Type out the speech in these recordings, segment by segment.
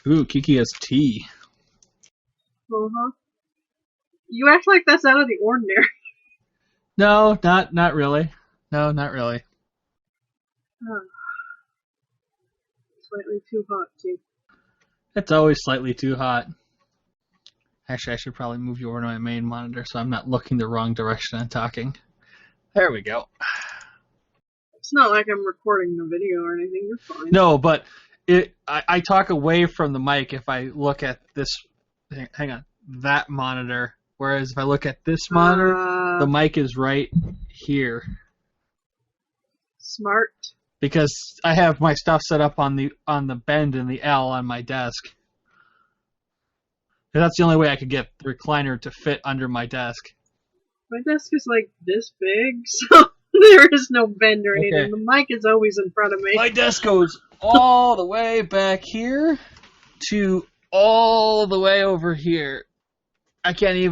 Ooh, Kiki has tea. Uh-huh. You act like that's out of the ordinary. No, not really. No, not really. Slightly too hot, too. It's always slightly too hot. Actually, I should probably move you over to my main monitor so I'm not looking the wrong direction and talking. There we go. It's not like I'm recording the video or anything. You're fine. No, but I talk away from the mic if I look at this. Hang on, that monitor. Whereas if I look at this monitor, the mic is right here. Smart. Because I have my stuff set up on the bend and the L on my desk. And that's the only way I could get the recliner to fit under my desk. My desk is like this big, so there is no bend or anything. Okay. The mic is always in front of me. My desk goes all the way back here to all the way over here. I actually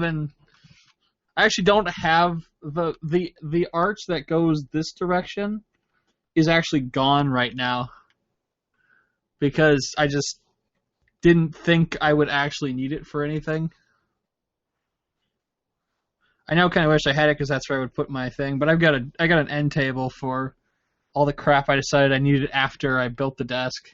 don't have the arch that goes this direction is actually gone right now because I just didn't think I would actually need it for anything. I now kind of wish I had it because that's where I would put my thing, but I got an end table for all the crap I decided I needed after I built the desk.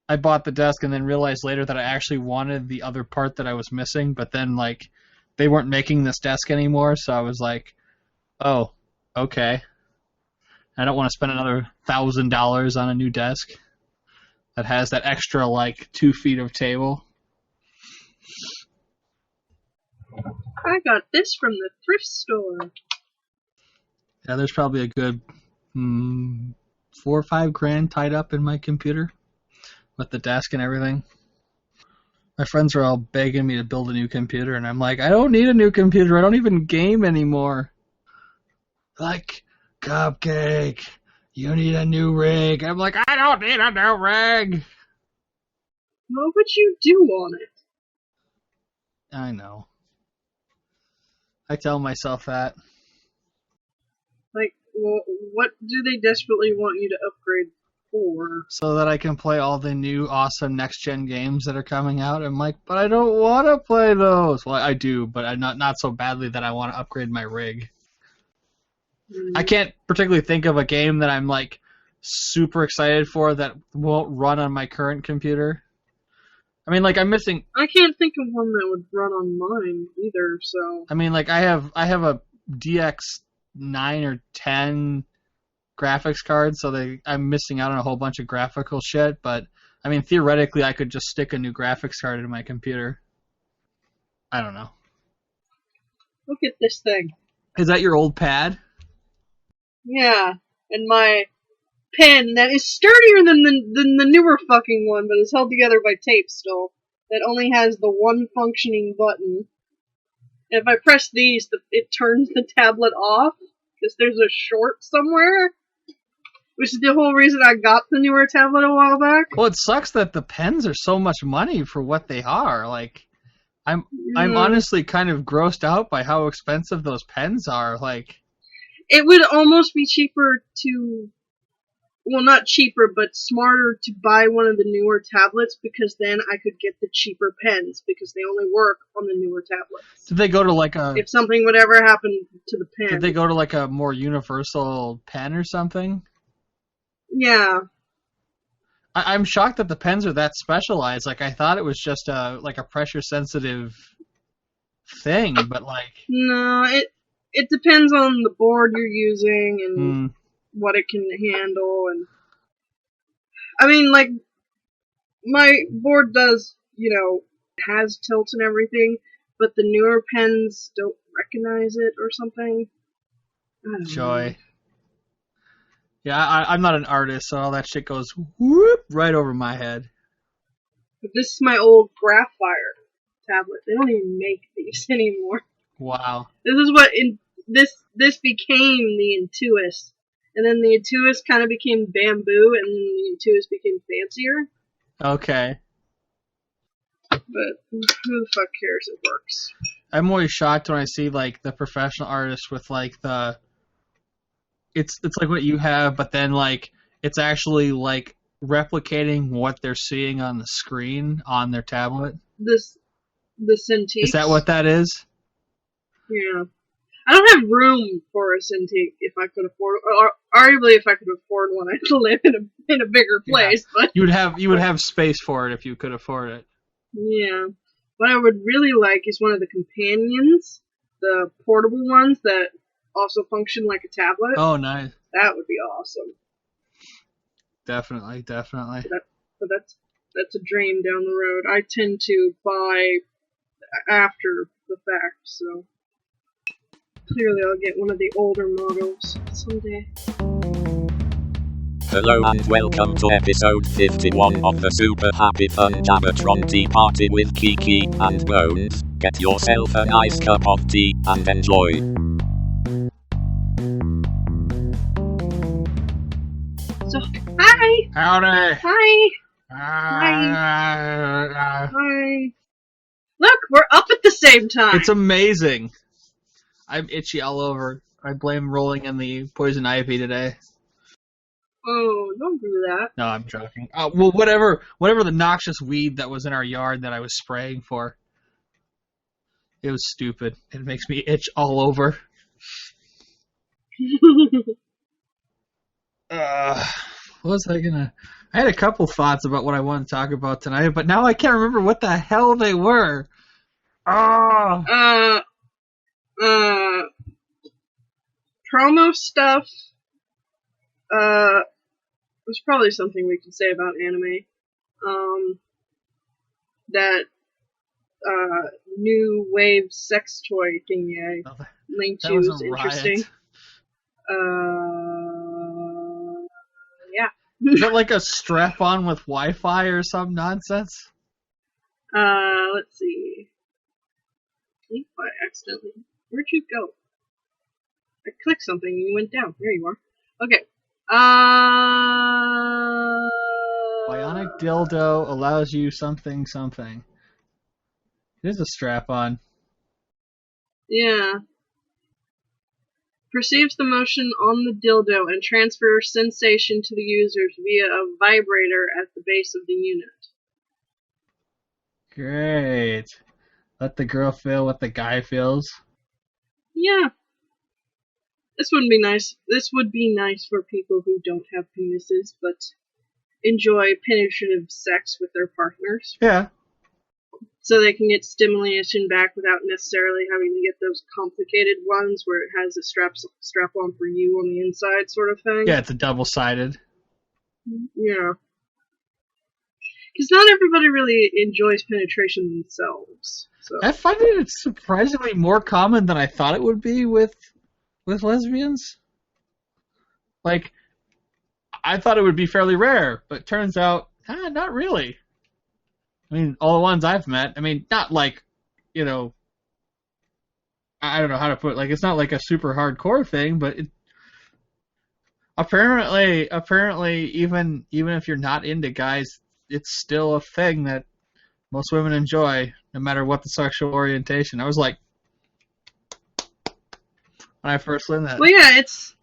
I bought the desk and then realized later that I actually wanted the other part that I was missing, but then like they weren't making this desk anymore, so I was like, oh, okay. I don't want to spend another $1,000 on a new desk that has that extra like 2 feet of table. I got this from the thrift store. Yeah, there's probably a good $4 or $5 tied up in my computer with the desk and everything. My friends are all begging me to build a new computer, and I'm like, I don't need a new computer. I don't even game anymore. Like, Cupcake, you need a new rig. I'm like, I don't need a new rig. What would you do on it? I know. I tell myself that. Like, well, what do they desperately want you to upgrade for? So that I can play all the new awesome next-gen games that are coming out. I'm like, but I don't want to play those. Well, I do, but I'm not so badly that I want to upgrade my rig. I can't particularly think of a game that I'm like super excited for that won't run on my current computer. I mean, like I'm missing. I can't think of one that would run on mine either. So I mean, like I have a DX9 or 10 graphics card, so I'm missing out on a whole bunch of graphical shit. But I mean, theoretically, I could just stick a new graphics card in my computer. I don't know. Look at this thing. Is that your old pad? Yeah, and my pen that is sturdier than the newer fucking one, but is held together by tape still. That only has the one functioning button. And if I press these, it turns the tablet off because there's a short somewhere. Which is the whole reason I got the newer tablet a while back. Well, it sucks that the pens are so much money for what they are. Like, I'm honestly kind of grossed out by how expensive those pens are. Like, it would almost be cheaper to, well, not cheaper, but smarter to buy one of the newer tablets because then I could get the cheaper pens because they only work on the newer tablets. Did they go to like if something would ever happen to the pen? Did they go to like a more universal pen or something? Yeah. I'm shocked that the pens are that specialized. Like, I thought it was just a pressure sensitive thing, but like... No, it depends on the board you're using and what it can handle. And I mean, like, my board does, has tilt and everything, but the newer pens don't recognize it or something. I don't Joy. know. Yeah, I'm not an artist, so all that shit goes whoop right over my head. But this is my old Graphire tablet. They don't even make these anymore. Wow. This is what this became the Intuos. And then the Intuos kind of became bamboo, and then the Intuos became fancier. Okay. But who the fuck cares? It works. I'm always shocked when I see like the professional artists with like the it's like what you have, but then like it's actually like replicating what they're seeing on the screen on their tablet. The Cintiq. Is that what that is? Yeah. I don't have room for a Cintiq if I could afford, or arguably if I could afford one, I'd live in a bigger place. Yeah. But you would have space for it if you could afford it. Yeah. What I would really like is one of the companions, the portable ones that also function like a tablet. Oh, nice. That would be awesome. Definitely. But that's a dream down the road. I tend to buy after the fact, so clearly I'll get one of the older models someday. Hello and welcome to episode 51 of the Super Happy Fun Jabbertron Tea Party with Kiki and Bones. Get yourself a nice cup of tea and enjoy. So, hi! Howdy! Hi! Hi! Look, we're up at the same time! It's amazing. I'm itchy all over. I blame rolling in the poison ivy today. Oh, don't do that. No, I'm joking. Well, whatever the noxious weed that was in our yard that I was spraying for. It was stupid. It makes me itch all over. What was I gonna... I had a couple thoughts about what I wanted to talk about tonight, but now I can't remember what the hell they were. Promo stuff. There's probably something we can say about anime. That new wave sex toy thingy I linked to is interesting. Yeah. Is that like a strap-on with Wi-Fi or some nonsense? Let's see. I think I accidentally... Where'd you go? I clicked something and you went down. There you are. Okay. Bionic dildo allows you something. It is a strap-on. Yeah. Perceives the motion on the dildo and transfers sensation to the users via a vibrator at the base of the unit. Great. Let the girl feel what the guy feels. Yeah. This would be nice. This would be nice for people who don't have penises, but enjoy penetrative sex with their partners. Yeah. So they can get stimulation back without necessarily having to get those complicated ones where it has a strap-on for you on the inside sort of thing. Yeah, it's a double-sided. Yeah. Because not everybody really enjoys penetration themselves. So. I find it's surprisingly more common than I thought it would be with lesbians. Like, I thought it would be fairly rare, but it turns out, not really. I mean, all the ones I've met, I mean, not like, I don't know how to put it, like, it's not like a super hardcore thing, but it, apparently, even if you're not into guys, it's still a thing that most women enjoy, no matter what the sexual orientation. I was like, when I first learned that. Well, yeah, it's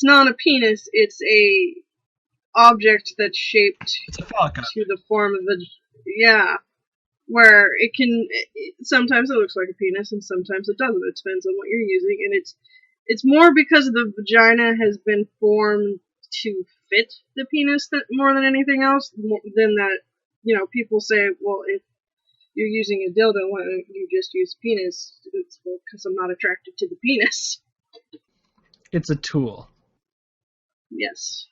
not a penis. It's a object that's shaped to the form of where it can. Sometimes it looks like a penis, and sometimes it doesn't. It depends on what you're using, and it's more because the vagina has been formed to fit the penis more than anything else. Than that, people say, well, if you're using a dildo, why don't you just use penis? It's because I'm not attracted to the penis. It's a tool. Yes.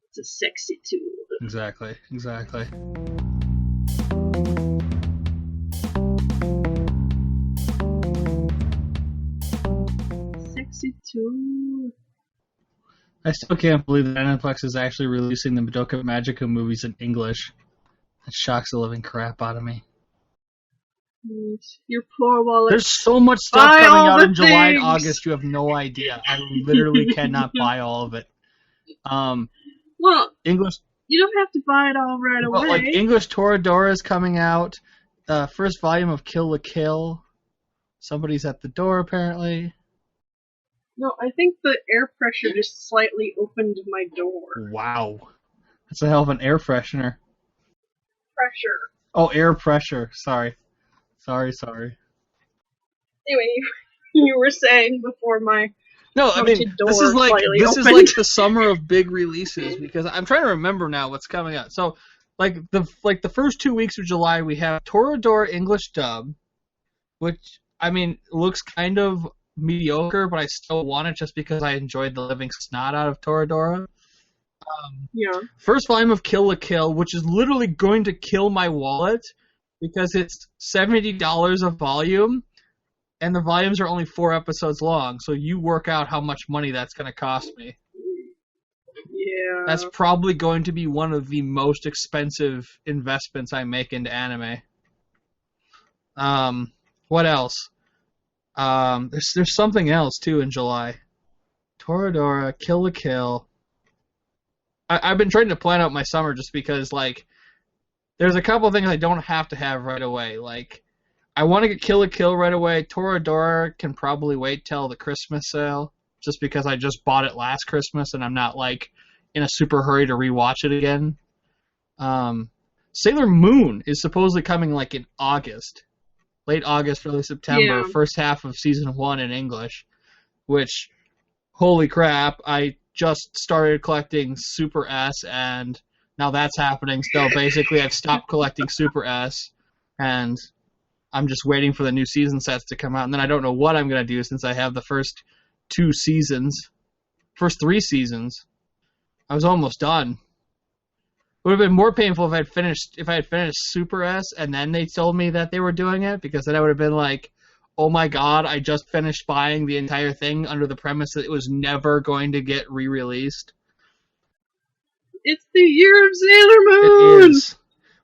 It's a sexy tool. Exactly. miss it too. I still can't believe that Aniplex is actually releasing the Madoka Magica movies in English. That shocks the living crap out of me. Your poor wallet. There's so much stuff Buy coming all out the in July and things. August, you have no idea. I literally cannot buy all of it. Well, English, you don't have to buy it all right well, away. like English Toradora is coming out. First volume of Kill la Kill. Somebody's at the door, apparently. No, I think the air pressure just slightly opened my door. Wow. That's a hell of an air freshener. Pressure. Oh, air pressure. Sorry. Sorry. Anyway, you were saying before my No, I mean, this is like the summer of big releases because I'm trying to remember now what's coming out. So, the first 2 weeks of July, we have Toradora English dub, which I mean looks kind of mediocre, but I still want it just because I enjoyed the living snot out of Toradora. Yeah. First volume of Kill la Kill, which is literally going to kill my wallet because it's $70 a volume, and the volumes are only 4 episodes long. So you work out how much money that's going to cost me. Yeah. That's probably going to be one of the most expensive investments I make into anime. What else? There's something else too in July. Toradora, Kill la Kill. I've been trying to plan out my summer just because, like, there's a couple of things I don't have to have right away. Like, I want to get Kill la Kill right away. Toradora can probably wait till the Christmas sale, just because I just bought it last Christmas and I'm not, like, in a super hurry to rewatch it again. Sailor Moon is supposedly coming, like, in August. Late August, early September, first half of season 1 in English, which, holy crap, I just started collecting Super S, and now that's happening. So basically, I've stopped collecting Super S, and I'm just waiting for the new season sets to come out, and then I don't know what I'm going to do since I have the first 3 seasons. I was almost done. It would have been more painful if I had finished Super S and then they told me that they were doing it, because then I would have been like, oh my god, I just finished buying the entire thing under the premise that it was never going to get re-released. It's the year of Sailor Moon! It is.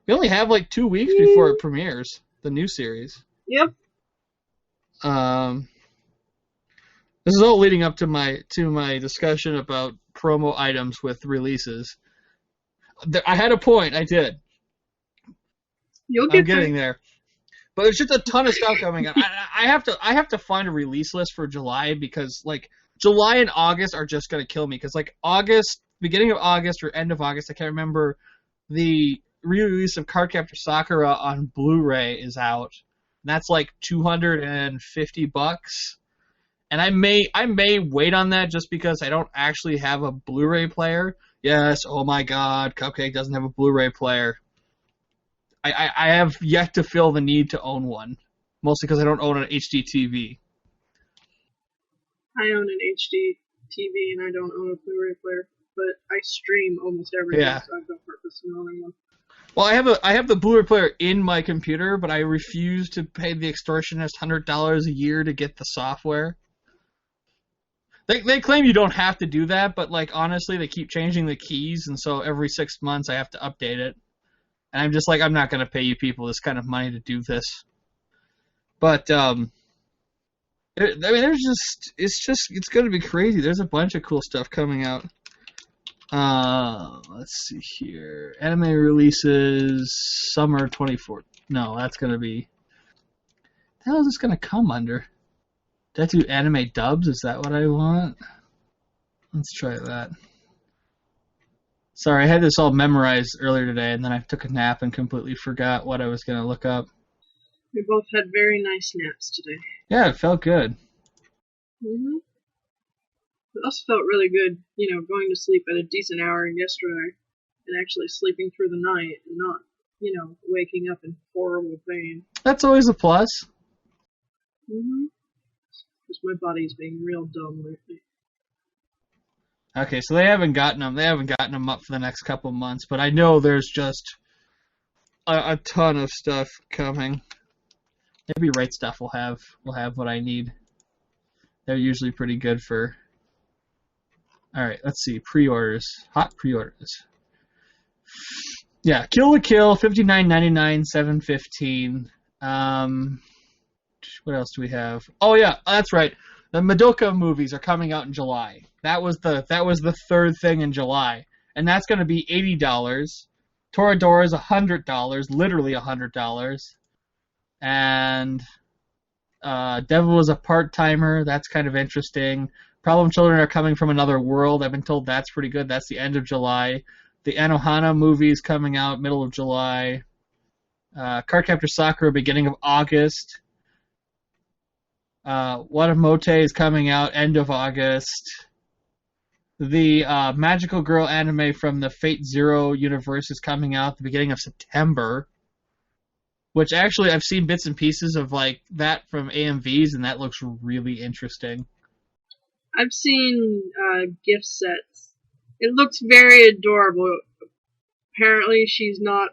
We only have like 2 weeks before it premieres, the new series. Yep. This is all leading up to my discussion about promo items with releases. I had a point, I did. I'm getting there. But there's just a ton of stuff coming out. I have to find a release list for July, because like July and August are just gonna kill me, because like August, beginning of August or end of August, I can't remember, the re-release of Cardcaptor Sakura on Blu-ray is out. And that's like $250. And I may wait on that just because I don't actually have a Blu-ray player. Yes, oh my god, Cupcake doesn't have a Blu-ray player. I have yet to feel the need to own one. Mostly because I don't own an HD TV. I own an HD TV and I don't own a Blu-ray player. But I stream almost everything, so I have no purpose in owning one. Well, I have the Blu-ray player in my computer, but I refuse to pay the extortionist $100 a year to get the software. They claim you don't have to do that, but like honestly, they keep changing the keys, and so every 6 months I have to update it. And I'm just like, I'm not going to pay you people this kind of money to do this. But I mean, it's going to be crazy. There's a bunch of cool stuff coming out. Let's see here. Anime releases summer 24. No, that's going to be. The hell is this going to come under? Did I do anime dubs? Is that what I want? Let's try that. Sorry, I had this all memorized earlier today, and then I took a nap and completely forgot what I was going to look up. We both had very nice naps today. Yeah, it felt good. Mm-hmm. It also felt really good, going to sleep at a decent hour yesterday and actually sleeping through the night and not, waking up in horrible pain. That's always a plus. Mm-hmm. Because my body's being real dumb lately. Okay, so they haven't gotten them. They haven't gotten them up for the next couple months, but I know there's just a ton of stuff coming. Maybe Right Stuff will have what I need. They're usually pretty good for... Alright, let's see. Pre-orders. Hot pre-orders. Yeah, Kill la Kill, $59.99, $7.15. What else do we have? Oh yeah, that's right. The Madoka movies are coming out in July. That was the third thing in July, and that's going to be $80. Toradora is $100, literally $100, and Devil is a part-timer. That's kind of interesting. Problem Children are coming from another world. I've been told that's pretty good. That's the end of July. The Anohana movie is coming out middle of July. Cardcaptor Sakura beginning of August. Watamote is coming out end of August. The Magical Girl anime from the Fate Zero universe is coming out at the beginning of September. Which actually I've seen bits and pieces of like that from AMVs, and that looks really interesting. I've seen gift sets. It looks very adorable. Apparently she's not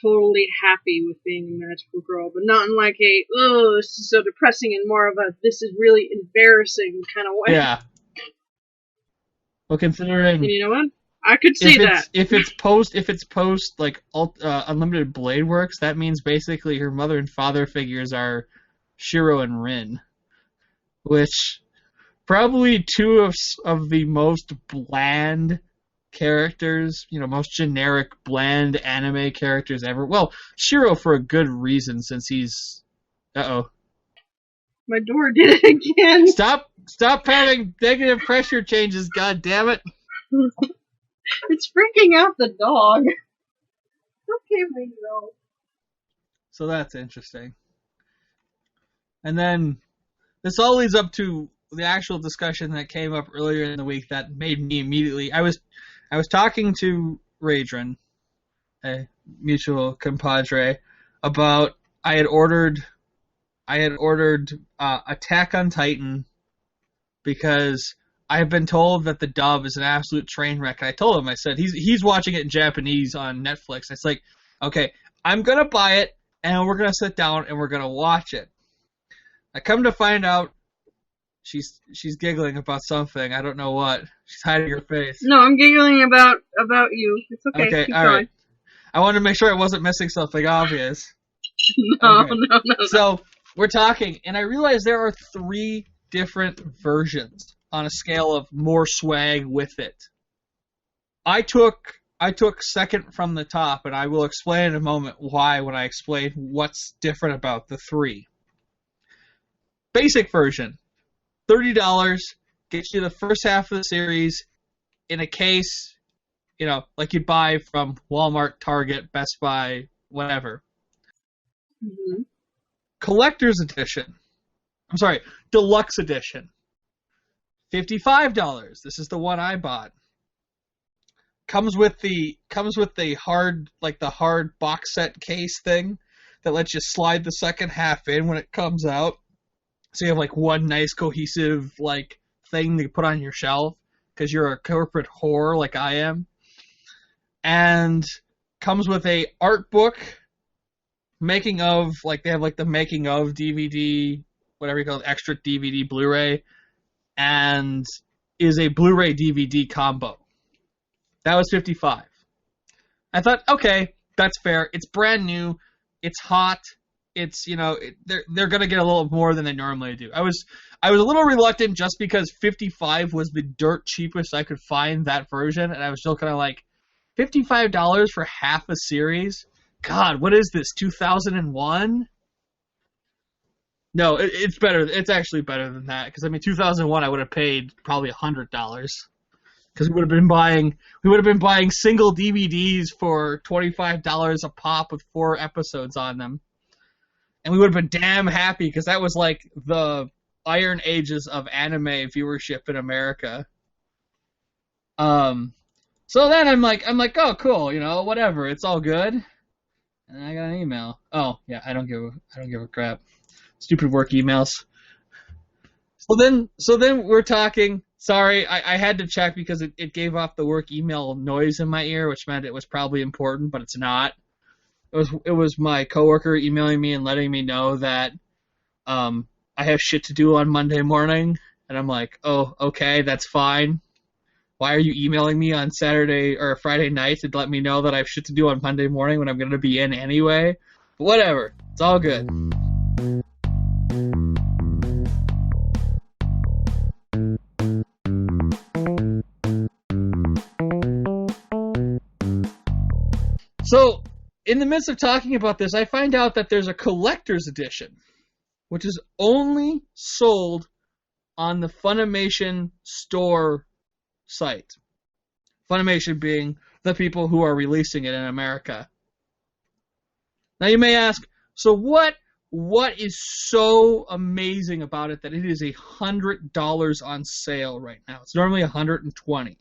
totally happy with being a magical girl, but not in like a, oh, this is so depressing, and more of a, this is really embarrassing kind of way. Yeah. Well, considering... And you know what? I could see that. If it's post like Unlimited Blade Works, that means basically her mother and father figures are Shiro and Rin, which probably two of the most bland characters, most generic, bland anime characters ever. Well, Shiro for a good reason, since he's... Uh-oh. My door did it again. Stop having negative pressure changes, god damn it. It's freaking out the dog. Okay, Mango. So that's interesting. And then this all leads up to the actual discussion that came up earlier in the week that made me immediately... I was talking to Radron, a mutual compadre, about I had ordered Attack on Titan because I have been told that the dub is an absolute train wreck. And I told him, I said, he's watching it in Japanese on Netflix. It's like, okay, I'm going to buy it, and we're going to sit down, and we're going to watch it. I come to find out she's giggling about something. I don't know what. She's hiding her face. No, I'm giggling about you. It's okay. Okay, keep all going. right. I wanted to make sure I wasn't missing something obvious. No, Okay. no. So we're talking, and I realize there are 3 different versions on a scale of more swag with it. I took second from the top, and I will explain in a moment why when I explain what's different about the 3. Basic version, $30, gets you the first half of the series in a case, like you'd buy from Walmart, Target, Best Buy, whatever. Mm-hmm. Collector's edition. I'm sorry, deluxe edition. $55. This is the one I bought. Comes with the hard box set case thing that lets you slide the second half in when it comes out. So you have one nice cohesive thing to put on your shelf because you're a corporate whore like I am. And comes with a art book, making of, they have the making of DVD, whatever you call it, extra DVD Blu-ray, and is a Blu-ray DVD combo. That was $55. I thought, okay, that's fair. It's brand new. It's hot. It's, they're going to get a little more than they normally do. I was a little reluctant just because $55 was the dirt cheapest I could find that version, and I was still kind of like, $55 for half a series? God, what is this, 2001? No, it's better. It's actually better than that. Because 2001, I would have paid probably $100. Because we would have been buying single DVDs for $25 a pop with 4 episodes on them, and we would have been damn happy because that was the iron ages of anime viewership in America. So then I'm like, oh cool, whatever, it's all good. And I got an email. Oh yeah, I don't give a crap. Stupid work emails. So then we're talking. Sorry, I had to check because it gave off the work email noise in my ear, which meant it was probably important, but it's not. It was my coworker emailing me and letting me know that I have shit to do on Monday morning, and I'm like, oh, okay, that's fine. Why are you emailing me on Saturday or Friday night to let me know that I have shit to do on Monday morning when I'm going to be in anyway? But whatever. It's all good. So, in the midst of talking about this, I find out that there's a collector's edition, which is only sold on the Funimation store site. Funimation being the people who are releasing it in America. Now you may ask, so what is so amazing about it that it is $100 on sale right now? It's normally $120.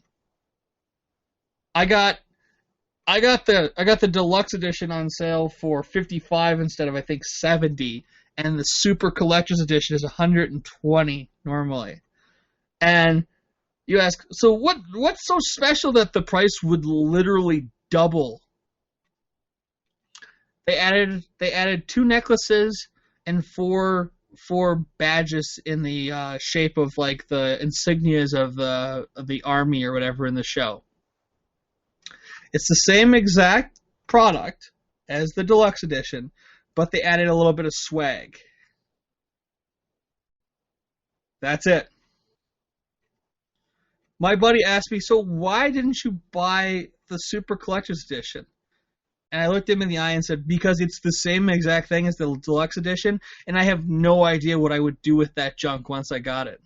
I got the deluxe edition on sale for $55 instead of I think $70, and the super collector's edition is $120 normally. And you ask, so what's so special that the price would literally double? They added 2 necklaces and four badges in the shape of like the insignias of the army or whatever in the show. It's the same exact product as the deluxe edition, but they added a little bit of swag. That's it. My buddy asked me, so why didn't you buy the Super Collector's Edition? And I looked him in the eye and said, because it's the same exact thing as the deluxe edition, and I have no idea what I would do with that junk once I got it.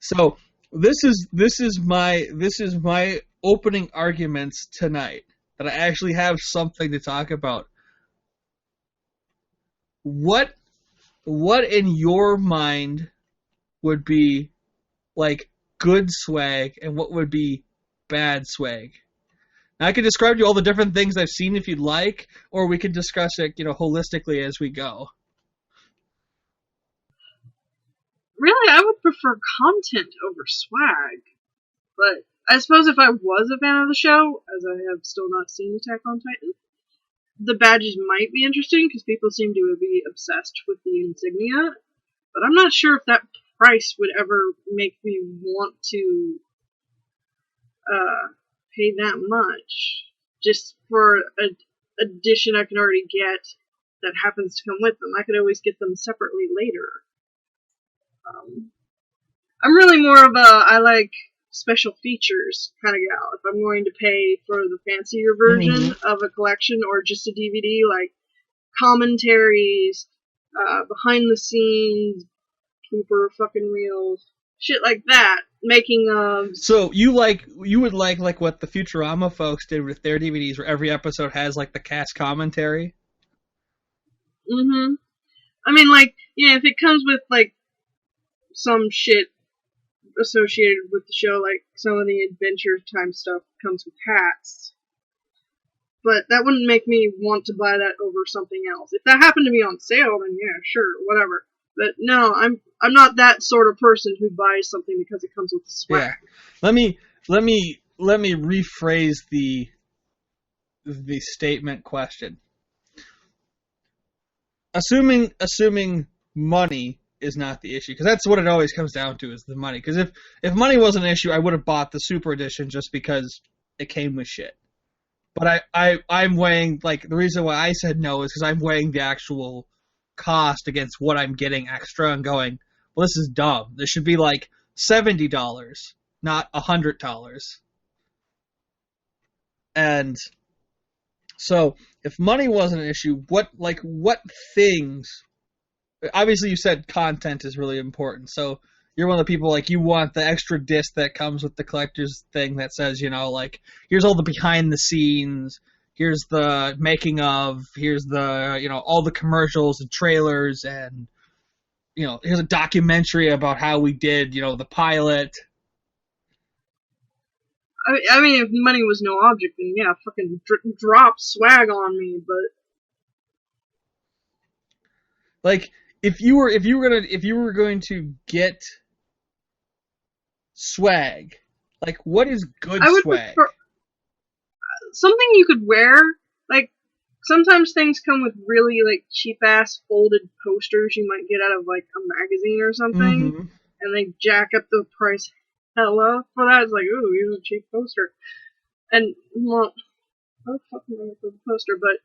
So this is my opening arguments tonight, that I actually have something to talk about. What in your mind would be like good swag and what would be bad swag? Now, I can describe to you all the different things I've seen if you'd like, or we can discuss it, holistically as we go. Really, I would prefer content over swag. But I suppose if I was a fan of the show, as I have still not seen Attack on Titan, the badges might be interesting because people seem to be obsessed with the insignia. But I'm not sure if that price would ever make me want to pay that much just for an edition I can already get that happens to come with them. I could always get them separately later. I'm really more of I like special features kind of gal. If I'm going to pay for the fancier version of a collection or just a DVD, like commentaries, behind the scenes, Cooper fucking reels, shit like that. Making So you would like what the Futurama folks did with their DVDs, where every episode has like the cast commentary. I mean, like, yeah, if it comes with like some shit associated with the show, like some of the adventure time stuff comes with hats. But that wouldn't make me want to buy that over something else. If that happened to be on sale, then yeah, sure, whatever. But no, I'm not that sort of person who buys something because it comes with swag. Yeah. Let me rephrase the statement question. Assuming money is not the issue, because that's what it always comes down to, is the money. Because if money was an issue, I would have bought the Super Edition just because it came with shit. But I'm weighing, like, the reason why I said no is because I'm weighing the actual cost against what I'm getting extra and going, well, this is dumb. This should be like $70, not $100. And so if money wasn't an issue, what things? Obviously, you said content is really important. So you're one of the people, like, you want the extra disc that comes with the collector's thing that says, like, here's all the behind the scenes, here's the making of, here's the, all the commercials and trailers, and, here's a documentary about how we did, the pilot. I mean, if money was no object, then yeah, fucking drop swag on me, but... Like, if you were going to get swag, like, what is good swag? Prefer something you could wear. Like, sometimes things come with really, like, cheap-ass folded posters you might get out of, like, a magazine or something, Mm-hmm. and they jack up the price hella for that. It's like, ooh, here's a cheap poster. And, well, oh, fuck, I'm going for the poster, but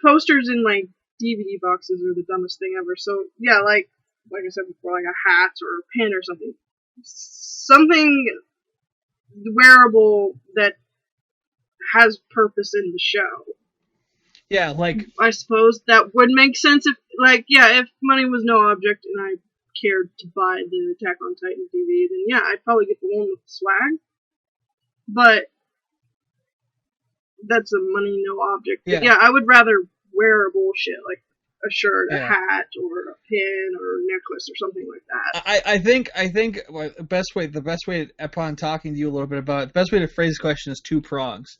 posters in, like, DVD boxes are the dumbest thing ever. So, yeah, like I said before, like a hat or a pin or something. Something wearable that has purpose in the show. Yeah, like, I suppose that would make sense if, like, yeah, if money was no object and I cared to buy the Attack on Titan DVD, then yeah, I'd probably get the one with the swag. But that's a money no object. But yeah, I would rather wearable shit, like a shirt, a hat, or a pin, or a necklace, or something like that. I think well, the best way upon talking to you a little bit about it, the best way to phrase the question is two prongs.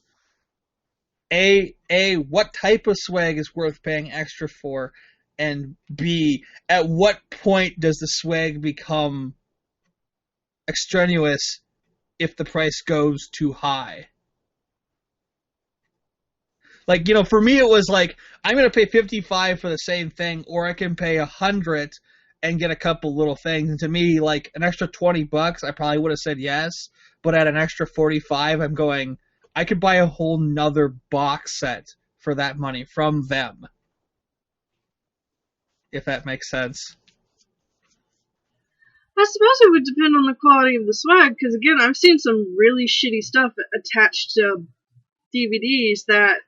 A, what type of swag is worth paying extra for? And B, at what point does the swag become extraneous if the price goes too high? Like, you know, for me it was like, I'm going to pay $55 for the same thing, or I can pay $100 and get a couple little things. And to me, like, an extra $20, I probably would have said yes. But at an extra $45, I'm going, I could buy a whole nother box set for that money from them. If that makes sense. I suppose it would depend on the quality of the swag, because again, I've seen some really shitty stuff attached to DVDs that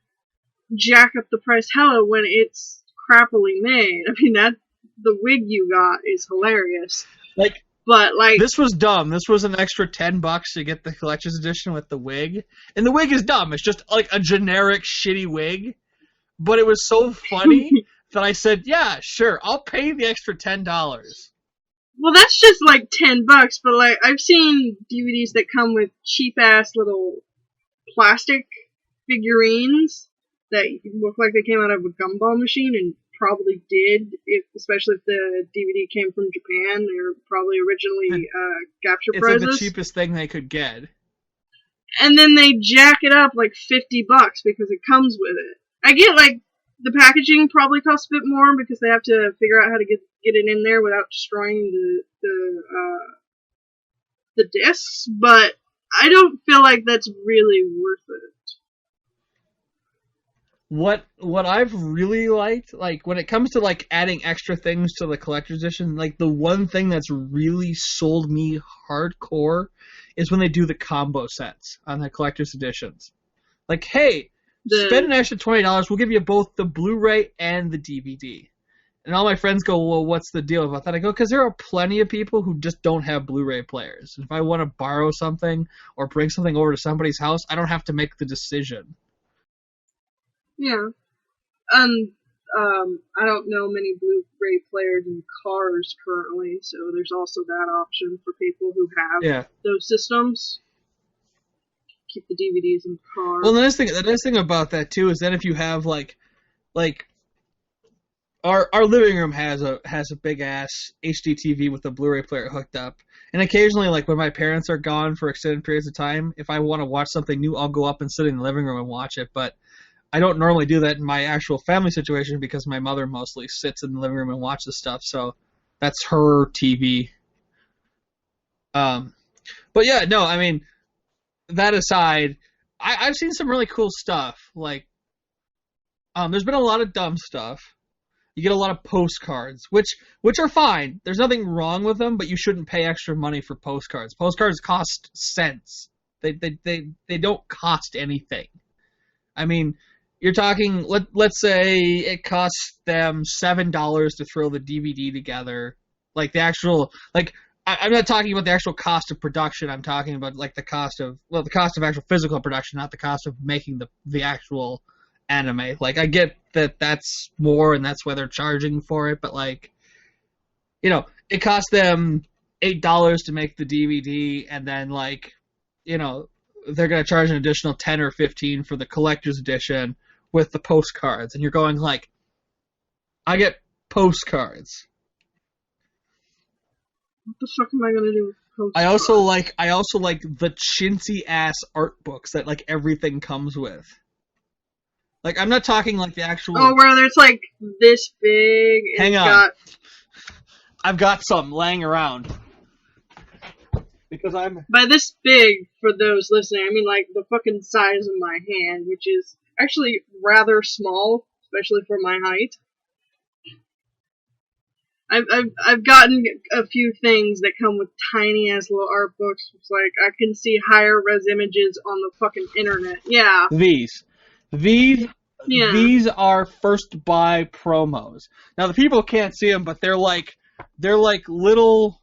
jack up the price hella when it's crappily made. I mean, the wig you got is hilarious. Like, but like, this was dumb. This was an extra $10 to get the collector's edition with the wig, and the wig is dumb. It's just like a generic shitty wig, but it was so funny that I said, "Yeah, sure, I'll pay the extra $10." Well, that's just like $10, but like I've seen DVDs that come with cheap ass little plastic figurines that look like they came out of a gumball machine, and probably did, especially if the DVD came from Japan. They're probably originally capture prizes. It's like the cheapest thing they could get. And then they jack it up like $50 because it comes with it. I get like the packaging probably costs a bit more because they have to figure out how to get it in there without destroying the discs, but I don't feel like that's really worth it. What I've really liked, like, when it comes to, like, adding extra things to the collector's edition, like, the one thing that's really sold me hardcore is when they do the combo sets on the collector's editions. Like, hey, spend an extra $20, we'll give you both the Blu-ray and the DVD. And all my friends go, well, what's the deal about that? I go, because there are plenty of people who just don't have Blu-ray players. If I want to borrow something or bring something over to somebody's house, I don't have to make the decision. Yeah. I don't know many Blu-ray players in cars currently, so there's also that option for people who have those systems. Keep the DVDs in the car. Well, the nice thing about that too is that if you have like our living room has a big ass HD TV with a Blu-ray player hooked up, and occasionally, like when my parents are gone for extended periods of time, if I want to watch something new, I'll go up and sit in the living room and watch it. But I don't normally do that in my actual family situation because my mother mostly sits in the living room and watches stuff, so that's her TV. But yeah, no, I mean, that aside, I've seen some really cool stuff. Like, there's been a lot of dumb stuff. You get a lot of postcards, which are fine. There's nothing wrong with them, but you shouldn't pay extra money for postcards. Postcards cost cents. They don't cost anything. I mean, you're talking, let's say it costs them $7 to throw the DVD together. Like, the actual, like, I'm not talking about the actual cost of production. I'm talking about, like, the cost of actual physical production, not the cost of making the actual anime. Like, I get that that's more and that's why they're charging for it, but, like, you know, it costs them $8 to make the DVD, and then, like, you know, they're going to charge an additional $10 or $15 for the collector's edition with the postcards, and you're going like, I get postcards. What the fuck am I gonna do with postcards? I also like the chintzy ass art books that like everything comes with. Like, I'm not talking like the actual... Oh, where there's like this big. And Hang it's on. got... I've got some laying around. Because I'm... By this big, for those listening, I mean like the fucking size of my hand, which is actually rather small, especially for my height. I've gotten a few things that come with tiny ass little art books. It's like I can see higher res images on the fucking internet. Yeah. These are first buy promos. Now the people can't see them, but they're like little.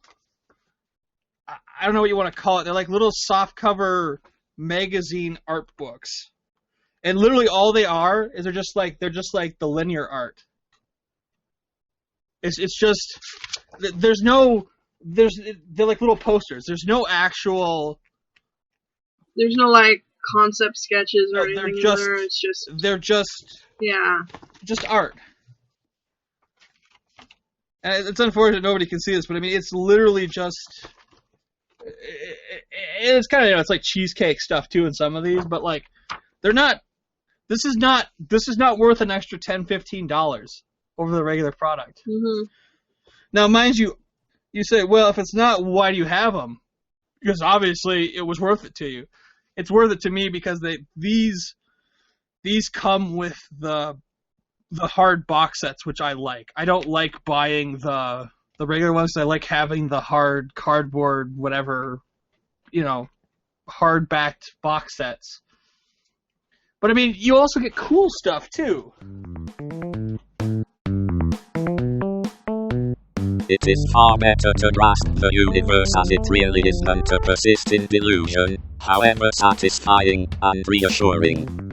I don't know what you want to call it. They're like little soft cover magazine art books, and literally all they are is they're just like the linear art. It's just they're like little posters. There's no actual. There's no like concept sketches or they're anything. just There. It's just. they're just Yeah. just art. And it's unfortunate nobody can see this, but I mean it's literally just. It's kind of it's like cheesecake stuff too in some of these, but like they're not. This is not worth an extra $10-15 over the regular product. Mm-hmm. Now, mind you, you say, well, if it's not, why do you have them? Because obviously it was worth it to you. It's worth it to me because these come with the hard box sets, which I like. I don't like buying the regular ones. I like having the hard cardboard, whatever, hard-backed box sets. But I mean, you also get cool stuff too. It is far better to grasp the universe as it really is than to persist in delusion, however satisfying and reassuring.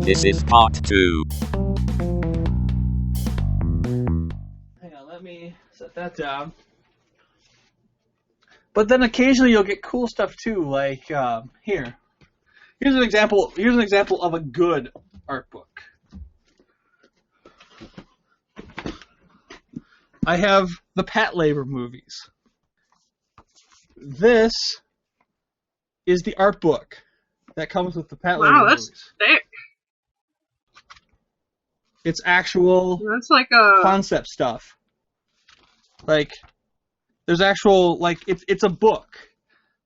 This is part 2. Hang on, let me set that down. But then occasionally you'll get cool stuff too, like here. Here's an example of a good art book. I have the Pat Labor movies. This is the art book that comes with the Pat Labor Wow, that's movies. thick. It's actual That's like a concept stuff. Like, there's actual, like, it's a book.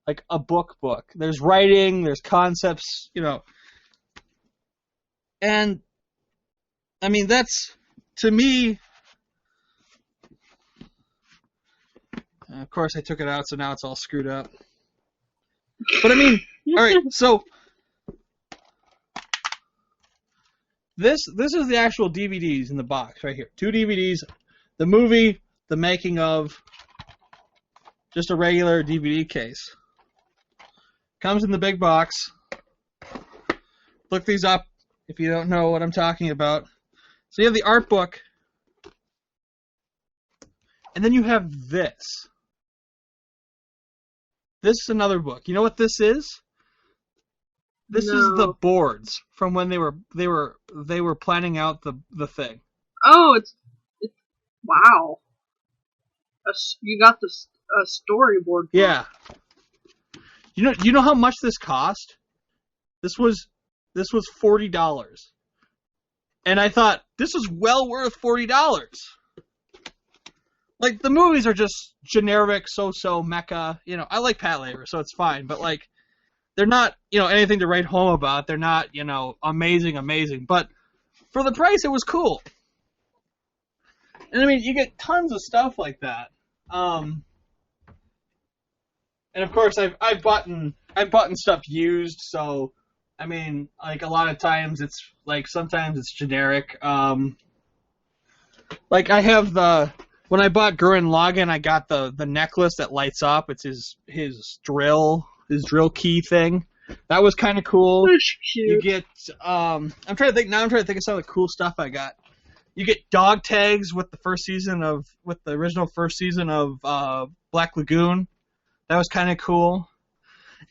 Like, a book. There's writing, there's concepts, And, I mean, that's, to me... Of course, I took it out, so now it's all screwed up. But, I mean, alright, so... This is the actual DVDs in the box right here. 2 DVDs, the movie, the making of, just a regular DVD case. Comes in the big box. Look these up if you don't know what I'm talking about. So you have the art book, and then you have this. This is another book. You know what this is? This is the boards from when they were planning out the thing. Oh, it's wow. You got a storyboard. Yeah. You know how much this cost? This was $40. And I thought, this is well worth $40. Like, the movies are just generic, so-so, mecha. I like Pat Labor, so it's fine. But, like, they're not, anything to write home about. They're not, amazing. But for the price, it was cool. And, I mean, you get tons of stuff like that. And, of course, I've bought stuff used, so... I mean, like, a lot of times it's, like, sometimes it's generic. Like, I have when I bought Gurren Lagann, I got the necklace that lights up. It's his drill key thing. That was kind of cool. That's cute. You get, I'm trying to think of some of the cool stuff I got. You get dog tags with the original first season of Black Lagoon. That was kind of cool.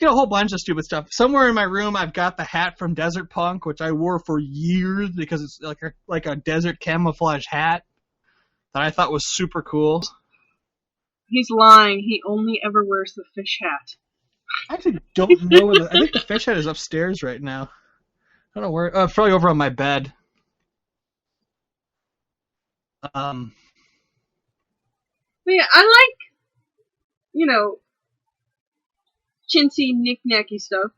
a whole bunch of stupid stuff. Somewhere in my room, I've got the hat from Desert Punk, which I wore for years because it's like a desert camouflage hat that I thought was super cool. He's lying. He only ever wears the fish hat. I actually don't know where I think the fish hat is upstairs right now. I don't know where. It's probably over on my bed. But yeah, I like, chintzy, knick-knacky stuff.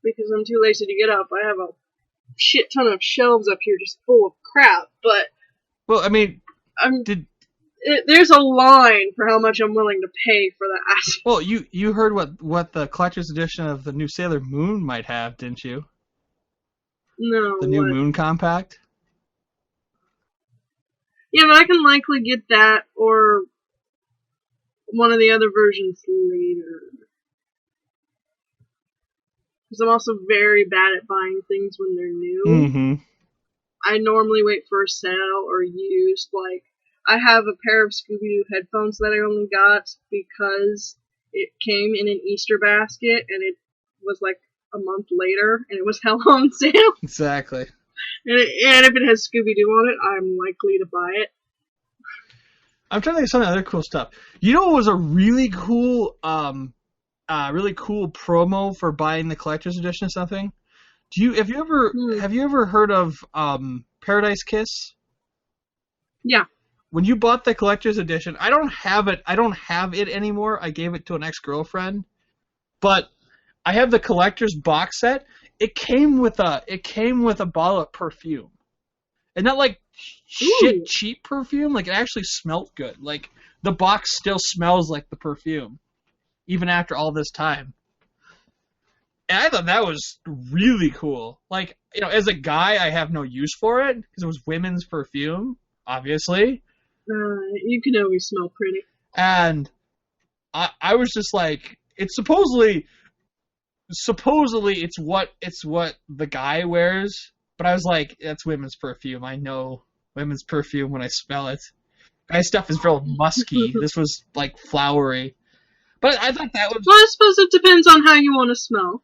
Because I'm too lazy to get up. I have a shit ton of shelves up here just full of crap. But well, I mean, there's a line for how much I'm willing to pay for that. Well, you heard what the collector's edition of the new Sailor Moon might have, didn't you? No. The new Moon Compact? Yeah, but I can likely get that or one of the other versions later. Because I'm also very bad at buying things when they're new. Mm-hmm. I normally wait for a sale or used. Like, I have a pair of Scooby-Doo headphones that I only got because it came in an Easter basket and it was like a month later and it was hell on sale. Exactly. And if it has Scooby-Doo on it, I'm likely to buy it. I'm trying to think of some other cool stuff. You know what was a really cool promo for buying the collector's edition of something? Have you ever heard of Paradise Kiss? Yeah. When you bought the collector's edition, I don't have it anymore. I gave it to an ex-girlfriend. But I have the collector's box set. It came with a bottle of perfume. And not like shit cheap perfume, like it actually smelled good. Like the box still smells like the perfume even after all this time. And I thought that was really cool. Like, as a guy, I have no use for it because it was women's perfume, obviously. You can always smell pretty. And I was just like, it's supposedly it's what the guy wears, but I was like, that's women's perfume. I know women's perfume when I smell it. Guy stuff is real musky. This was like flowery. But I thought that was. Well, I suppose it depends on how you want to smell.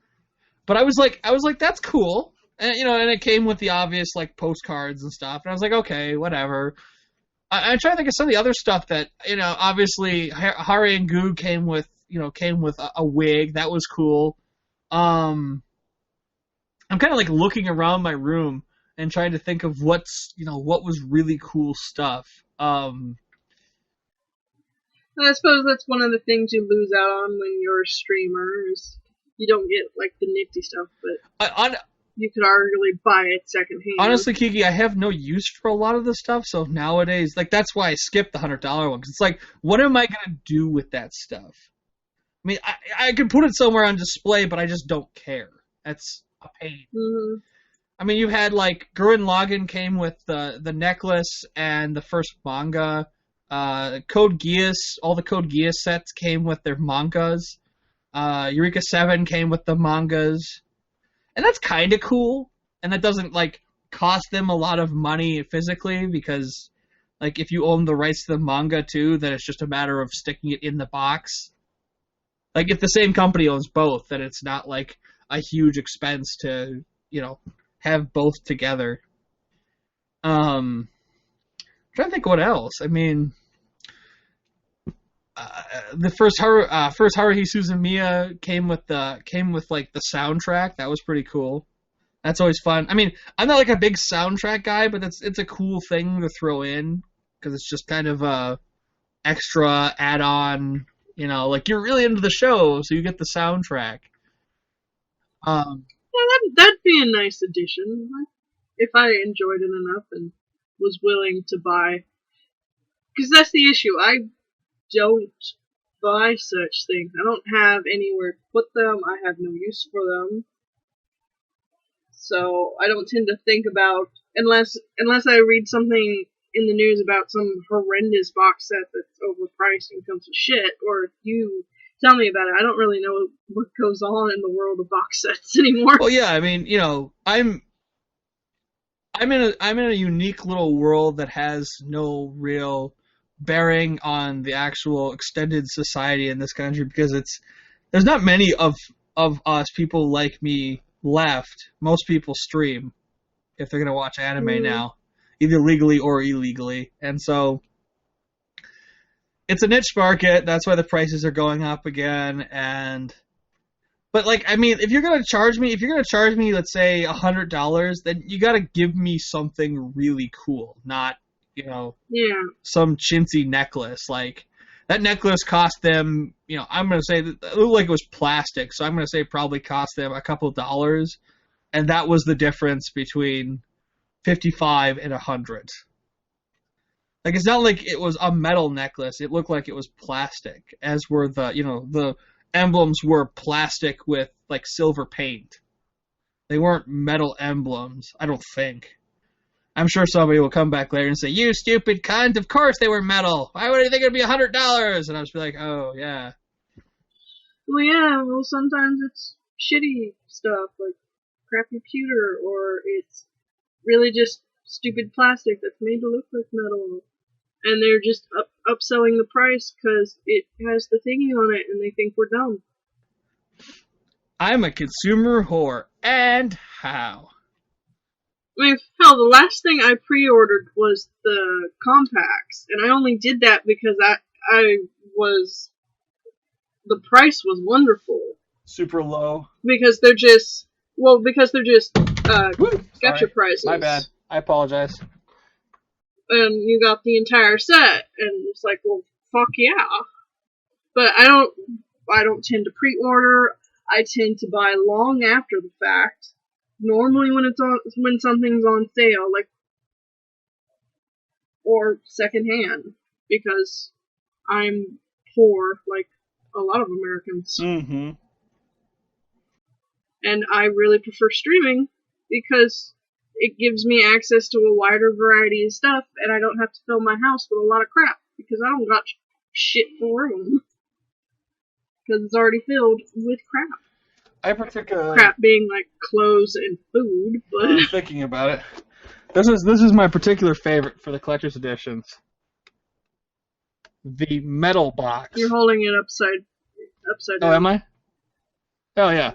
But I was like, that's cool, and and it came with the obvious like postcards and stuff, and I was like, okay, whatever. I'm trying to think of some of the other stuff that obviously Hari and Goo came with a wig that was cool. I'm kind of like looking around my room and trying to think of what was really cool stuff. I suppose that's one of the things you lose out on when you're a streamer is you don't get like the nifty stuff, but you could arguably buy it secondhand. Honestly, Kiki, I have no use for a lot of this stuff, so nowadays, like that's why I skipped the $100 one, because it's like, what am I gonna do with that stuff? I mean, I could put it somewhere on display, but I just don't care. That's a pain. Mm-hmm. I mean, you had like Gurren Lagann came with the necklace and the first manga. Code Geass, all the Code Geass sets came with their mangas. Eureka 7 came with the mangas. And that's kind of cool. And that doesn't, like, cost them a lot of money physically because, like, if you own the rights to the manga, too, then it's just a matter of sticking it in the box. Like, if the same company owns both, then it's not, like, a huge expense to, have both together. I'm trying to think what else. I mean... the first Haruhi Suzumiya came with like the soundtrack. That was pretty cool. That's always fun. I mean, I'm not like a big soundtrack guy, but it's a cool thing to throw in because it's just kind of a extra add-on. Like you're really into the show, so you get the soundtrack. Yeah, that'd be a nice addition if I enjoyed it enough and was willing to buy. Because that's the issue. I don't buy such things. I don't have anywhere to put them. I have no use for them. So I don't tend to think about unless I read something in the news about some horrendous box set that's overpriced and comes to shit, or if you tell me about it, I don't really know what goes on in the world of box sets anymore. Well, yeah, I mean, I'm in a unique little world that has no real bearing on the actual extended society in this country because there's not many of us people like me left. Most people stream if they're gonna watch anime now, either legally or illegally, and so it's a niche market. That's why the prices are going up again. But like, I mean, if you're gonna charge me, let's say $100, then you gotta give me something really cool, not some chintzy necklace. Like that necklace cost them, I'm gonna say that it looked like it was plastic, so I'm gonna say probably cost them a couple of dollars, and that was the difference between 55 and 100. Like, it's not like it was a metal necklace. It looked like it was plastic, as were the emblems were plastic with, like, silver paint. They weren't metal emblems, I don't think. I'm sure somebody will come back later and say, "You stupid cunt, of course they were metal. Why would you think it'd be $100? And I'll just be like, oh, yeah. Well, sometimes it's shitty stuff, like crappy pewter, or it's really just stupid plastic that's made to look like metal. And they're just upselling the price because it has the thingy on it, and they think we're dumb. I'm a consumer whore. And how? I mean, hell, the last thing I pre-ordered was the compacts, and I only did that because the price was wonderful. Super low. Because they're just gotcha prices. My bad. I apologize. And you got the entire set, and it's like, well, fuck yeah. But I don't tend to pre-order. I tend to buy long after the fact. Normally when something's on sale, like, or secondhand, because I'm poor, like a lot of Americans. Mm-hmm. And I really prefer streaming because it gives me access to a wider variety of stuff, and I don't have to fill my house with a lot of crap, because I don't got shit for room. Because it's already filled with crap. Crap being like clothes and food, but... I'm thinking about it. This is my particular favorite for the collector's editions. The metal box. You're holding it upside down. Oh, am I? Hell yeah.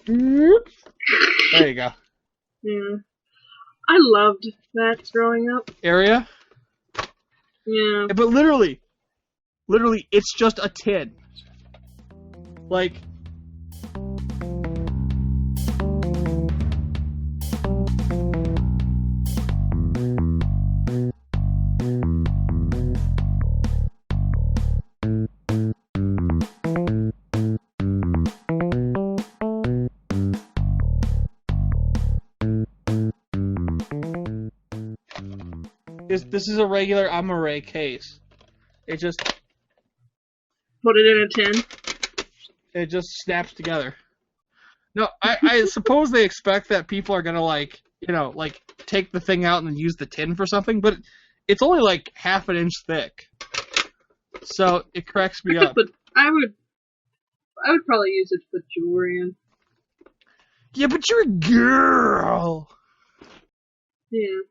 There you go. Yeah. I loved that growing up. Area? Yeah. But literally, it's just a tin. Like... This is a regular Amare case. It just... Put it in a tin? It just snaps together. No, I suppose they expect that people are gonna take the thing out and then use the tin for something, but it's only like half an inch thick. So it cracks me up. I would probably use it to put jewelry in. Yeah, but you're a girl. Yeah.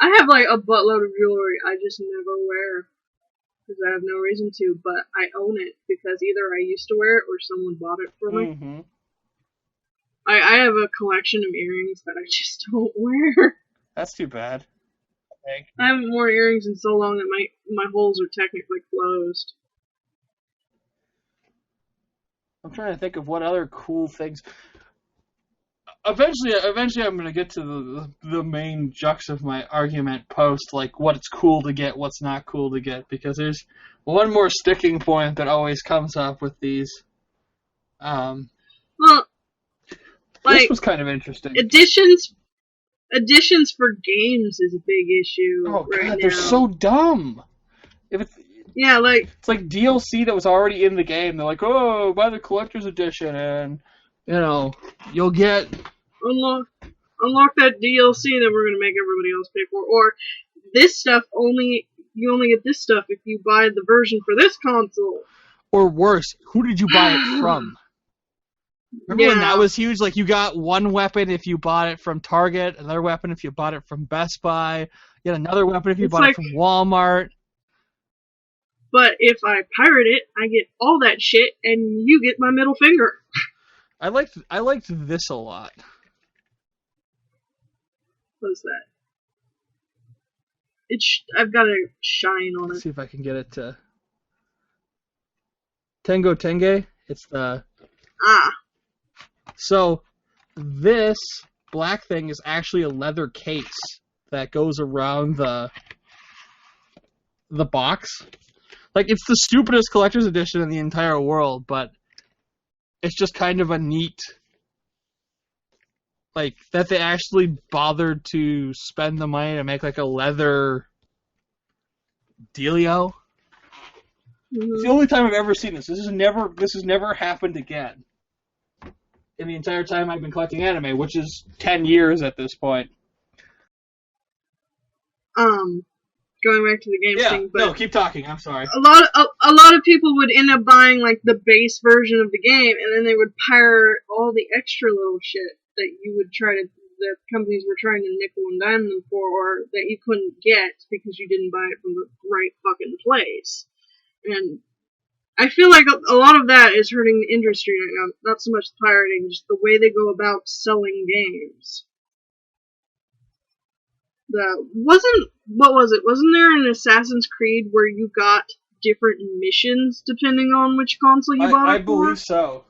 I have like a buttload of jewelry I just never wear. Because I have no reason to, but I own it because either I used to wear it or someone bought it for me. Mm-hmm. I have a collection of earrings that I just don't wear. That's too bad. Okay. I haven't worn earrings in so long that my holes are technically closed. I'm trying to think of what other cool things. Eventually I'm going to get to the main jux of my argument post, like what's cool to get, what's not cool to get, because there's one more sticking point that always comes up with these. Well, this was kind of interesting. Additions for games is a big issue. Oh right god, now. they're so dumb. Yeah, like it's like DLC that was already in the game. They're like, oh, buy the collector's edition, and you'll get unlock that DLC that we're gonna make everybody else pay for, or this stuff you only get this stuff if you buy the version for this console. Or worse, who did you buy it from? Remember when that was huge? Like, you got one weapon if you bought it from Target, another weapon if you bought it from Best Buy, you had another weapon if you bought it from Walmart. But if I pirate it, I get all that shit, and you get my middle finger. I liked this a lot. What's that? I've got a shine on Let's it. see if I can get it to Tengo Tenge. It's the So this black thing is actually a leather case that goes around the box. Like, it's the stupidest collector's edition in the entire world, but it's just kind of a neat, like, that they actually bothered to spend the money to make, like, a leather dealio. It's the only time I've ever seen this. This has never happened again in the entire time I've been collecting anime, which is 10 years at this point. Going back to the game thing, but no, keep talking. I'm sorry. a lot of people would end up buying like the base version of the game, and then they would pirate all the extra little shit that that companies were trying to nickel and dime them for, or that you couldn't get because you didn't buy it from the right fucking place. And I feel like a lot of that is hurting the industry right now. Not so much pirating, just the way they go about selling games. Wasn't there an Assassin's Creed where you got different missions depending on which console you bought it for? I believe so.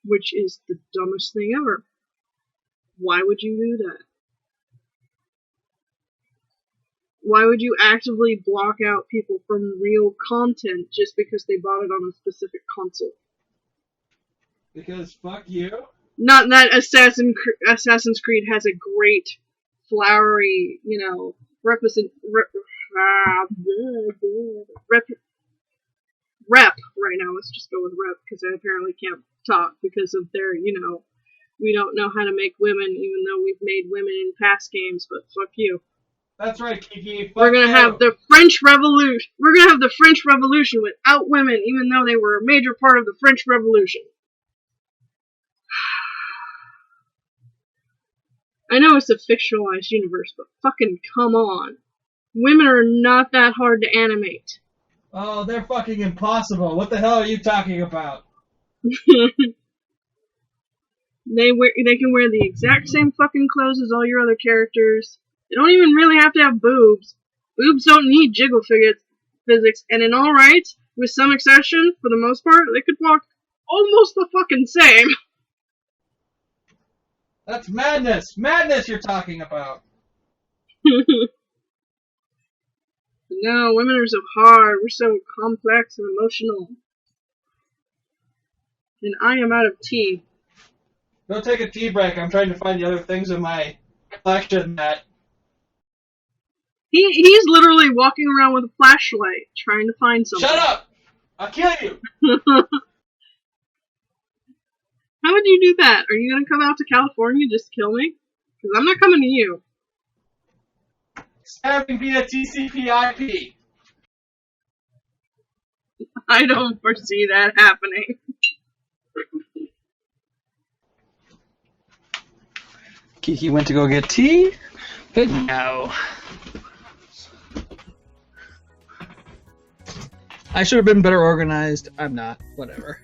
Which is the dumbest thing ever. Why would you do that? Why would you actively block out people from real content just because they bought it on a specific console? Because fuck you. Not that Assassin's Creed has a great, flowery, rep right now. Let's just go with rep, because I apparently can't talk because of their, we don't know how to make women, even though we've made women in past games, but fuck you. That's right, Kiki. We're gonna have the French Revolution. We're gonna have the French Revolution without women, even though they were a major part of the French Revolution. I know it's a fictionalized universe, but fucking come on. Women are not that hard to animate. Oh, they're fucking impossible. What the hell are you talking about? They can wear the exact same fucking clothes as all your other characters. They don't even really have to have boobs. Boobs don't need jiggle physics, and in all right, with some exception, for the most part, they could walk almost the fucking same. That's madness! Madness you're talking about! No, women are so hard. We're so complex and emotional. And I am out of tea. Go take a tea break. I'm trying to find the other things in my collection that... He's literally walking around with a flashlight, trying to find something. Shut up! I'll kill you! How would you do that? Are you gonna come out to California just to kill me? Because I'm not coming to you. Stabbing via TCP/IP. I don't foresee that happening. Kiki went to go get tea, but no. I should have been better organized. I'm not. Whatever.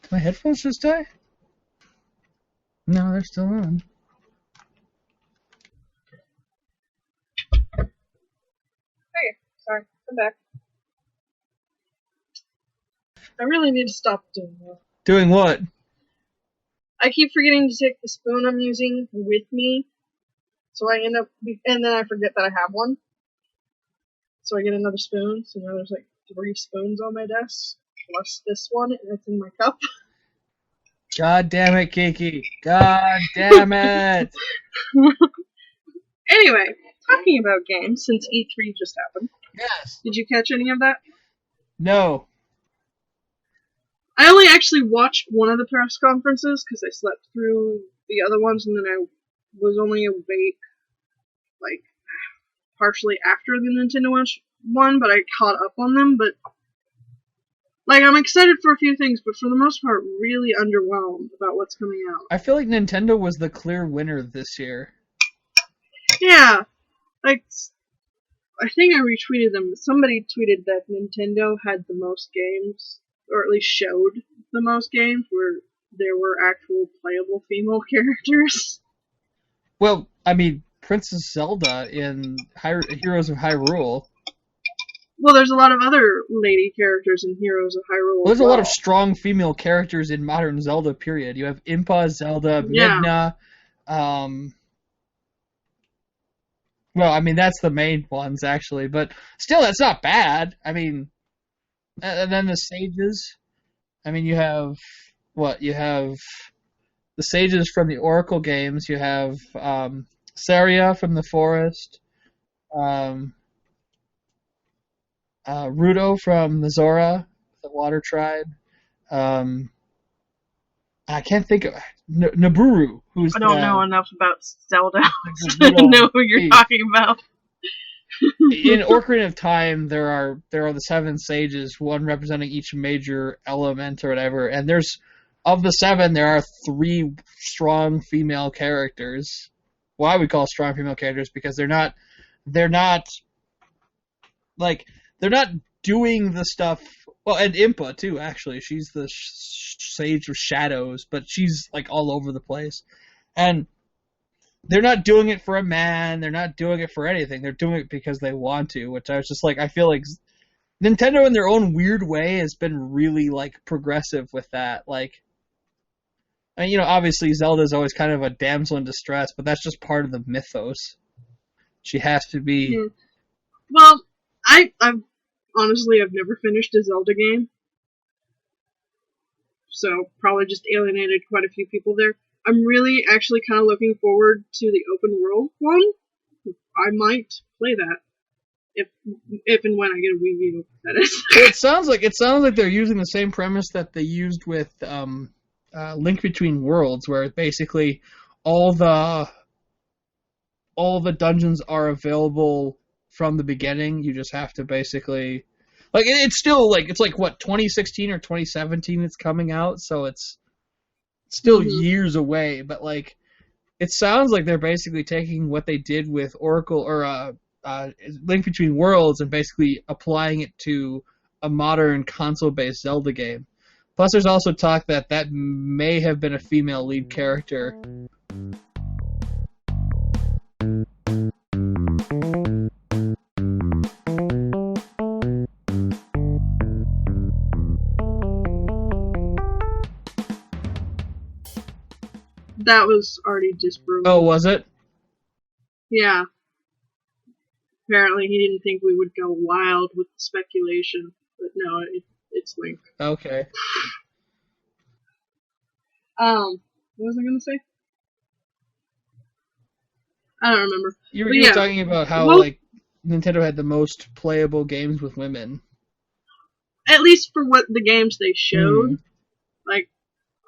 Did my headphones just die? No, they're still on. Sorry, I'm back. I really need to stop doing that. Doing what? I keep forgetting to take the spoon I'm using with me, so I end up, and then I forget that I have one. So I get another spoon, so now there's like 3 spoons on my desk, plus this one, and it's in my cup. God damn it, Kiki. God damn it. Anyway, talking about games, since E3 just happened. Yes. Did you catch any of that? No. I only actually watched one of the press conferences because I slept through the other ones, and then I was only awake, like, partially after the Nintendo one, but I caught up on them, but, like, I'm excited for a few things, but for the most part, really underwhelmed about what's coming out. I feel like Nintendo was the clear winner this year. Yeah, like, I think I retweeted them. Somebody tweeted that Nintendo had the most games, or at least showed the most games where there were actual playable female characters. Well, I mean, Princess Zelda in Heroes of Hyrule. Well, there's a lot of other lady characters in Heroes of Hyrule. Well, there's a lot of strong female characters in modern Zelda, period. You have Impa, Zelda, Midna. Well, I mean, that's the main ones, actually. But still, that's not bad. I mean, and then the sages. I mean, you have... What? You have the sages from the Oracle games. You have Saria from the Forest. Rudo from the Zora, the Water Tribe. I can't think of Naburu, who's I don't know enough about Zelda to know who you're talking about. In Ocarina of Time, there are the 7 sages, one representing each major element or whatever, and of the 7, there are 3 strong female characters. Well, I would call strong female characters because they're not doing the stuff. Well, and Impa too. Actually, she's the sage of shadows, but she's like all over the place, and they're not doing it for a man. They're not doing it for anything. They're doing it because they want to. Which I was just like, I feel like Nintendo, in their own weird way, has been really like progressive with that. Like, I mean, obviously Zelda's always kind of a damsel in distress, but that's just part of the mythos. She has to be. Mm-hmm. Well, I've honestly, I've never finished a Zelda game, so probably just alienated quite a few people there. I'm really actually kind of looking forward to the open world one. I might play that if and when I get a Wii U. That is. It sounds like they're using the same premise that they used with Link Between Worlds, where basically all the dungeons are available from the beginning. You just have to basically, like, it's still like, it's like what, 2016 or 2017 it's coming out, so it's still years away, but like, it sounds like they're basically taking what they did with Oracle or Link Between Worlds and basically applying it to a modern console-based Zelda game. Plus, there's also talk that may have been a female lead character. That was already disproven. Oh, was it? Yeah. Apparently he didn't think we would go wild with the speculation, but no, it's Link. Okay. What was I gonna say? I don't remember. You were talking about how, like, Nintendo had the most playable games with women. At least for what the games they showed. Like,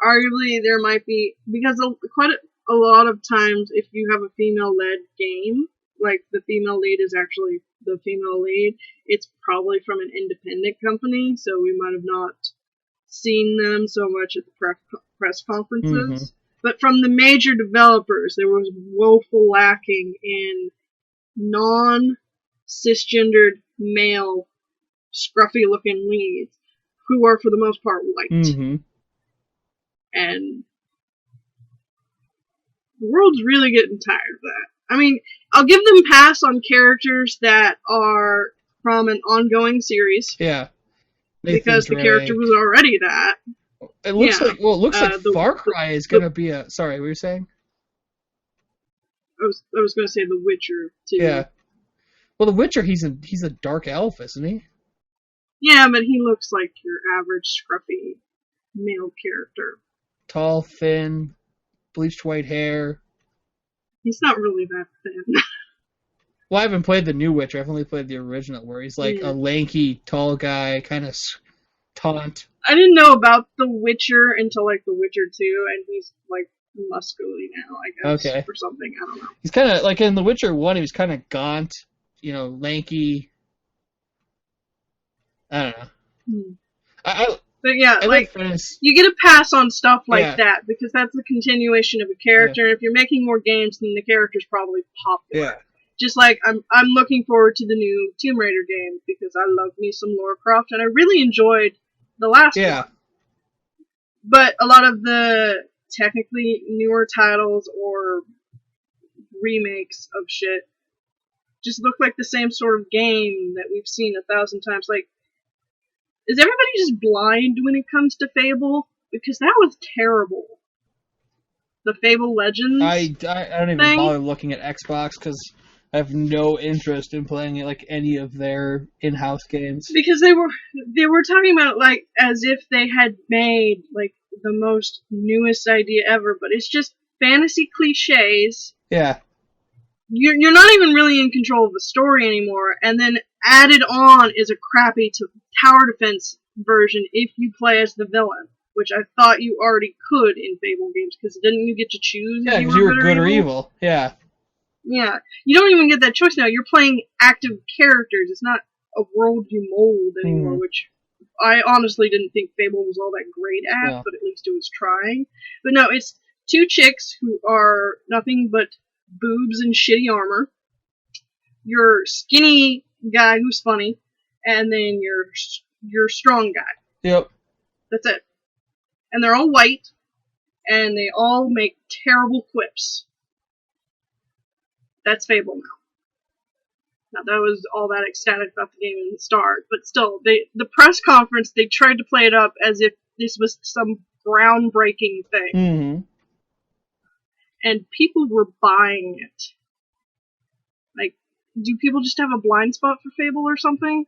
arguably there might be, because quite a lot of times if you have a female-led game, like the female lead is actually the female lead, it's probably from an independent company, so we might have not seen them so much at the press conferences. But from the major developers, there was woeful lacking in non-cisgendered male scruffy-looking leads who are, for the most part, white. And the world's really getting tired of that. I mean, I'll give them pass on characters that are from an ongoing series Yeah. Nathan because the character Drake. was already that. It looks Yeah. like The- Far Cry is gonna be a. Sorry, what were you saying? I was going to say The Witcher too. Yeah. Well, The Witcher, he's a dark elf, isn't he? Yeah, but he looks like your average scruffy male character. Tall, thin, bleached white hair. He's not really that thin. Well, I haven't played the new Witcher. I've only played the original, where he's like a lanky, tall guy, kind of taunt. I didn't know about The Witcher until like The Witcher 2, and he's like muscly now, I guess, Okay. or something. I don't know. He's kind of like in The Witcher 1. He was kind of gaunt, lanky. I don't know. But yeah, I like friends. you get a pass on stuff like Yeah. that because that's a continuation of a character. And if you're making more games, then the character's probably popular. Yeah. Just like I'm looking forward to the new Tomb Raider game because I love me some Lara Croft, and I really enjoyed the last one. But a lot of the technically newer titles or remakes of shit just look like the same sort of game that we've seen 1,000 times. Like, is everybody just blind when it comes to Fable? Because that was terrible. The Fable Legends. I don't even bother looking at Xbox because I have no interest in playing it like any of their in-house games. Because they were talking about it like as if they had made like the most newest idea ever, but it's just fantasy cliches. Yeah. You're not even really in control of the story anymore, and then added on is a crappy tower defense version if you play as the villain, which I thought you already could in Fable games, because didn't you get to choose Yeah, if because you you were good or evil. Yeah. Yeah. You don't even get that choice now. You're playing active characters. It's not a world you mold anymore, which I honestly didn't think Fable was all that great at, but at least it was trying. But no, it's two chicks who are nothing but boobs and shitty armor. Your skinny guy who's funny, and then your strong guy. Yep. That's it. And they're all white, and they all make terrible quips. That's Fable now. Not that I was all that ecstatic about the game in the start, but still, the press conference, they tried to play it up as if this was some groundbreaking thing. Mm-hmm. And people were buying it. Like, do people just have a blind spot for Fable or something?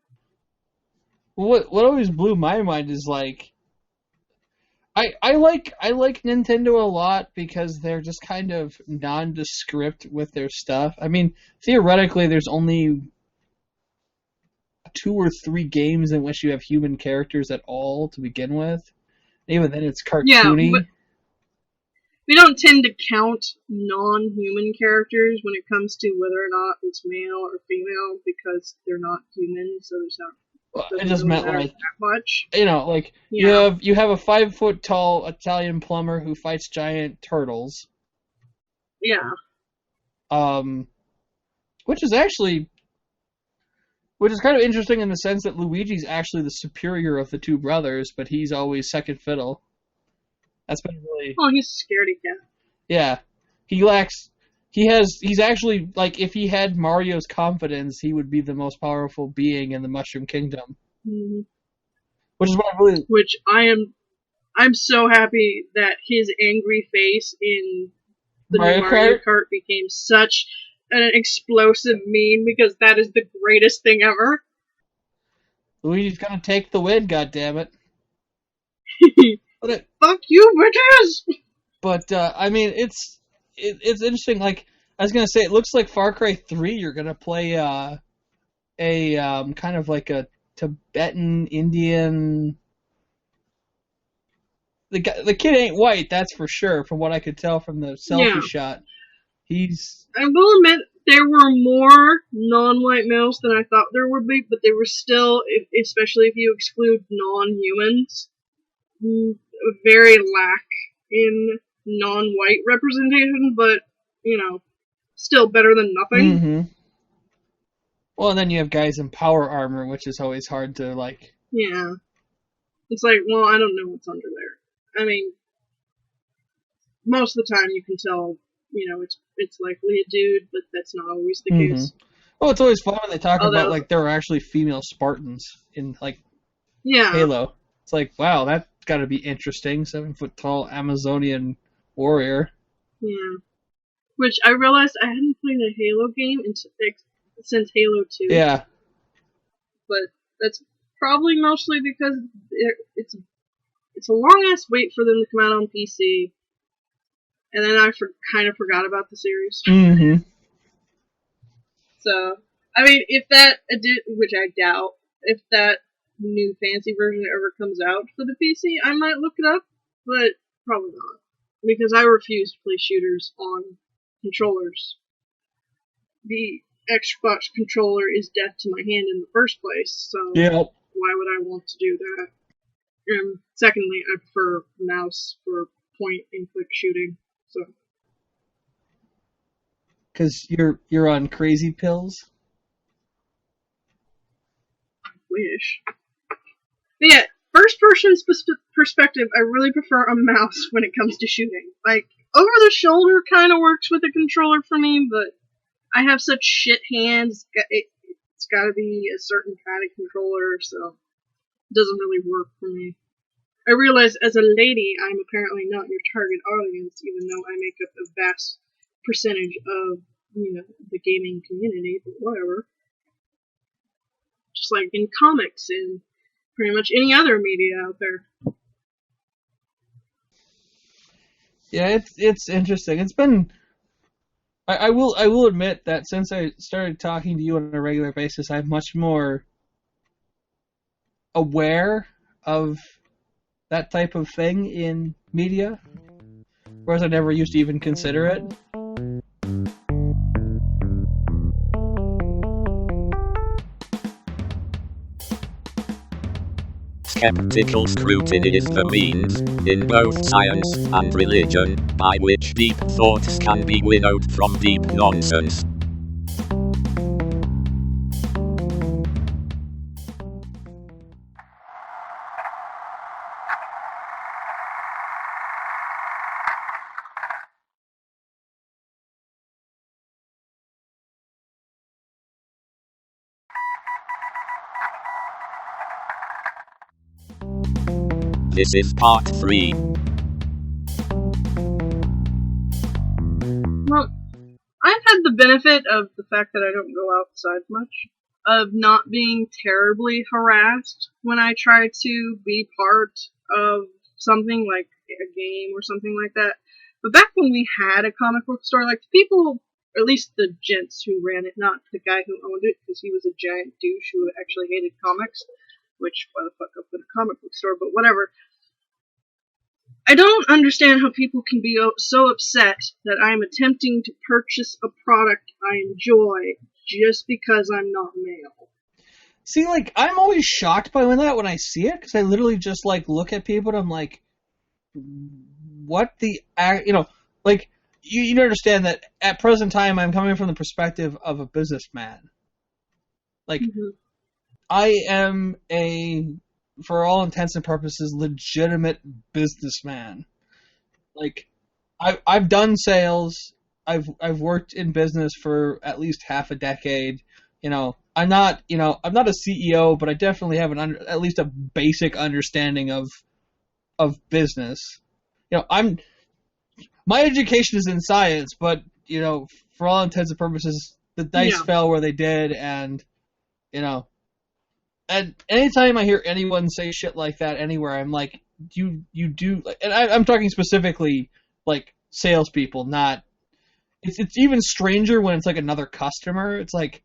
What always blew my mind is like, I like Nintendo a lot because they're just kind of nondescript with their stuff. I mean, theoretically, there's only 2 or 3 games in which you have human characters at all to begin with. Even then, it's cartoony. Yeah, we don't tend to count non-human characters when it comes to whether or not it's male or female because they're not human, so it's not. It just meant like that much. Like you have a 5-foot tall Italian plumber who fights giant turtles. Yeah. Which is kind of interesting in the sense that Luigi's actually the superior of the 2 brothers, but he's always second fiddle. That's been really. Oh, he's a scaredy cat. Yeah, he's actually, like, if he had Mario's confidence, he would be the most powerful being in the Mushroom Kingdom. Mm-hmm. Which I'm so happy that his angry face in the Mario Kart became such an explosive meme, because that is the greatest thing ever. Luigi's gonna take the win, goddammit. Fuck you, bitches! But, I mean, it's interesting. Like, I was gonna say, it looks like Far Cry 3, you're gonna play, kind of like a Tibetan Indian. The kid ain't white, that's for sure, from what I could tell from the selfie shot. I will admit, there were more non-white males than I thought there would be, but they were still, especially if you exclude non-humans, very lack in non-white representation, but, still better than nothing. Mm-hmm. Well, and then you have guys in power armor, which is always hard to, like. Yeah. It's like, well, I don't know what's under there. I mean, most of the time you can tell, it's likely a dude, but that's not always the case. Oh, it's always fun when they talk about Although, like there are actually female Spartans in like yeah, Halo. It's like, wow, that's got to be interesting. 7 foot tall Amazonian warrior. yeah. Which I realized I hadn't played a Halo game since Halo 2, Yeah, but that's probably mostly because it's a long ass wait for them to come out on PC, and then I kind of forgot about the series. mm-hmm. So, I mean, if that which I doubt, if that new fancy version ever comes out for the PC, I might look it up, but probably not. Because I refuse to play shooters on controllers. The Xbox controller is death to my hand in the first place, so Yeah, why would I want to do that? And secondly, I prefer mouse for point and click shooting. So, because you're on crazy pills. wish. But yeah, first person perspective, I really prefer a mouse when it comes to shooting. Like, over the shoulder kind of works with a controller for me, but I have such shit hands, it's gotta be a certain kind of controller, so it doesn't really work for me. I realize as a lady, I'm apparently not your target audience, even though I make up a vast percentage of, the gaming community, but whatever. Just like in comics and pretty much any other media out there. Yeah, it's interesting. It's been. I will admit that since I started talking to you on a regular basis, I'm much more aware of that type of thing in media, whereas I never used to even consider it. Skeptical scrutiny is the means, in both science and religion, by which deep thoughts can be winnowed from deep nonsense. This is part 3. Well, I've had the benefit of the fact that I don't go outside much, of not being terribly harassed when I try to be part of something like a game or something like that. But back when we had a comic book store, like the people, or at least the gents who ran it, not the guy who owned it, because he was a giant douche who actually hated comics, which, why the fuck up in a comic book store, but whatever. I don't understand how people can be so upset that I am attempting to purchase a product I enjoy just because I'm not male. See, like, I'm always shocked by when I see it, because I literally just, like, look at people and I'm like, what the, like, you understand that at present time I'm coming from the perspective of a businessman. Like, I am for all intents and purposes, legitimate businessman. Like, I've done sales. I've worked in business for at least half a decade. I'm not a CEO, but I definitely have at least a basic understanding of business. My education is in science, but for all intents and purposes, the dice fell where they did, and and anytime I hear anyone say shit like that anywhere, I'm like, you do, and I'm talking specifically like salespeople, not. It's even stranger when it's like another customer. It's like,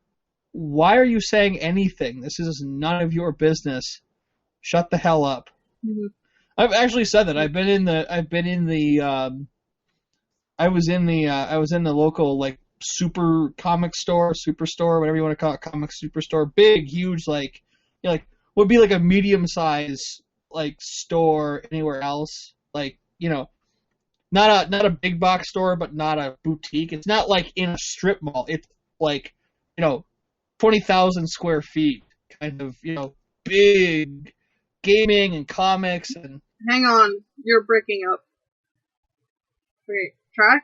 why are you saying anything? This is none of your business. Shut the hell up. Mm-hmm. I've actually said that. I was in the local like super comic store, superstore, whatever you want to call it, comic superstore, big, huge, like, would be like a medium size like store anywhere else, like, not a big box store, but not a boutique. It's not like in a strip mall. It's like, 20,000 square feet, kind of, big gaming and comics and. Hang on, you're breaking up. Wait, try?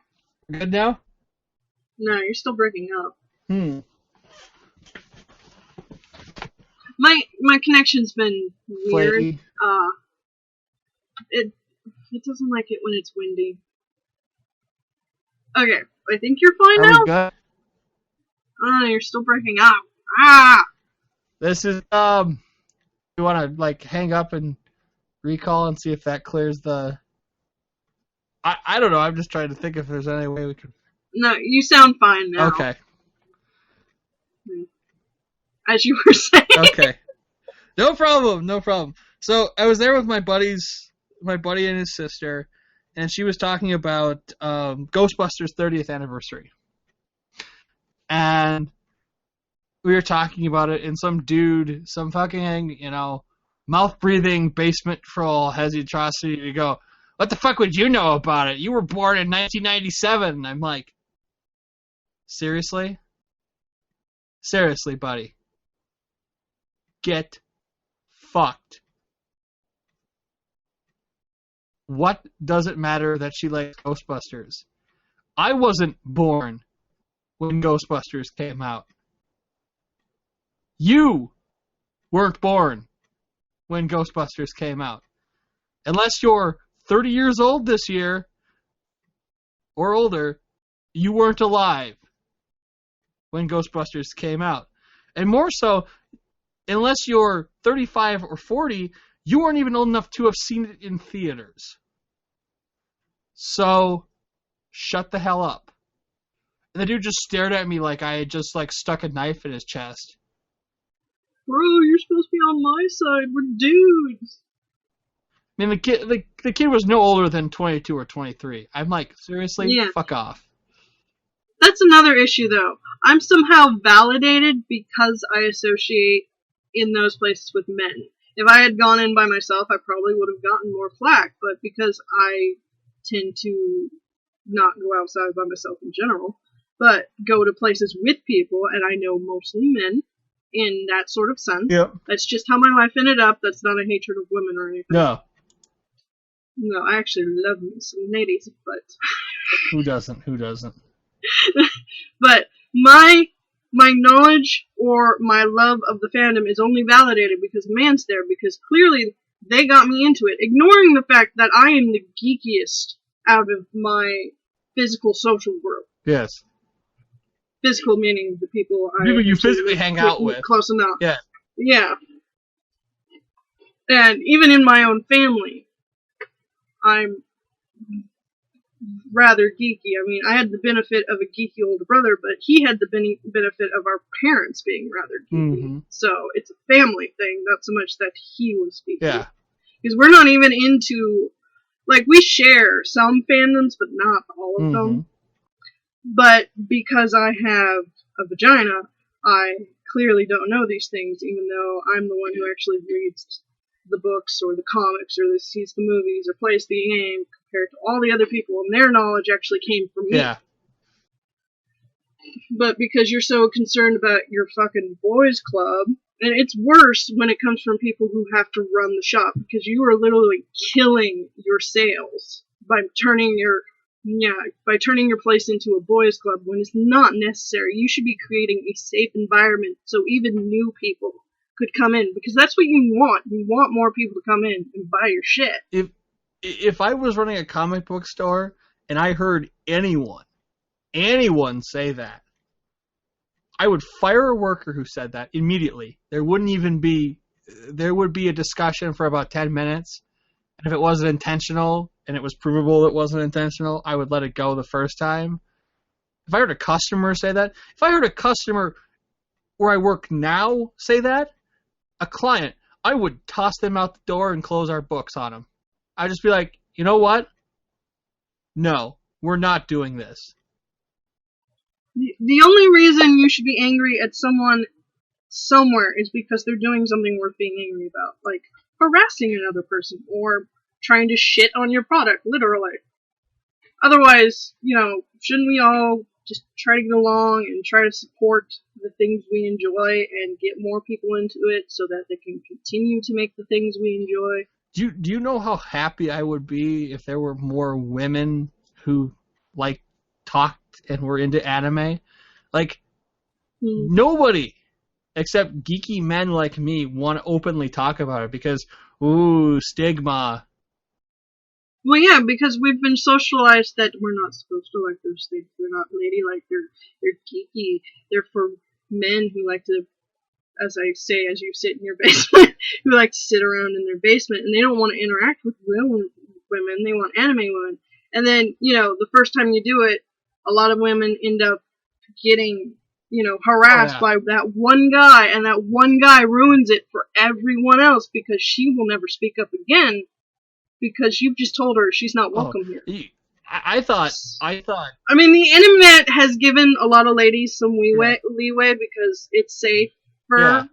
Good now? No, you're still breaking up. My connection's been weird. Flaky. It doesn't like it when it's windy. Okay, I think you're fine Are now. we good? Oh, you're still breaking up. Ah! This is you want to like hang up and recall and see if that clears the. I don't know. I'm just trying to think if there's any way we could. No, you sound fine now. Okay. As you were saying. Okay. No problem. No problem. So I was there with my buddy and his sister, and she was talking about Ghostbusters 30th anniversary. And we were talking about it, and some dude, some fucking, mouth-breathing basement troll has the atrocity to go, what the fuck would you know about it? You were born in 1997. And I'm like, seriously? Seriously, buddy. Get fucked. What does it matter that she likes Ghostbusters? I wasn't born when Ghostbusters came out. You weren't born when Ghostbusters came out. Unless you're 30 years old this year or older, you weren't alive when Ghostbusters came out. And more so, unless you're 35 or 40, you weren't even old enough to have seen it in theaters. So, shut the hell up. And the dude just stared at me like I had just stuck a knife in his chest. Bro, you're supposed to be on my side. We're dudes. I mean, the kid was no older than 22 or 23. I'm like, seriously? Yeah. Fuck off. That's another issue, though. I'm somehow validated because I associate in those places with men. If I had gone in by myself, I probably would have gotten more flack, but because I tend to not go outside by myself in general, but go to places with people, and I know mostly men, in that sort of sense. Yep. That's just how my life ended up. That's not a hatred of women or anything. No. No, I actually love me some ladies, but... Who doesn't? Who doesn't? But my knowledge or my love of the fandom is only validated because man's there, because clearly they got me into it, ignoring the fact that I am the geekiest out of my physical social group. Yes. Physical meaning the people you physically hang out with. Close enough. Yeah. Yeah. And even in my own family, I'm rather geeky. I mean, I had the benefit of a geeky older brother, but he had the benefit of our parents being rather geeky. Mm-hmm. So it's a family thing, not so much that he was geeky. Yeah. Because we're not even into... we share some fandoms, but not all of them. But because I have a vagina, I clearly don't know these things, even though I'm the one who actually reads the books or the comics or sees the movies or plays the game compared to all the other people, and their knowledge actually came from me. Yeah. But because you're so concerned about your fucking boys club, and it's worse when it comes from people who have to run the shop, because you are literally killing your sales by turning your place into a boys club when it's not necessary. You should be creating a safe environment so even new people could come in, because that's what you want. You want more people to come in and buy your shit. If I was running a comic book store and I heard anyone say that, I would fire a worker who said that immediately. There would be a discussion for about 10 minutes. And if it wasn't intentional and it was provable it wasn't intentional, I would let it go the first time. If I heard a customer say that, if I heard a customer where I work now say that, a client, I would toss them out the door and close our books on them. I'd just be like, you know what? No, we're not doing this. The only reason you should be angry at someone somewhere is because they're doing something worth being angry about, like harassing another person or trying to shit on your product, literally. Otherwise, shouldn't we all just try to get along and try to support the things we enjoy and get more people into it so that they can continue to make the things we enjoy? Do you know how happy I would be if there were more women who talked and were into anime? Nobody Except geeky men like me want to openly talk about it because, ooh, stigma. Well, yeah, because we've been socialized that we're not supposed to like those things. They're not ladylike. They're geeky. They're for men who like to, as I say, as you sit in your basement, who like to sit around in their basement, and they don't want to interact with real women. They want anime women. And then, the first time you do it, a lot of women end up getting, harassed by that one guy, and that one guy ruins it for everyone else because she will never speak up again because you've just told her she's not welcome here. I thought. I mean, the internet has given a lot of ladies some leeway because it's safer. Yeah.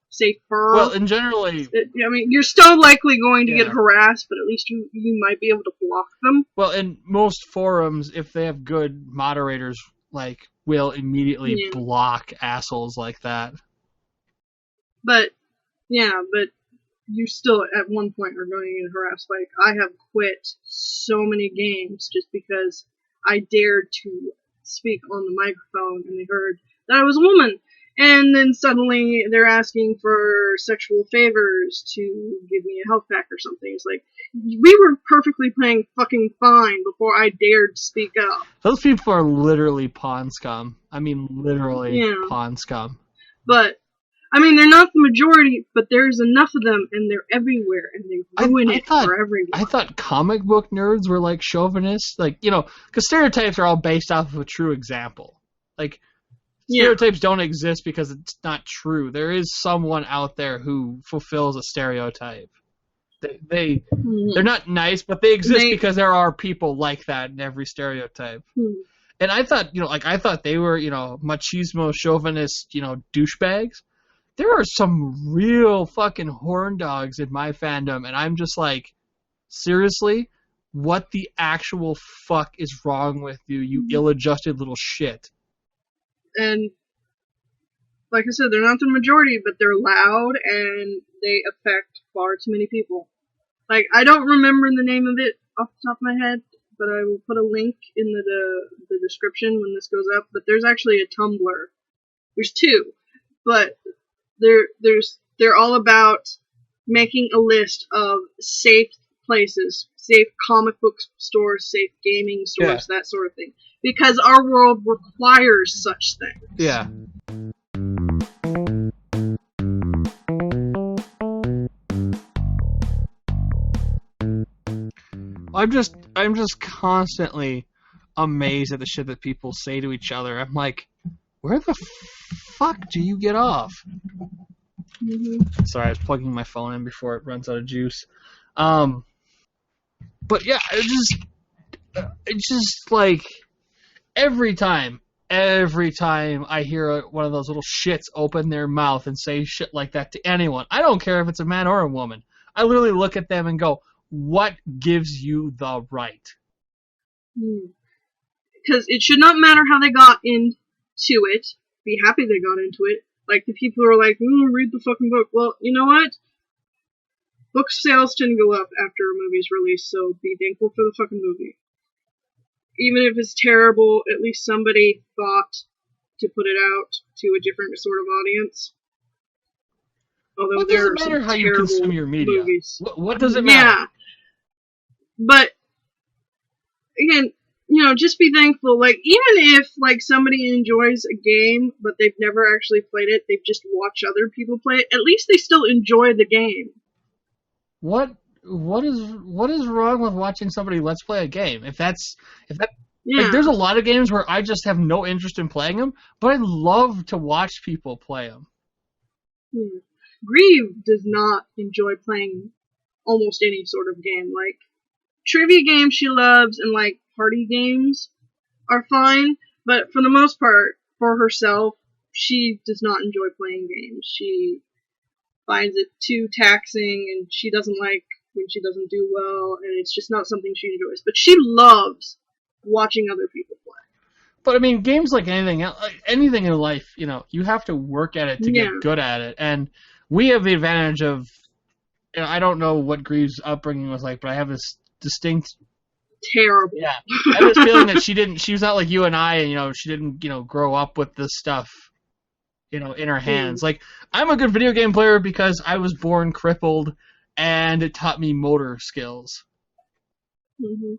Safer. Well, and generally, I mean, you're still likely going to get harassed, but at least you might be able to block them. Well, in most forums, if they have good moderators, will immediately block assholes like that. But you still at one point are going to get harassed. Like, I have quit so many games just because I dared to speak on the microphone and they heard that I was a woman. And then suddenly they're asking for sexual favors to give me a health pack or something. It's like, we were perfectly playing fucking fine before I dared speak up. Those people are literally pawn scum. I mean, literally pawn scum. But, I mean, they're not the majority, but there's enough of them, and they're everywhere, and they ruin it for everyone. I thought comic book nerds were, chauvinists. Because stereotypes are all based off of a true example. Stereotypes don't exist because it's not true. There is someone out there who fulfills a stereotype. They're not nice, but they exist because there are people like that in every stereotype. And I thought, I thought they were, machismo, chauvinist, douchebags. There are some real fucking horn dogs in my fandom, and I'm just like, seriously? What the actual fuck is wrong with you, you ill-adjusted little shit? And, like I said, they're not the majority, but they're loud, and they affect far too many people. I don't remember the name of it off the top of my head, but I will put a link in the description when this goes up. But there's actually a Tumblr. There's two, but they're all about making a list of safe places, safe comic book stores, safe gaming stores, that sort of thing. Because our world requires such things. Yeah. I'm just constantly amazed at the shit that people say to each other. I'm like, where the fuck do you get off? Sorry, I was plugging my phone in before it runs out of juice. But yeah, it's just like every time I hear one of those little shits open their mouth and say shit like that to anyone, I don't care if it's a man or a woman. I literally look at them and go, what gives you the right? Because it should not matter how they got into it. Be happy they got into it. Like the people who are like, read the fucking book. Well, you know what? Book sales tend to go up after a movie's released, so be thankful for the fucking movie. Even if it's terrible, at least somebody thought to put it out to a different sort of audience. Although what does it matter how you consume your media? Movies. What does it matter? Yeah. But, again, just be thankful. Even if, somebody enjoys a game, but they've never actually played it, they've just watched other people play it, at least they still enjoy the game. What is wrong with watching somebody let's play a game? If there's a lot of games where I just have no interest in playing them, but I love to watch people play them. Grieve does not enjoy playing almost any sort of game. Trivia games she loves and party games are fine, but for the most part, for herself, she does not enjoy playing games. She finds it too taxing, and she doesn't like when she doesn't do well, and it's just not something she enjoys. But she loves watching other people play. But I mean, games like anything in life, you have to work at it to get good at it. And we have the advantage of, I don't know what Grieve's upbringing was like, but I have this distinct terrible. Yeah, I have this feeling that she was not like you and I, and she didn't grow up with this stuff. in our hands. Like, I'm a good video game player because I was born crippled, and it taught me motor skills. Mm-hmm.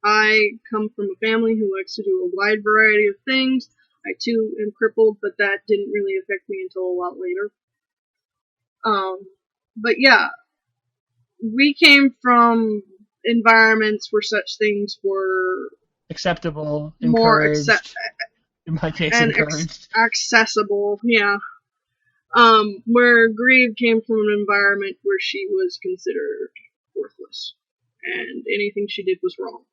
I come from a family who likes to do a wide variety of things. I too am crippled, but that didn't really affect me until a lot later. But yeah, we came from environments where such things were Acceptable, more encouraged. In my case, encouraged. accessible. Yeah. Where Grieve came from an environment where she was considered worthless, and anything she did was wrong,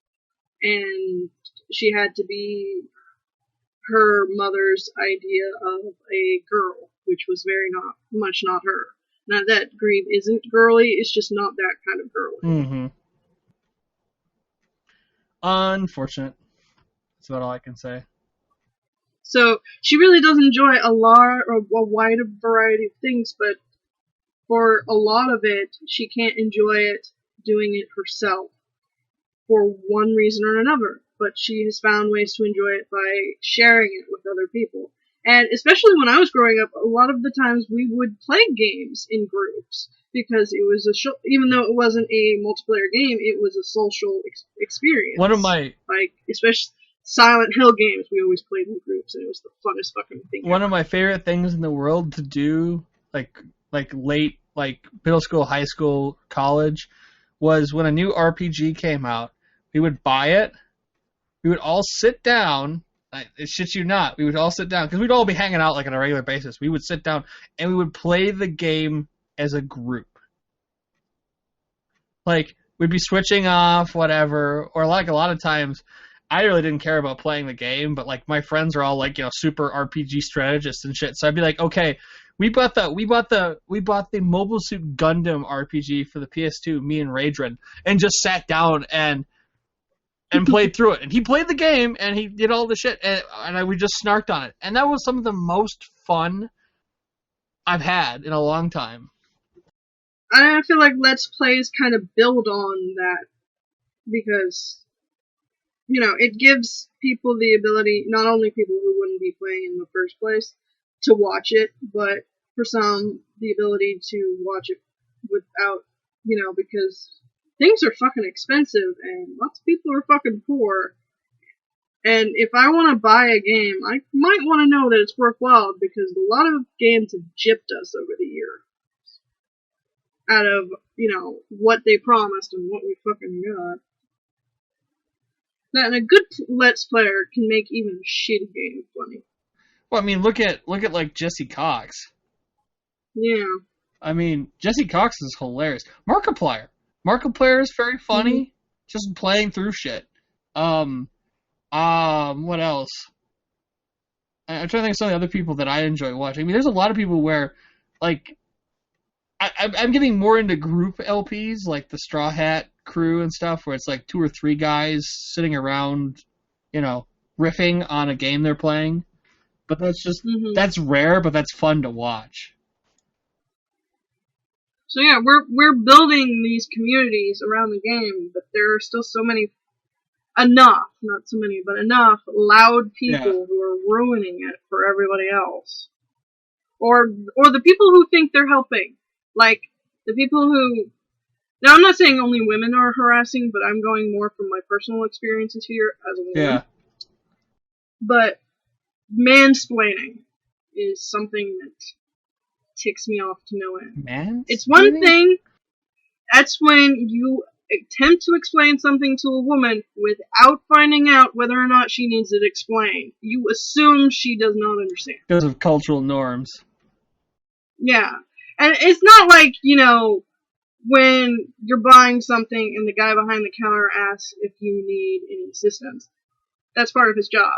and she had to be her mother's idea of a girl, which was very not her. Not that Grieve isn't girly, it's just not that kind of girly. Mm-hmm. Unfortunate. That's about all I can say. So she really does enjoy a wide variety of things, but for a lot of it, she can't enjoy it doing it herself for one reason or another. But she has found ways to enjoy it by sharing it with other people. And especially when I was growing up, a lot of the times we would play games in groups because it was even though it wasn't a multiplayer game, it was a social experience. One of my especially Silent Hill games, we always played in groups, and it was the funnest fucking thing. One of my favorite things in the world to do, like late, middle school, high school, college, was when a new RPG came out. We would buy it. We would all sit down. It shits you not. We would all sit down because we'd all be hanging out on a regular basis. We would sit down and we would play the game as a group. We'd be switching off, whatever, or a lot of times. I really didn't care about playing the game, but my friends are all super RPG strategists and shit. So I'd be like, okay, we bought the Mobile Suit Gundam RPG for the PS2, me and Radrin, and just sat down and played through it. And he played the game and he did all the shit, and we just snarked on it. And that was some of the most fun I've had in a long time. I feel like Let's Plays kind of build on that because it gives people the ability, not only people who wouldn't be playing in the first place, to watch it, but for some, the ability to watch it without, because things are fucking expensive and lots of people are fucking poor. And if I want to buy a game, I might want to know that it's worthwhile because a lot of games have gypped us over the year. Out of, what they promised and what we fucking got. And a good Let's Player can make even a shitty game funny. Well, I mean, look at Jesse Cox. Yeah. I mean, Jesse Cox is hilarious. Markiplier is very funny. Just playing through shit. What else? I'm trying to think of some of the other people that I enjoy watching. I mean, there's a lot of people where, I'm getting more into group LPs, like the Straw Hat crew and stuff, where it's 2 or 3 guys sitting around, riffing on a game they're playing. But that's just, that's rare, but that's fun to watch. So yeah, we're building these communities around the game, but there are still enough loud people who are ruining it for everybody else. Or the people who think they're helping. The people who... Now, I'm not saying only women are harassing, but I'm going more from my personal experiences here as a woman. Yeah. But mansplaining is something that ticks me off to no end. Mansplaining? It's one thing. That's when you attempt to explain something to a woman without finding out whether or not she needs it explained. You assume she does not understand. Because of cultural norms. Yeah. And it's not like, when you're buying something and the guy behind the counter asks if you need any assistance. That's part of his job.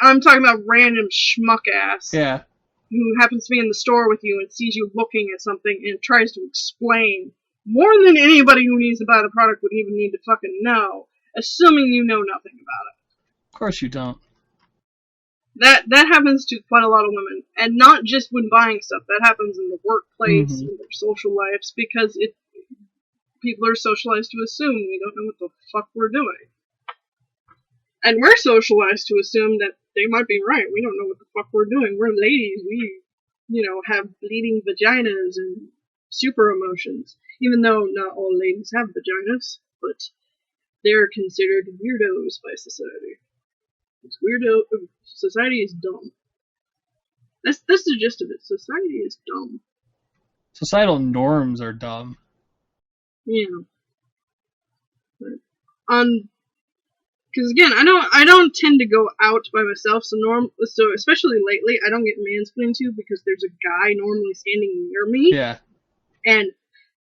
I'm talking about random schmuck ass. Yeah. Who happens to be in the store with you and sees you looking at something and tries to explain more than anybody who needs to buy the product would even need to fucking know, assuming you know nothing about it. Of course you don't. That happens to quite a lot of women, and not just when buying stuff. That happens in the workplace, in their social lives, because people are socialized to assume we don't know what the fuck we're doing. And we're socialized to assume that they might be right. We don't know what the fuck we're doing. We're ladies. We, have bleeding vaginas and super emotions. Even though not all ladies have vaginas, but they're considered weirdos by society. Society is dumb. That's the gist of it. Society is dumb. Societal norms are dumb. Yeah. Because again, I don't tend to go out by myself. So especially lately, I don't get mansplained to because there's a guy normally standing near me. Yeah. And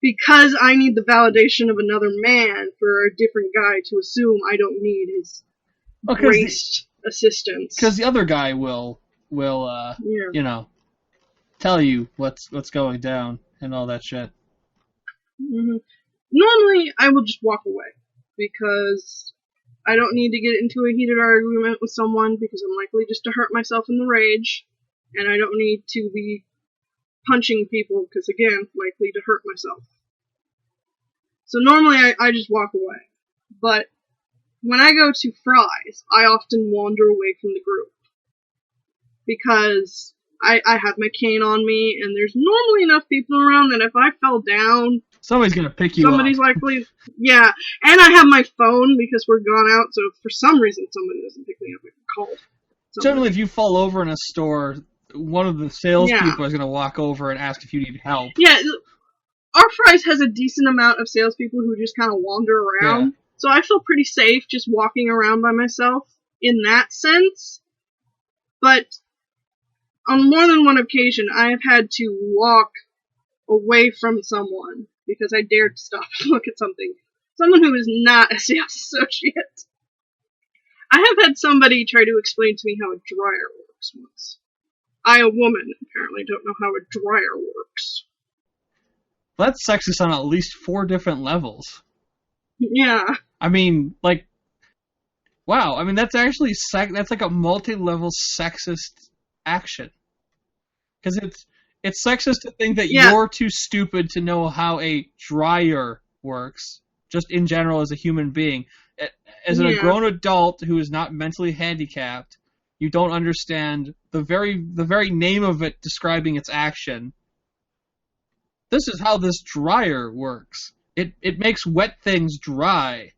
because I need the validation of another man for a different guy to assume I don't need his graced assistance. Because the other guy will tell you what's going down and all that shit. Mm-hmm. Normally, I will just walk away because I don't need to get into a heated argument with someone because I'm likely just to hurt myself in the rage, and I don't need to be punching people because, again, likely to hurt myself. So normally I just walk away. But when I go to Fry's, I often wander away from the group because I have my cane on me, and there's normally enough people around that if I fell down, somebody's gonna pick you up. Somebody's likely, yeah. And I have my phone because we're gone out, so if for some reason somebody doesn't pick me up, I can call somebody. Generally, if you fall over in a store, one of the salespeople is gonna walk over and ask if you need help. Yeah, our Fry's has a decent amount of salespeople who just kind of wander around, so I feel pretty safe just walking around by myself in that sense. But on more than one occasion, I have had to walk away from someone because I dared to stop and look at something. Someone who is not a sales associate. I have had somebody try to explain to me how a dryer works once. I, a woman, apparently don't know how a dryer works. Well, that's sexist on at least 4 different levels. Yeah. I mean, wow. I mean, that's actually that's like a multi-level sexist action. Because it's sexist to think that you're too stupid to know how a dryer works, just in general as a human being. As a grown adult who is not mentally handicapped, you don't understand the very name of it describing its action. This is how this dryer works. It makes wet things dry.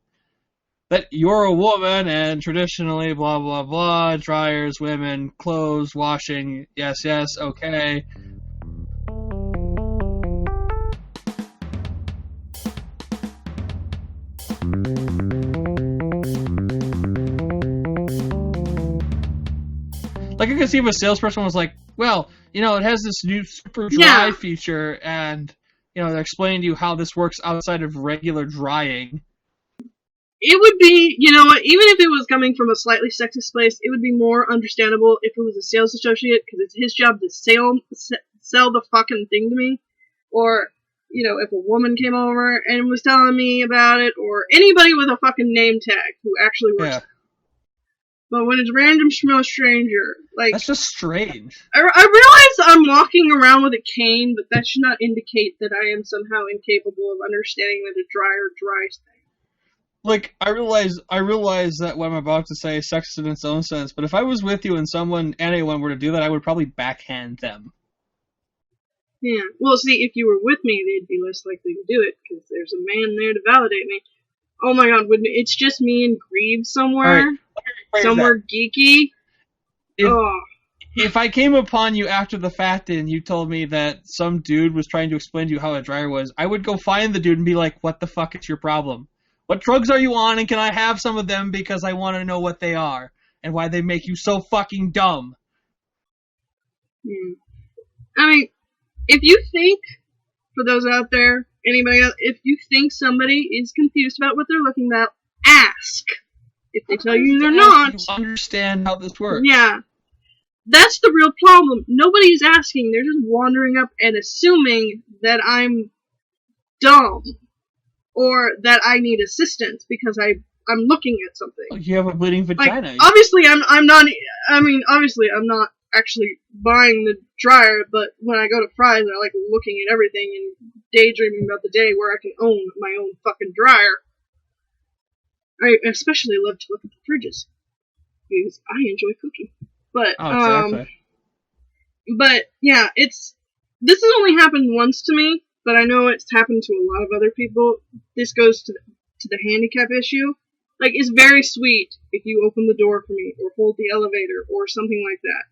That you're a woman and traditionally blah blah blah, dryers, women, clothes, washing, yes, okay. Like, I could see if a salesperson was like, well, it has this new super dry feature, and, they're explaining to you how this works outside of regular drying. It would be, even if it was coming from a slightly sexist place, it would be more understandable if it was a sales associate, because it's his job to sell the fucking thing to me. Or, if a woman came over and was telling me about it, or anybody with a fucking name tag who actually works there. But when it's random schmo stranger, that's just strange. I realize I'm walking around with a cane, but that should not indicate that I am somehow incapable of understanding that a dryer dries things. I realize that what I'm about to say is sexist in its own sense, but if I was with you and anyone were to do that, I would probably backhand them. Yeah. Well, see, if you were with me, they'd be less likely to do it, because there's a man there to validate me. Oh my god, it's just me and Greaves somewhere? Right, somewhere geeky? If I came upon you after the fact and you told me that some dude was trying to explain to you how a dryer was, I would go find the dude and be like, what the fuck is your problem? What drugs are you on, and can I have some of them because I want to know what they are and why they make you so fucking dumb? I mean, if you think, for those out there, anybody else, if you think somebody is confused about what they're looking at, ask. If they tell you they're not, you understand how this works. Yeah. That's the real problem. Nobody's asking. They're just wandering up and assuming that I'm dumb. Or that I need assistance because I'm looking at something. You have a bleeding vagina. Obviously, I'm not actually buying the dryer, but when I go to Fry's, I like looking at everything and daydreaming about the day where I can own my own fucking dryer. I especially love to look at the fridges. because I enjoy cooking. But Oh, exactly. But yeah, this has only happened once to me, but I know it's happened to a lot of other people. This goes to the handicap issue. Like, it's very sweet if you open the door for me, or hold the elevator, or something like that.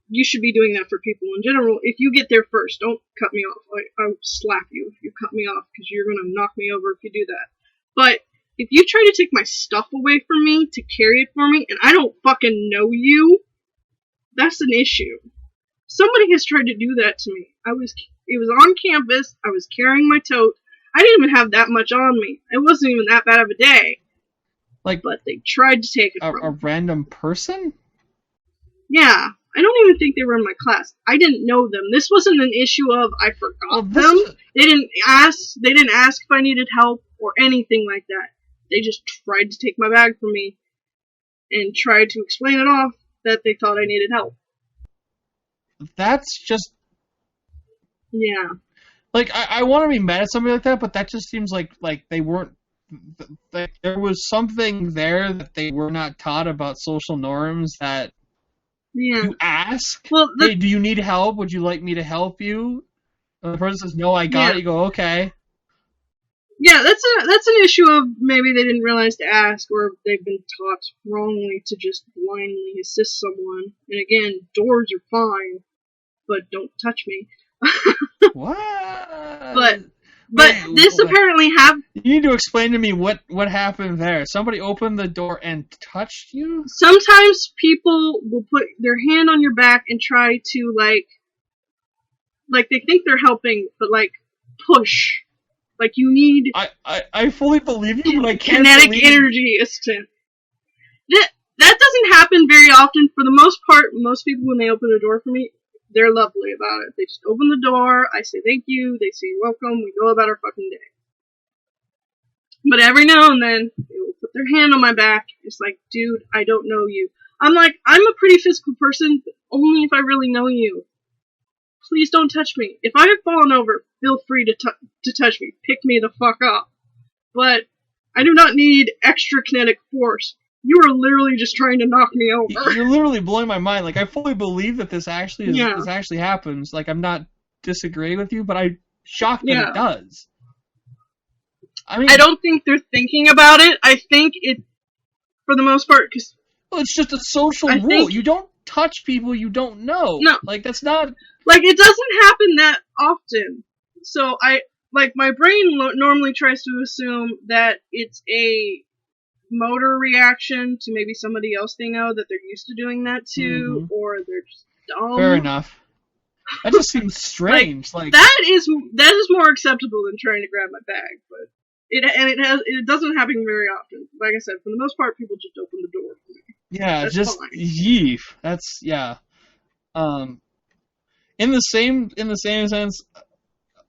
You should be doing that for people in general. If you get there first, don't cut me off. I'll slap you if you cut me off, because you're gonna knock me over if you do that. But if you try to take my stuff away from me to carry it for me, and I don't fucking know you, that's an issue. Somebody has tried to do that to me. It was on campus. I was carrying my tote. I didn't even have that much on me. It wasn't even that bad of a day. Like, but they tried to take it from me. A random person? Yeah. I don't even think they were in my class. I didn't know them. This wasn't an issue of I forgot them. They didn't ask if I needed help or anything like that. They just tried to take my bag from me and tried to explain it off that they thought I needed help. That's just... Yeah. Like, I want to be mad at somebody like that, but that just seems like they weren't... Like, there was something there that they were not taught about social norms that... Yeah. You ask, well, hey, do you need help? Would you like me to help you? And the person says, no, I got it. You go, okay. Yeah, that's an issue of maybe they didn't realize to ask, or they've been taught wrongly to just blindly assist someone. And again, doors are fine, but don't touch me. What? But this apparently You need to explain to me what happened there. Somebody opened the door and touched you? Sometimes people will put their hand on your back and try to, like they think they're helping, but, push. Like, you need... I fully believe you, but I can't kinetic energy assistant. That doesn't happen very often. For the most part, most people, when they open a door for me, they're lovely about it. They just open the door, I say thank you, they say you're welcome, we go about our fucking day. But every now and then, they will put their hand on my back. It's like, dude, I don't know you. I'm a pretty physical person, but only if I really know you. Please don't touch me. If I have fallen over, feel free to touch me. Pick me the fuck up. But I do not need extra kinetic force. You are literally just trying to knock me over. You're literally blowing my mind. Like, I fully believe that this actually this actually happens. Like, I'm not disagreeing with you, but I'm shocked that it does. I mean, I don't think they're thinking about it. I think it, for the most part, because... Well, it's just a social rule. You don't touch people you don't know. No. Like, that's not... Like, it doesn't happen that often. So, my brain normally tries to assume that it's a motor reaction to maybe somebody else they know that they're used to doing that to, or they're just dumb. Fair enough. That just seems strange. That is more acceptable than trying to grab my bag, but it doesn't happen very often. Like I said, for the most part, people just open the door for me. Yeah, that's just fine. yeef. That's in the same sense.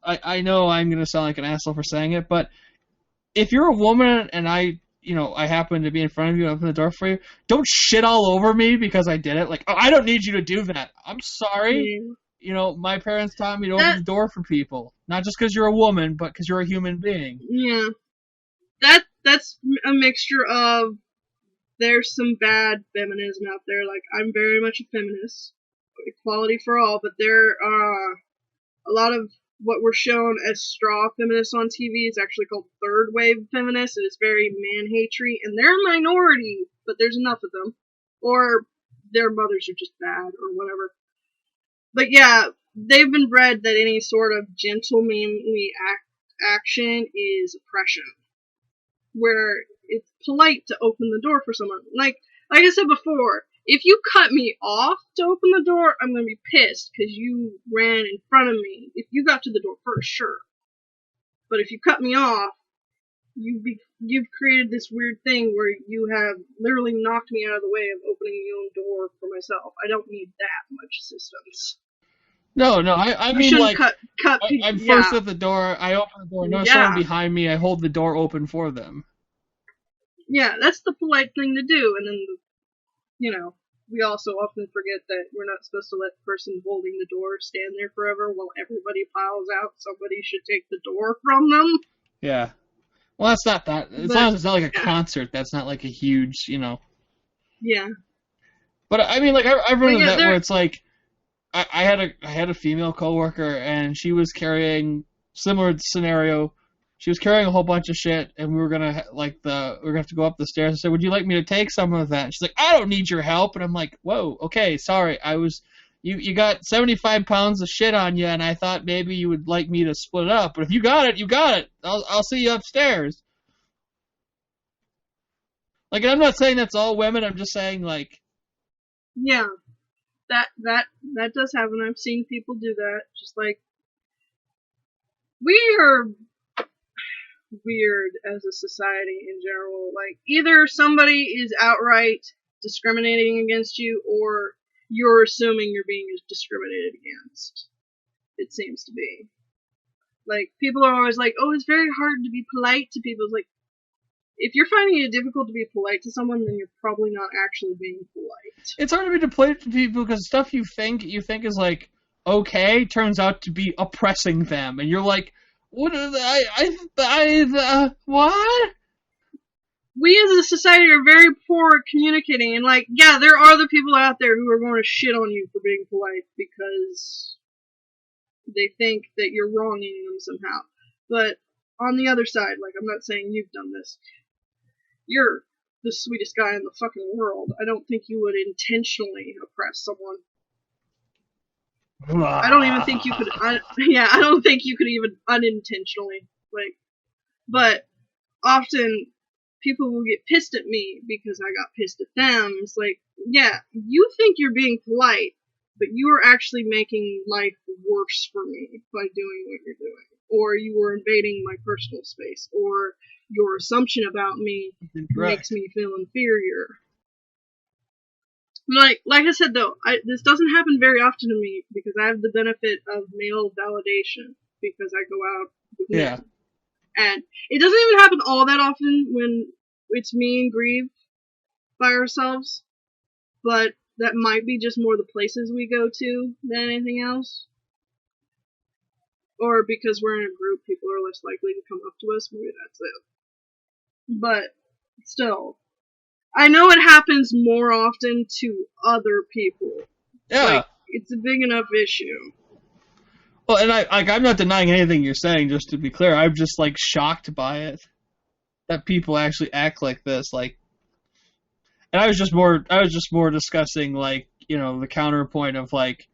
I know I'm gonna sound like an asshole for saying it, but if you're a woman and I happen to be in front of you and open the door for you, don't shit all over me because I did it. Like, oh, I don't need you to do that. I'm sorry. Yeah. My parents taught me to open the door for people. Not just because you're a woman, but because you're a human being. Yeah. That's a mixture of, there's some bad feminism out there. Like, I'm very much a feminist. Equality for all, but there are a lot of what we're shown as straw feminists on TV is actually called third wave feminists. It is very man-hatry, and they're a minority, but there's enough of them. Or their mothers are just bad, or whatever. But yeah, they've been bred that any sort of gentlemanly action is oppression. Where it's polite to open the door for someone. Like I said before, if you cut me off to open the door, I'm going to be pissed because you ran in front of me. If you got to the door first, sure. But if you cut me off, you've created this weird thing where you have literally knocked me out of the way of opening my own door for myself. I don't need that much assistance. No, I mean, like, cut I'm first at the door, I open the door, there's someone behind me, I hold the door open for them. Yeah, that's the polite thing to do, and then we also often forget that we're not supposed to let the person holding the door stand there forever while everybody piles out. Somebody should take the door from them. Yeah. Well, that's not that. As long as it's not like a concert, that's not like a huge, Yeah. But I mean, like I've run But into yeah, that where it's like I had a female coworker and she was carrying similar scenario. She was carrying a whole bunch of shit, and we were gonna we were gonna have to go up the stairs. I said, "Would you like me to take some of that?" And she's like, "I don't need your help." And I'm like, "Whoa, okay, sorry. You got 75 pounds of shit on you, and I thought maybe you would like me to split it up. But if you got it, you got it. I'll see you upstairs." Like, and I'm not saying that's all women. I'm just saying like, yeah, that does happen. I've seen people do that. Just like, we are weird as a society in general. Like, either somebody is outright discriminating against you, or you're assuming you're being discriminated against. It seems to be. Like, people are always like, oh, it's very hard to be polite to people. It's like, if you're finding it difficult to be polite to someone, then you're probably not actually being polite. it's hard to be deployed to people because stuff you think is like okay turns out to be oppressing them, and you're like, what? What? We as a society are very poor at communicating, and like, yeah, there are the people out there who are going to shit on you for being polite because they think that you're wronging them somehow. But on the other side, like, I'm not saying you've done this. You're the sweetest guy in the fucking world. I don't think you would intentionally oppress someone. I don't even think you could. I don't think you could even unintentionally. Like, but often people will get pissed at me because I got pissed at them. It's like, yeah, you think you're being polite, but you are actually making life worse for me by doing what you're doing. Or you were invading my personal space, or your assumption about me makes me feel inferior. Like I said though, this doesn't happen very often to me because I have the benefit of male validation because I go out with men. And it doesn't even happen all that often when it's me and Grieve by ourselves, but that might be just more the places we go to than anything else. Or because we're in a group, people are less likely to come up to us. Maybe that's it. But still, I know it happens more often to other people. Yeah. Like, it's a big enough issue. Well, and I'm not denying anything you're saying. Just to be clear, I'm just like shocked by it that people actually act like this. Like, and I was just more discussing like the counterpoint of like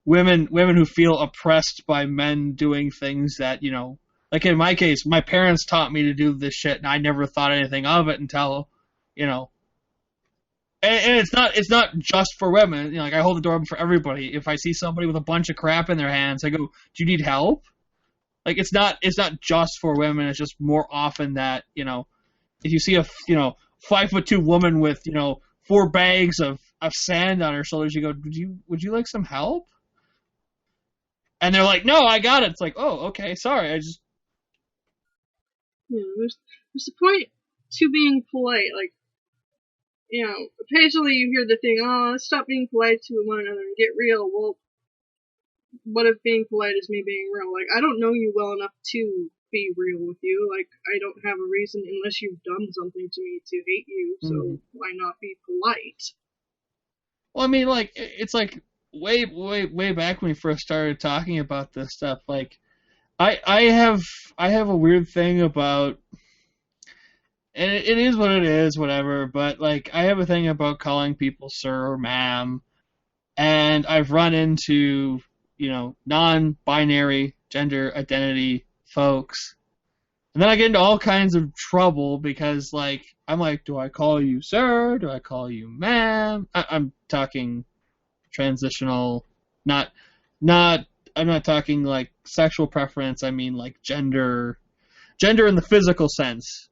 women who feel oppressed by men doing things that like in my case, my parents taught me to do this shit, and I never thought anything of it until And it's not just for women. Like, I hold the door open for everybody. If I see somebody with a bunch of crap in their hands, I go, "Do you need help?" Like, it's not just for women. It's just more often that if you see a 5'2" woman with 4 bags of sand on her shoulders, you go, would you like some help? And they're like, "No, I got it." It's like, "Oh, okay, sorry. I just." Yeah, there's a point to being polite. Like, occasionally you hear the thing, oh, let's stop being polite to one another and get real. Well, what if being polite is me being real? Like, I don't know you well enough to be real with you. Like, I don't have a reason, unless you've done something to me, to hate you, so why not be polite? Well, I mean, like, it's like way back when we first started talking about this stuff. Like, I have a weird thing about, and it is what it is, whatever. But like, I have a thing about calling people sir or ma'am, and I've run into non-binary gender identity folks, and then I get into all kinds of trouble because like I'm like, do I call you sir? Do I call you ma'am? I'm talking transitional, not. I'm not talking like sexual preference. I mean like gender in the physical sense.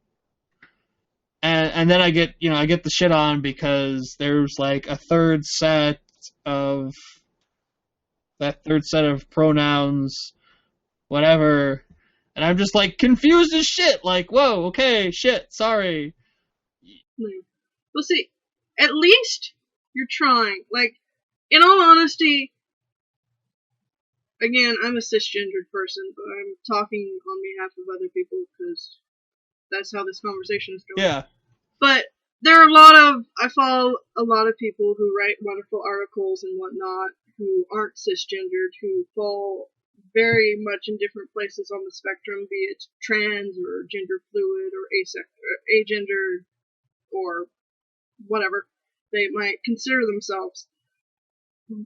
And then I get the shit on because there's like a third set of pronouns, whatever, and I'm just like confused as shit. Like, whoa, okay, shit, sorry. Well, see, at least you're trying. Like, in all honesty, again, I'm a cisgendered person, but I'm talking on behalf of other people because that's how this conversation is going. Yeah. But there are I follow a lot of people who write wonderful articles and whatnot who aren't cisgendered, who fall very much in different places on the spectrum, be it trans or gender fluid or agender or whatever they might consider themselves.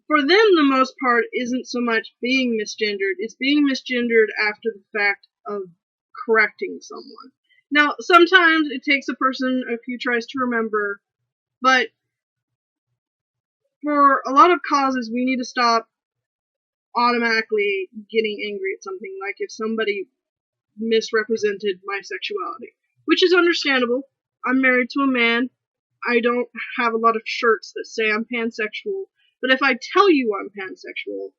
For them, the most part isn't so much being misgendered, it's being misgendered after the fact of correcting someone. Now, sometimes it takes a person a few tries to remember, but for a lot of causes, we need to stop automatically getting angry at something, like if somebody misrepresented my sexuality, which is understandable. I'm married to a man. I don't have a lot of shirts that say I'm pansexual, but if I tell you I'm pansexual,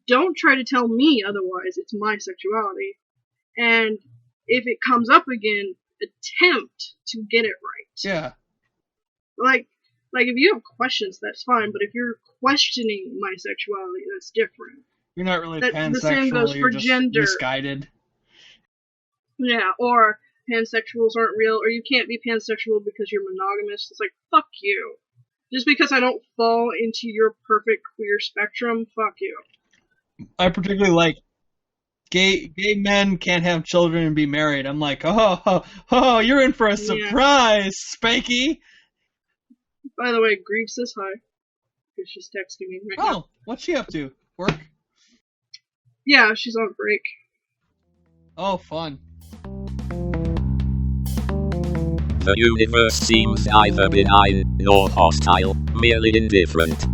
don't try to tell me otherwise. It's my sexuality. And if it comes up again, attempt to get it right. Yeah. Like if you have questions, that's fine, but if you're questioning my sexuality, that's different. You're not really pansexual, the same goes you're for just gender. misguided. Yeah, or pansexuals aren't real, or you can't be pansexual because you're monogamous. It's like, fuck you. Just because I don't fall into your perfect queer spectrum, fuck you. I particularly like gay men can't have children and be married. I'm like, oh, you're in for a surprise, Spanky. By the way, Grieve says hi, because she's texting me right now. Oh, what's she up to? Work? Yeah, she's on break. Oh, fun. The universe seems neither benign nor hostile, merely indifferent.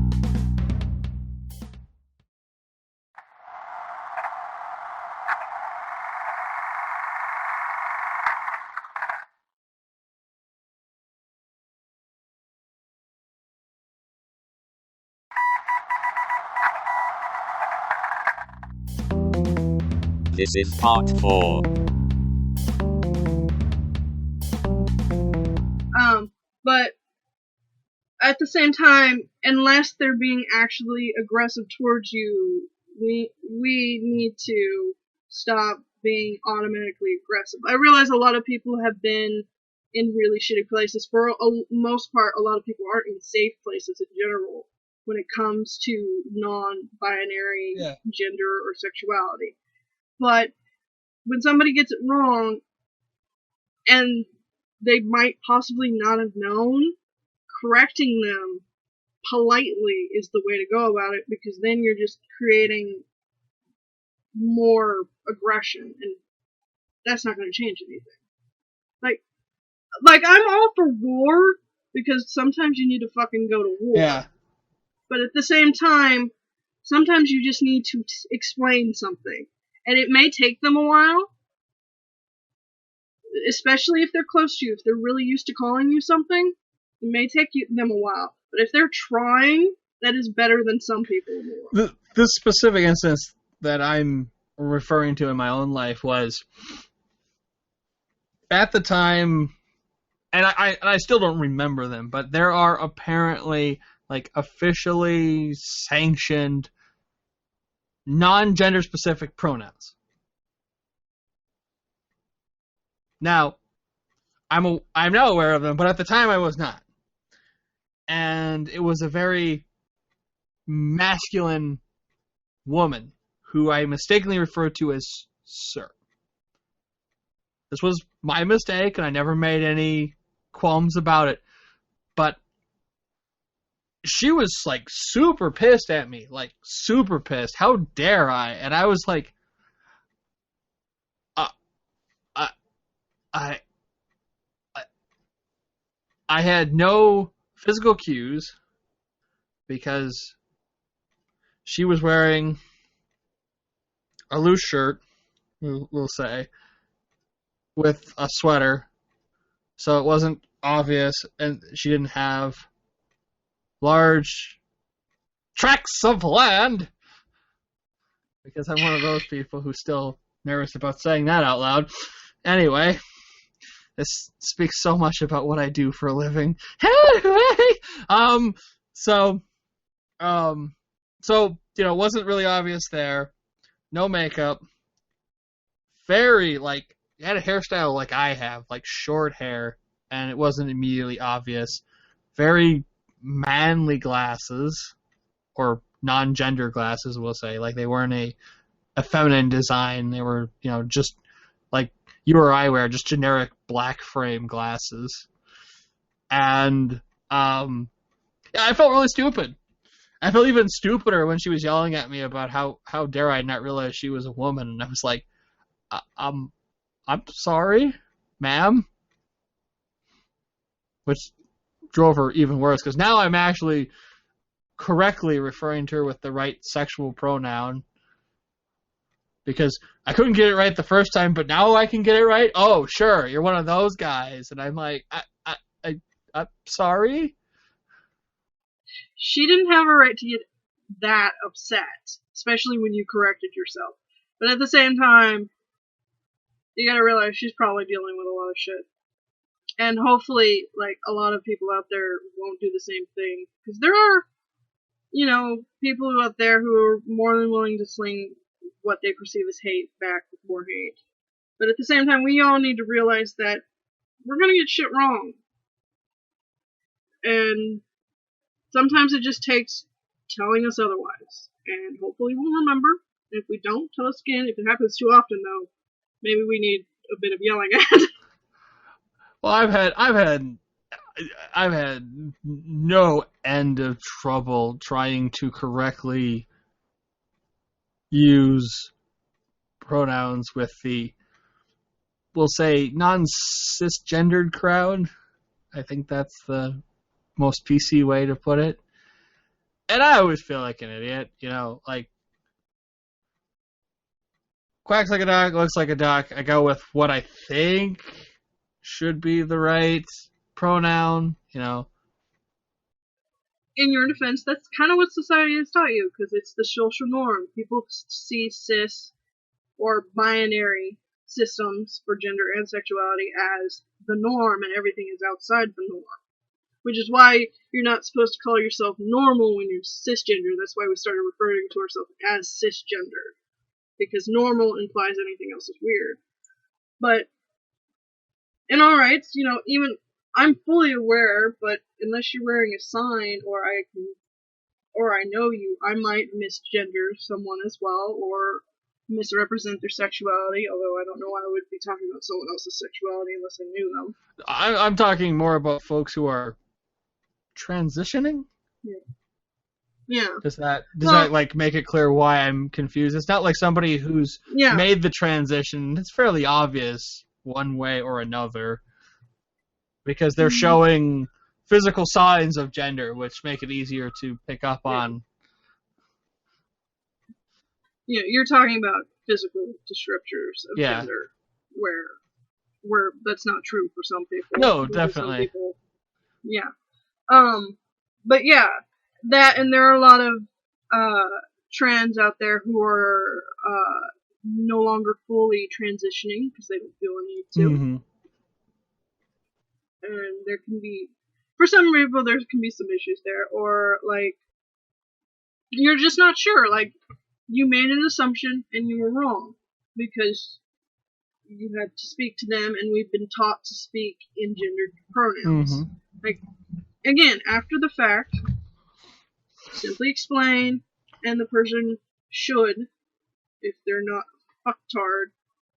This is part 4. But at the same time, unless they're being actually aggressive towards you, we need to stop being automatically aggressive. I realize a lot of people have been in really shitty places. For most part, a lot of people aren't in safe places in general when it comes to non-binary gender or sexuality. But when somebody gets it wrong, and they might possibly not have known, correcting them politely is the way to go about it, because then you're just creating more aggression, and that's not going to change anything. Like I'm all for war, because sometimes you need to fucking go to war. Yeah. But at the same time, sometimes you just need to explain something. And it may take them a while, especially if they're close to you. If they're really used to calling you something, it may take them a while. But if they're trying, that is better than some people in the world. This specific instance that I'm referring to in my own life was at the time, and I still don't remember them, but there are apparently like officially sanctioned non-gender specific pronouns. Now, I'm now aware of them, but at the time I was not. And it was a very masculine woman who I mistakenly referred to as sir. This was my mistake, and I never made any qualms about it. But she was, like, super pissed at me. Like, super pissed. How dare I? And I was like, I had no physical cues because she was wearing a loose shirt, we'll say, with a sweater, so it wasn't obvious, and she didn't have large tracts of land, because I'm one of those people who's still nervous about saying that out loud. Anyway, this speaks so much about what I do for a living. So, it wasn't really obvious there. No makeup. Very, like, had a hairstyle like I have, like short hair. and it wasn't immediately obvious. Very manly glasses, or non-gender glasses, we'll say. Like, they weren't a feminine design. They were, just like you or I wear, just generic black frame glasses. And I felt really stupid. I felt even stupider when she was yelling at me about how dare I not realize she was a woman. And I was like, I'm sorry, ma'am. Which drove her even worse, because now I'm actually correctly referring to her with the right sexual pronoun. Because I couldn't get it right the first time, but now I can get it right? Oh, sure, you're one of those guys. And I'm like, I'm sorry? She didn't have a right to get that upset, especially when you corrected yourself. But at the same time, you gotta realize she's probably dealing with a lot of shit. And hopefully, like, a lot of people out there won't do the same thing. Because there are, people out there who are more than willing to sling what they perceive as hate back with more hate. But at the same time, we all need to realize that we're gonna get shit wrong. And sometimes it just takes telling us otherwise. And hopefully we'll remember. And if we don't, tell us again. If it happens too often, though, maybe we need a bit of yelling at. Well, I've had no end of trouble trying to correctly use pronouns with the, we'll say, non-cisgendered crowd. I think that's the most PC way to put it. And I always feel like an idiot, like, quacks like a duck, looks like a duck. I go with what I think should be the right pronoun, In your defense, that's kind of what society has taught you, because it's the social norm. People see cis or binary systems for gender and sexuality as the norm, and everything is outside the norm. Which is why you're not supposed to call yourself normal when you're cisgender. That's why we started referring to ourselves as cisgender. Because normal implies anything else is weird. But in all rights, even I'm fully aware, but unless you're wearing a sign or I know you, I might misgender someone as well, or misrepresent their sexuality, although I don't know why I would be talking about someone else's sexuality unless I knew them. I'm talking more about folks who are transitioning. Yeah. Does that like make it clear why I'm confused? It's not like somebody who's made the transition. It's fairly obvious one way or another, because they're showing physical signs of gender, which make it easier to pick up on. Yeah, you're talking about physical descriptors of gender, where that's not true for some people. No, definitely. Some people, but yeah, that, and there are a lot of trans out there who are no longer fully transitioning because they don't feel a need to. Mm-hmm. And there can be, for some people, there can be some issues there, or like you're just not sure. Like, you made an assumption and you were wrong because you had to speak to them, and we've been taught to speak in gendered pronouns. Mm-hmm. Like, again, after the fact, simply explain, and the person should, if they're not fucktard,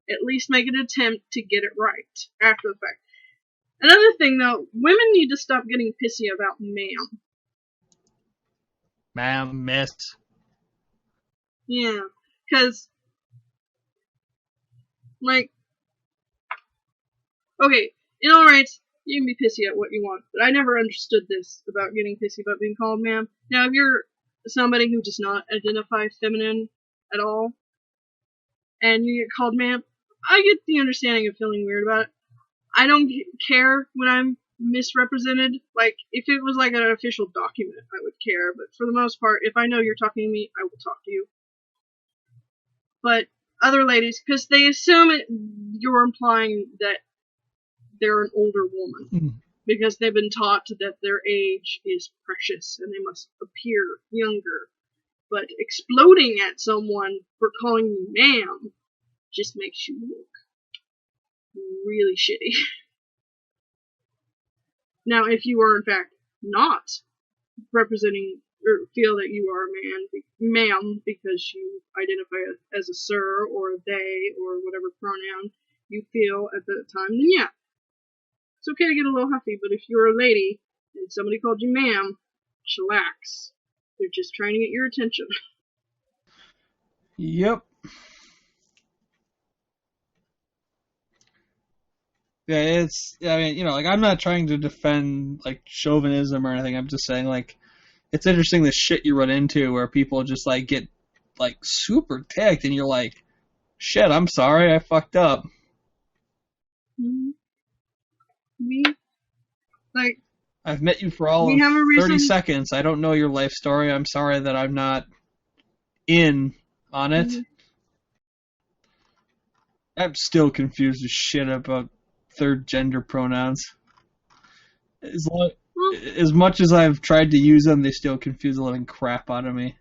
at least make an attempt to get it right after the fact. Another thing, though, women need to stop getting pissy about ma'am. Ma'am, miss. Yeah, because, like, okay, in all rights, you can be pissy at what you want, but I never understood this about getting pissy about being called ma'am. Now, if you're somebody who does not identify feminine at all, and you get called ma'am, I get the understanding of feeling weird about it. I don't care when I'm misrepresented. Like, if it was like an official document, I would care, but for the most part, if I know you're talking to me, I will talk to you. But other ladies, because they assume you're implying that they're an older woman, because they've been taught that their age is precious and they must appear younger. But exploding at someone for calling you ma'am just makes you look really shitty. Now, if you are in fact not representing or feel that you are a ma'am, because you identify as a sir or a they or whatever pronoun you feel at the time, then yeah, it's okay to get a little huffy. But if you're a lady and somebody called you ma'am, chillax. They're just trying to get your attention. Yep. Yeah, I mean, like, I'm not trying to defend, like, chauvinism or anything. I'm just saying, like, it's interesting the shit you run into where people just, like, get, like, super ticked and you're like, shit, I'm sorry, I fucked up. Me? Like, I've met you for all of 30 seconds. I don't know your life story. I'm sorry that I'm not in on it. Mm-hmm. I'm still confused as shit about third gender pronouns. As much as I've tried to use them, they still confuse the living crap out of me.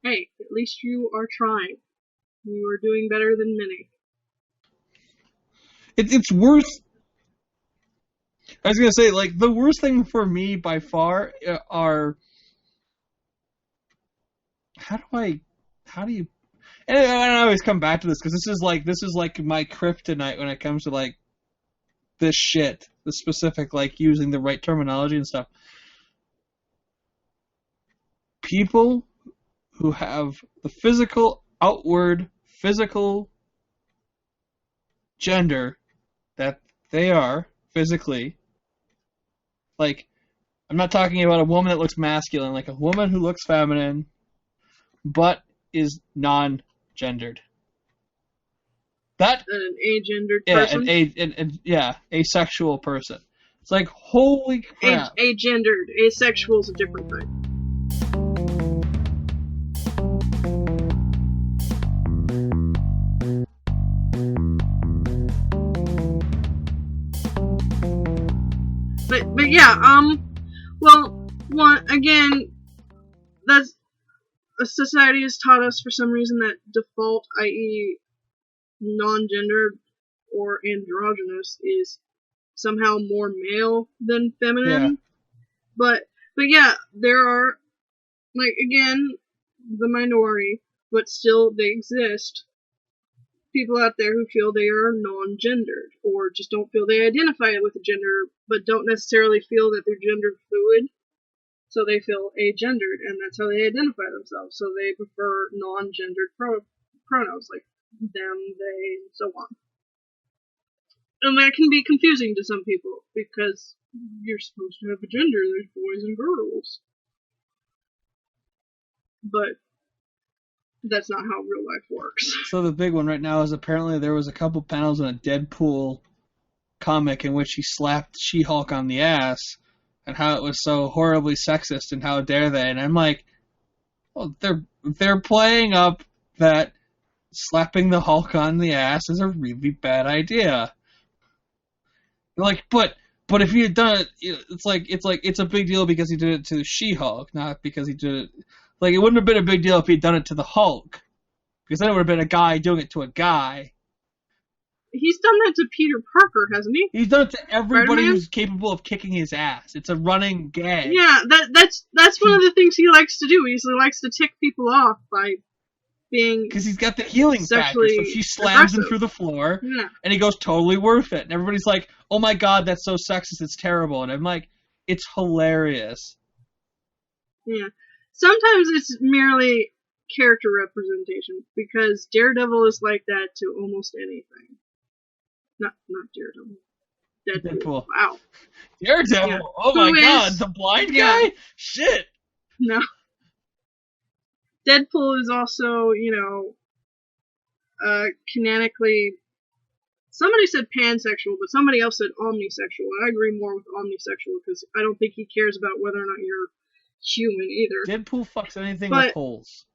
Hey, at least you are trying. You are doing better than many. It's worse. I was going to say, like, the worst thing for me by far are... How do you... And I always come back to this, because this is like my kryptonite when it comes to, like, this shit. The specific, like, using the right terminology and stuff. People who have the outward physical gender that they are physically. Like, I'm not talking about a woman that looks masculine, like a woman who looks feminine, but is non-gendered. That an agendered person? Asexual person. It's like, holy crap. Agendered. Asexual is a different thing. But yeah, again, that's a society has taught us for some reason that default, i.e. non-gendered or androgynous, is somehow more male than feminine. Yeah. But yeah, there are, like, again, the minority, but still they exist, people out there who feel they are non-gendered, or just don't feel they identify with a gender, but don't necessarily feel that they're gender fluid, so they feel agendered, and that's how they identify themselves, so they prefer non-gendered pronouns, like them, they, and so on. And that can be confusing to some people, because you're supposed to have a gender, there's boys and girls. But that's not how real life works. So the big one right now is apparently there was a couple panels in a Deadpool comic in which he slapped She-Hulk on the ass, and how it was so horribly sexist, and how dare they. And I'm like, well, they're playing up that slapping the Hulk on the ass is a really bad idea. Like, but if he had done it, it's a big deal because he did it to She-Hulk, not because he did it. Like, it wouldn't have been a big deal if he'd done it to the Hulk, because then it would have been a guy doing it to a guy. He's done that to Peter Parker, hasn't he? He's done it to everybody who's capable of kicking his ass. It's a running gag. Yeah, that's one of the things he likes to do. He likes to tick people off by being, because he's got the healing factor. So she slams him through the floor, and he goes totally worth it. And everybody's like, "Oh my god, that's so sexist. It's terrible." And I'm like, "It's hilarious." Yeah. Sometimes it's merely character representation, because Daredevil is like that to almost anything. Not Daredevil. Deadpool. Wow. Daredevil? Yeah. Oh my god, the blind guy? Shit. No. Deadpool is also, canonically, somebody said pansexual, but somebody else said omnisexual, and I agree more with omnisexual, because I don't think he cares about whether or not you're human either. Deadpool fucks anything with holes.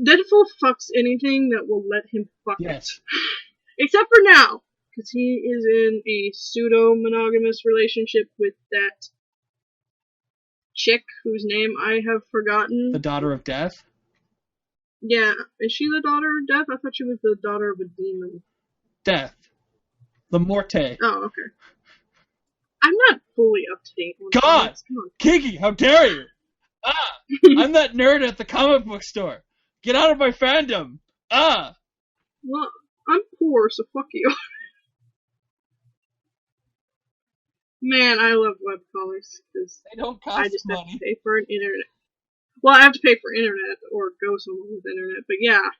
Deadpool fucks anything that will let him fuck it. Except for now, because he is in a pseudo-monogamous relationship with that chick whose name I have forgotten. The Daughter of Death? Yeah. Is she the Daughter of Death? I thought she was the daughter of a demon. Death. The Morte. Oh, okay. I'm not fully up to date on God! comics. Come on. Kiki, how dare you? I'm that nerd at the comic book store. Get out of my fandom. Well, I'm poor, so fuck you. Man, I love webcomics because They don't I cost just have money. to pay for an internet. Well, I have to pay for internet or go somewhere with internet, but yeah.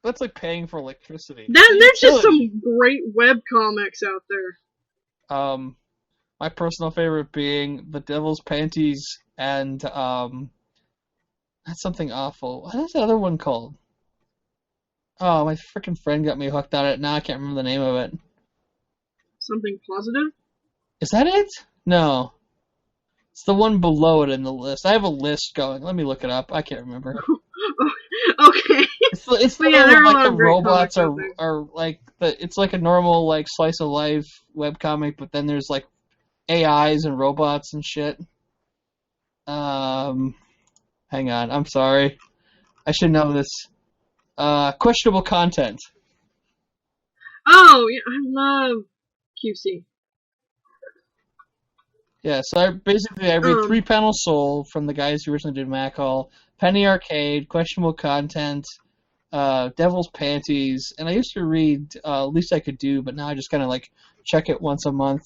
That's like paying for electricity. There's just Utility. some great webcomics out there. My personal favorite being The Devil's Panties and, that's something awful. What is the other one called? Oh, my freaking friend got me hooked on it. Now I can't remember the name of it. Something positive? Is that it? No. It's the one below it in the list. I have a list going. Let me look it up. I can't remember. Okay. It's the yeah, one there where are a like lot the of great robots comics out there. are like it's like a normal like slice of life webcomic, but then there's like AIs and robots and shit. Hang on, I'm sorry. I should know this. Questionable content. Oh, yeah, I love QC. Yeah, so I read Three Panel Soul from the guys who originally did Mac Hall, Penny Arcade, Questionable Content, Devil's Panties, and I used to read Least I Could Do, but now I just kind of like check it once a month.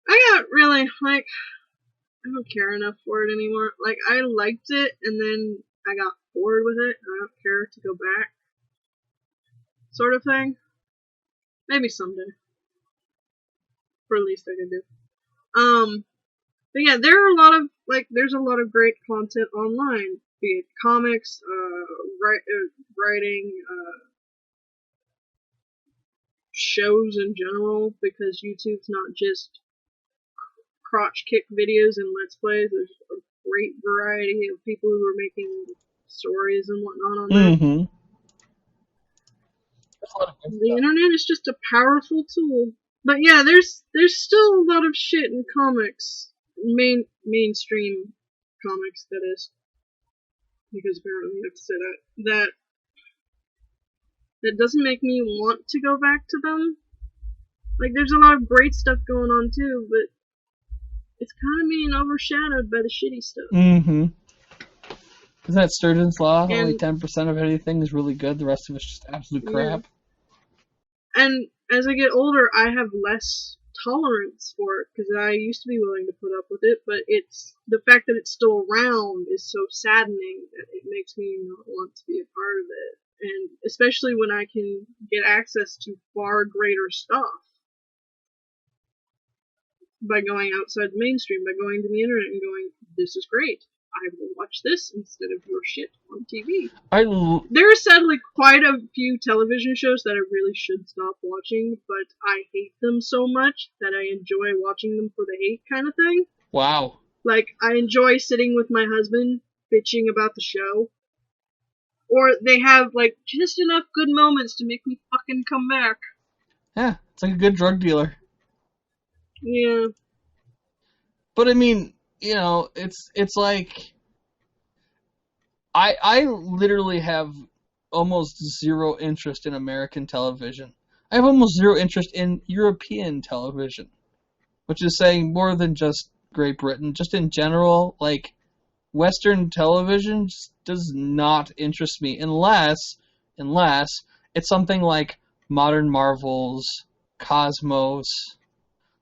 I got really, like, I don't care enough for it anymore. Like, I liked it, and then I got bored with it, and I don't care to go back. Sort of thing. Maybe someday. For Least I Could Do. But yeah, there's a lot of great content online, be it comics, writing, shows in general, because YouTube's not just crotch kick videos and let's plays. There's a great variety of people who are making stories and whatnot on there. Mm-hmm. The internet is just a powerful tool. But yeah, there's still a lot of shit in comics. Mainstream comics, that is. Because apparently we have to say that doesn't make me want to go back to them. Like, there's a lot of great stuff going on too, but it's kind of being overshadowed by the shitty stuff. Mm-hmm. Isn't that Sturgeon's Law? And only 10% of anything is really good. The rest of it's just absolute crap. And as I get older, I have less tolerance for it, because I used to be willing to put up with it, but it's the fact that it's still around is so saddening that it makes me not want to be a part of it. And especially when I can get access to far greater stuff by going outside the mainstream, by going to the internet and going, this is great. I will watch this instead of your shit on TV. There are sadly quite a few television shows that I really should stop watching, but I hate them so much that I enjoy watching them for the hate kind of thing. Wow. Like, I enjoy sitting with my husband, bitching about the show. Or they have, like, just enough good moments to make me fucking come back. Yeah, it's like a good drug dealer. Yeah. But I mean, you know, it's like I literally have almost zero interest in American television. I have almost zero interest in European television, which is saying more than just Great Britain. Just in general, like, Western television just does not interest me unless it's something like Modern Marvels, Cosmos.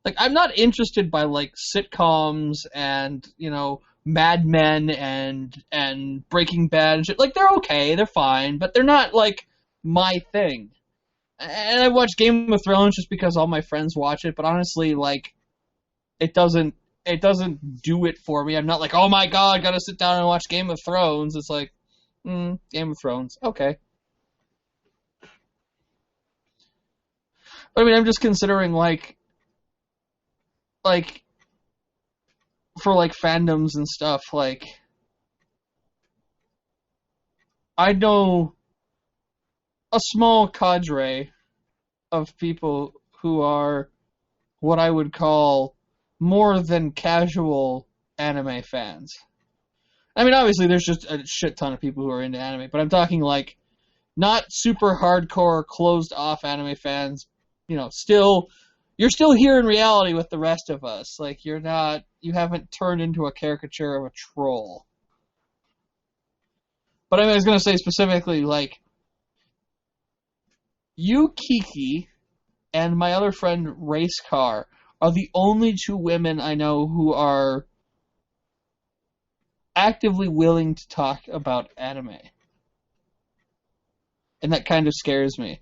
Like, I'm not interested by, like, sitcoms and, you know, Mad Men and Breaking Bad and shit. Like, they're okay, they're fine, but they're not, like, my thing. And I watch Game of Thrones just because all my friends watch it, but honestly, like, it doesn't do it for me. I'm not like, oh my god, gotta sit down and watch Game of Thrones. It's like, Game of Thrones, okay. I mean, I'm just considering, like, for, like, fandoms and stuff, like, I know a small cadre of people who are what I would call more than casual anime fans. I mean, obviously, there's just a shit ton of people who are into anime, but I'm talking, like, not super hardcore, closed-off anime fans, you know, still you're still here in reality with the rest of us. Like, you haven't turned into a caricature of a troll. But I was going to say specifically, like, you, Kiki, and my other friend, Racecar, are the only two women I know who are actively willing to talk about anime. And that kind of scares me.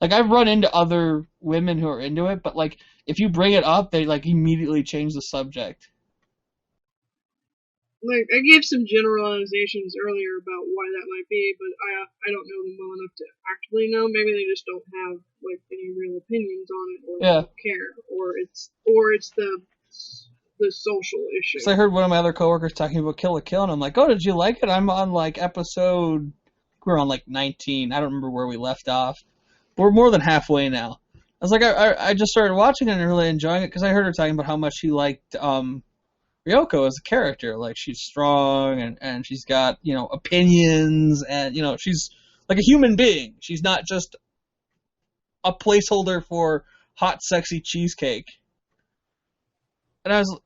Like, I've run into other women who are into it, but, like, if you bring it up, they, like, immediately change the subject. Like, I gave some generalizations earlier about why that might be, but I don't know them well enough to actually know. Maybe they just don't have, like, any real opinions on it, or don't care, or it's the social issue. So I heard one of my other coworkers talking about Kill la Kill, and I'm like, oh, did you like it? I'm on, like, we're on, like, 19. I don't remember where we left off. We're more than halfway now. I was like, I just started watching it and really enjoying it, because I heard her talking about how much she liked, Ryoko as a character. Like, she's strong, and she's got, opinions, and, she's like a human being. She's not just a placeholder for hot, sexy cheesecake. And I was...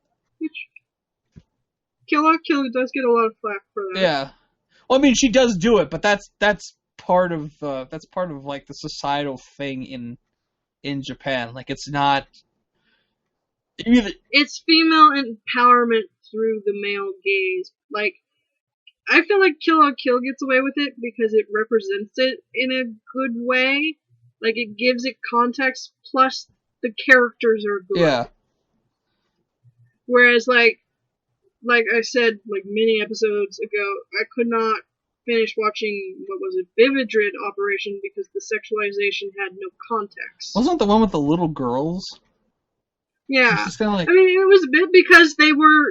Kill la Kill does get a lot of flack for that. Yeah. Well, I mean, she does do it, but that's part of, like, the societal thing in Japan. Like, it's not... It's female empowerment through the male gaze. Like, I feel like Kill la Kill gets away with it because it represents it in a good way. Like, it gives it context, plus the characters are good. Yeah. Whereas, like I said, like, many episodes ago, I could not finish watching, what was it, Vividrid Operation, because the sexualization had no context. Wasn't it the one with the little girls? Yeah. It's kind of like... I mean, it was a bit because they were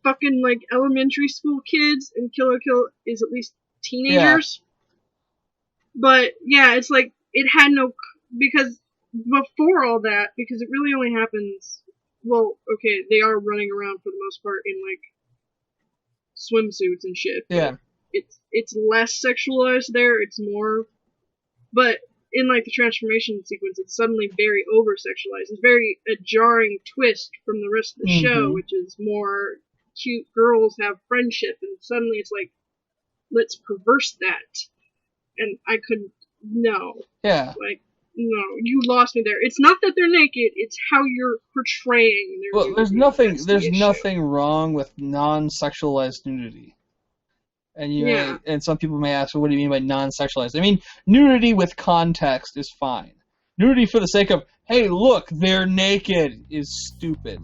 fucking, like, elementary school kids, and Kill la Kill is at least teenagers. Yeah. But, yeah, it's like, it had no... Because before all that, because it really only happens... Well, okay, they are running around for the most part in, like, swimsuits and shit. Yeah. It's less sexualized there, it's more... But... in, like, the transformation sequence, it's suddenly very over-sexualized. It's very a jarring twist from the rest of the show, which is more cute girls have friendship, and suddenly it's like, let's perverse that. And I couldn't... No. Yeah. Like, no, you lost me there. It's not that they're naked, it's how you're portraying their nudity. There's nothing wrong with non-sexualized nudity. And and some people may ask, well, what do you mean by non-sexualized? I mean, nudity with context is fine. Nudity for the sake of, hey, look, they're naked, is stupid.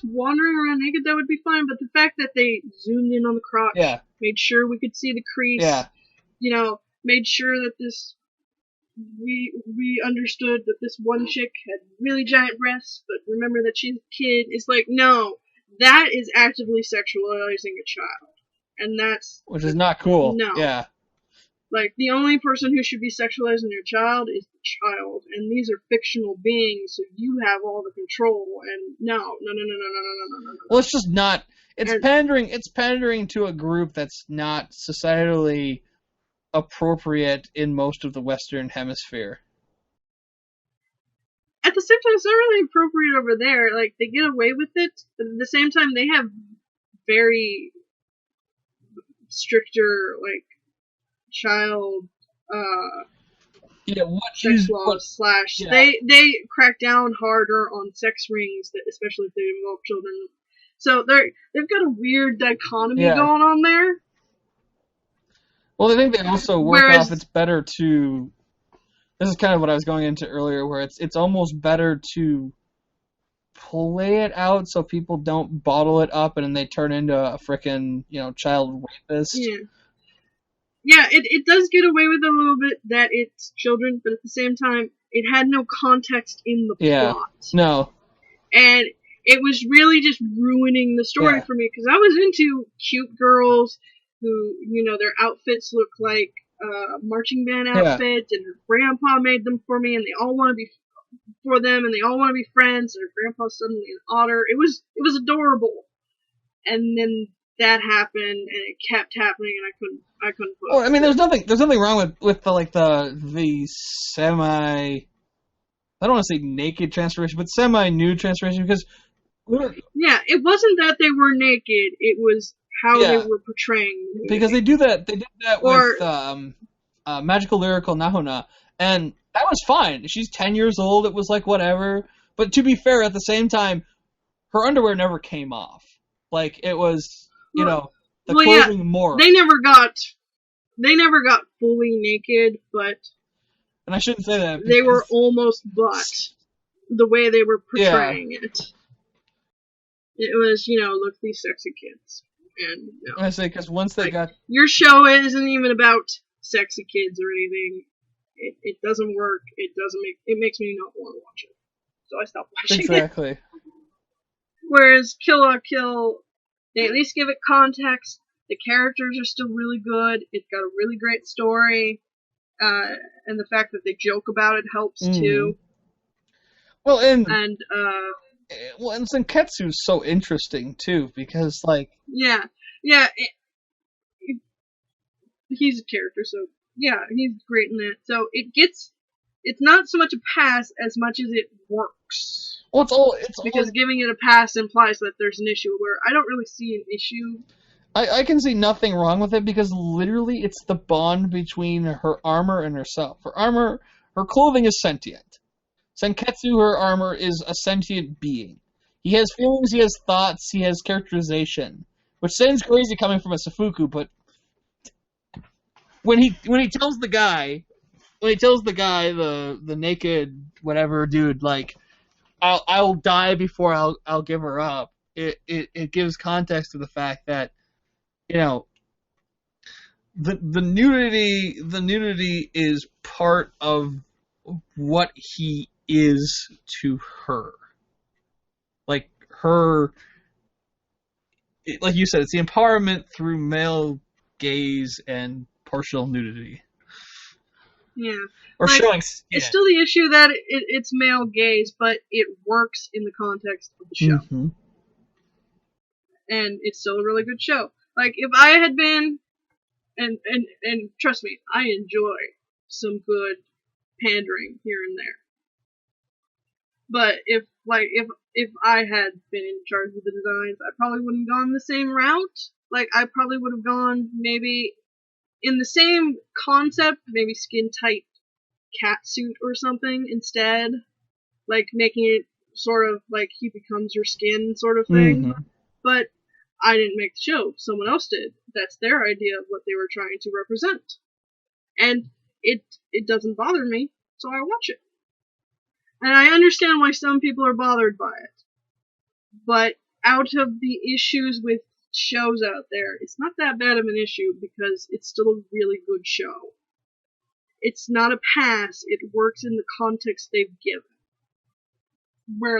Wandering around naked, that would be fine, but the fact that they zoomed in on the crotch, made sure we could see the crease, made sure that this, we understood that this one chick had really giant breasts, but remember that she's a kid, it's like, no, that is actively sexualizing a child, and that's... Which is not cool. No. Yeah. Like, the only person who should be sexualizing their child is the child, and these are fictional beings, so you have all the control, and no. Well, it's just not... It's pandering to a group that's not societally appropriate in most of the Western Hemisphere. At the same time, it's not really appropriate over there. Like, they get away with it, but at the same time, they have very stricter, like, child sex laws / they crack down harder on sex rings, that especially if they involve children. So they've got a weird dichotomy going on there. Well, I think they also work off it's better to... This is kind of what I was going into earlier, where it's almost better to play it out so people don't bottle it up and then they turn into a frickin', child rapist. Yeah. Yeah, it does get away with it a little bit that it's children, but at the same time, it had no context in the plot. No. And it was really just ruining the story for me, because I was into cute girls who, their outfits look like marching band Yeah. outfits, and her grandpa made them for me, and they all want to be for them, and they all want to be friends. And her grandpa's suddenly an otter. It was adorable. And then that happened, and it kept happening, and I couldn't put. Well, I mean, there's nothing wrong with the semi. I don't want to say naked transformation, but semi-nude transformation, because yeah, it wasn't that they were naked; it was how they Yeah. were portraying. The because they did that Or- with Magical Lyrical Nahona, and that was fine. She's 10 years old. It was like whatever. But to be fair, at the same time, her underwear never came off. Like it was, the clothing morphed. They never got fully naked, but And I shouldn't say that. they were almost butt. The way they were portraying it. It was, look, these sexy kids. And I say, because once they got... Your show isn't even about sexy kids or anything. It doesn't work. It makes me not want to watch it. So I stopped watching it. Exactly. Whereas Kill la Kill, they at least give it context. The characters are still really good. It's got a really great story. And the fact that they joke about it helps too. Well, and Senketsu's so interesting too, because he's a character, so he's great in that. So it's not so much a pass as much as it works. Well, because giving it a pass implies that there's an issue, where I don't really see an issue. I can see nothing wrong with it, because literally it's the bond between her armor and herself. Her clothing is sentient. Senketsu, her armor, is a sentient being. He has feelings, he has thoughts, he has characterization. Which sounds crazy coming from a Safuku, but when he tells the guy, the naked whatever dude, like, I'll die before I'll give her up. It gives context to the fact that, the nudity is part of what he is to her. Like you said, it's the empowerment through male gaze and partial nudity. Yeah. Or showing skin. It's still the issue that it's male gaze, but it works in the context of the show. Mm-hmm. And it's still a really good show. Like, if I had been, and trust me, I enjoy some good pandering here and there. But if I had been in charge of the designs, I probably wouldn't have gone the same route. Like, I probably would have gone maybe in the same concept, maybe skin-tight catsuit or something instead. Like, making it sort of like he becomes your skin sort of thing. Mm-hmm. But I didn't make the show. Someone else did. That's their idea of what they were trying to represent. And it doesn't bother me, so I watch it. And I understand why some people are bothered by it. But out of the issues with shows out there, it's not that bad of an issue because it's still a really good show. It's not a pass, it works in the context they've given. Where,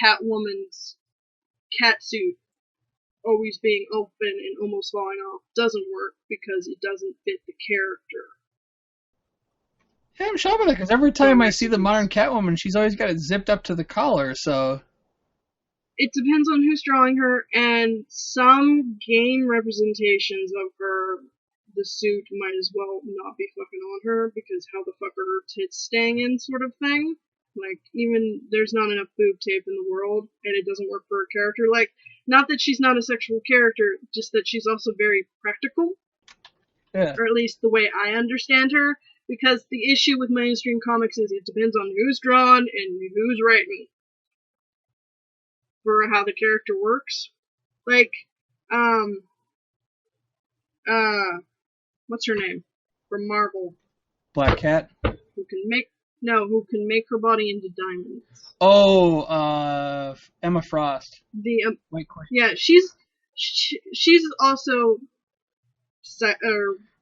Catwoman's catsuit always being open and almost falling off doesn't work because it doesn't fit the character. Yeah, I'm shocked by that, because every time I see the modern Catwoman, she's always got it zipped up to the collar, so... It depends on who's drawing her, and some game representations of her, the suit might as well not be fucking on her, because how the fuck are her tits staying in, sort of thing. Like, even there's not enough boob tape in the world, and it doesn't work for her character. Like, not that she's not a sexual character, just that she's also very practical. Yeah. Or at least the way I understand her. Because the issue with mainstream comics is it depends on who's drawn and who's writing for how the character works. Like, what's her name? From Marvel. Black Cat? Who can make her body into diamonds. Oh, Emma Frost. Wait, yeah, she's also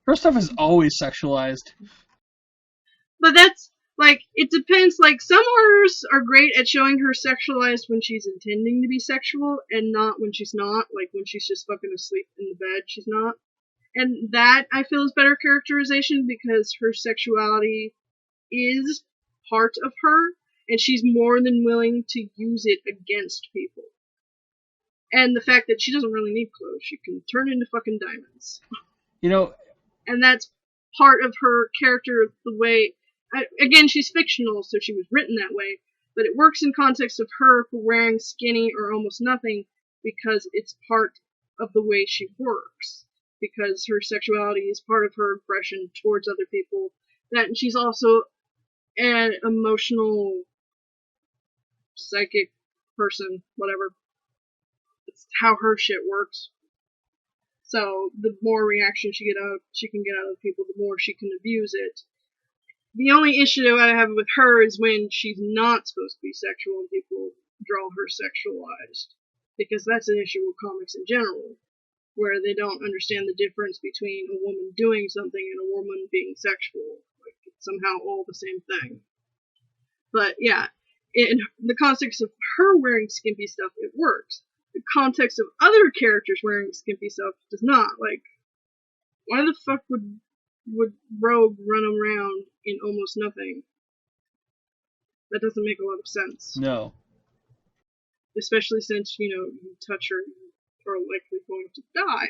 her stuff is always sexualized. But that's, like, it depends. Like, some horrors are great at showing her sexualized when she's intending to be sexual, and not when she's not. Like, when she's just fucking asleep in the bed, she's not. And that, I feel, is better characterization because her sexuality is part of her, and she's more than willing to use it against people. And the fact that she doesn't really need clothes, she can turn into fucking diamonds. You know, And that's part of her character, the way, again, she's fictional, so she was written that way, but it works in context of her wearing skinny or almost nothing because it's part of the way she works. Because her sexuality is part of her aggression towards other people. That and she's also an emotional, psychic person, whatever. It's how her shit works. So the more reaction she can get out of people, the more she can abuse it. The only issue I have with her is when she's not supposed to be sexual and people draw her sexualized. Because that's an issue with comics in general, where they don't understand the difference between a woman doing something and a woman being sexual. Like, it's somehow all the same thing. But yeah, in the context of her wearing skimpy stuff, it works. The context of other characters wearing skimpy stuff does not. Like, why the fuck would Rogue run around in almost nothing? That doesn't make a lot of sense. no. Especially since, you touch her, are likely going to die.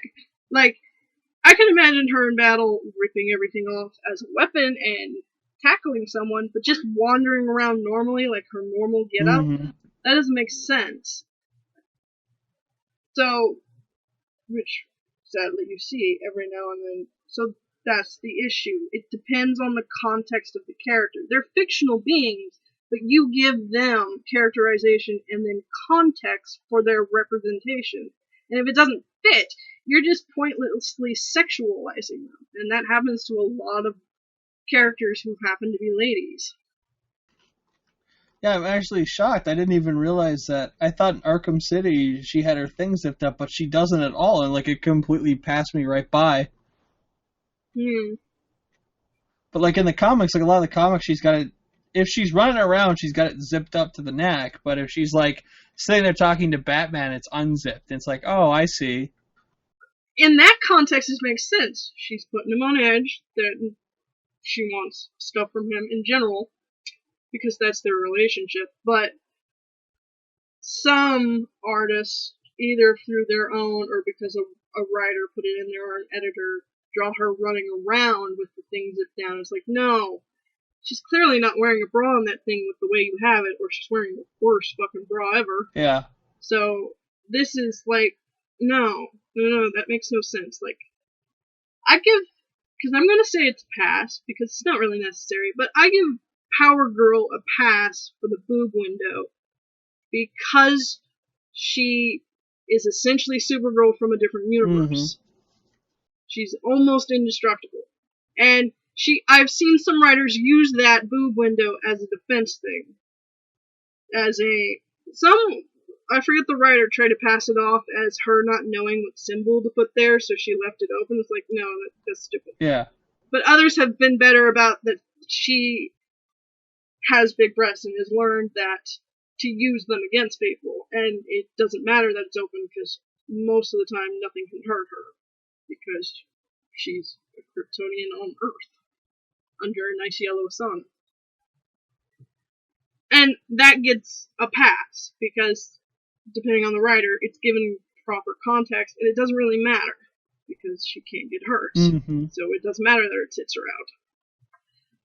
Like, I can imagine her in battle ripping everything off as a weapon and tackling someone, but just wandering around normally, like her normal get-up, that doesn't make sense. So, which, sadly, you see every now and then. So, that's the issue. It depends on the context of the character. They're fictional beings, but you give them characterization and then context for their representation. And if it doesn't fit, you're just pointlessly sexualizing them. And that happens to a lot of characters who happen to be ladies. Yeah, I'm actually shocked. I didn't even realize that. I thought in Arkham City she had her thing zipped up, but she doesn't at all, and it completely passed me right by. But in the comics, a lot of the comics, she's got it. If she's running around, she's got it zipped up to the neck. But if she's sitting there talking to Batman, it's unzipped. It's like, oh, I see. In that context, it makes sense. She's putting him on edge. That she wants stuff from him in general, because that's their relationship. But some artists, either through their own or because a writer put it in there or an editor, draw her running around with the thing zipped down. It's like, no. She's clearly not wearing a bra on that thing with the way you have it, or she's wearing the worst fucking bra ever. Yeah. So, this is no, that makes no sense. I give, because I'm gonna say it's a pass, because it's not really necessary, but I give Power Girl a pass for the boob window, because she is essentially Supergirl from a different universe. She's almost indestructible. And I've seen some writers use that boob window as a defense thing. I forget the writer tried to pass it off as her not knowing what symbol to put there, so she left it open. It's like, no, that's stupid. Yeah. But others have been better about that she has big breasts and has learned that to use them against people. And it doesn't matter that it's open, because most of the time nothing can hurt her. Because she's a Kryptonian on Earth, under a nice yellow sun. And that gets a pass, because, depending on the writer, it's given proper context, and it doesn't really matter, because she can't get hurt. So it doesn't matter that her tits are out.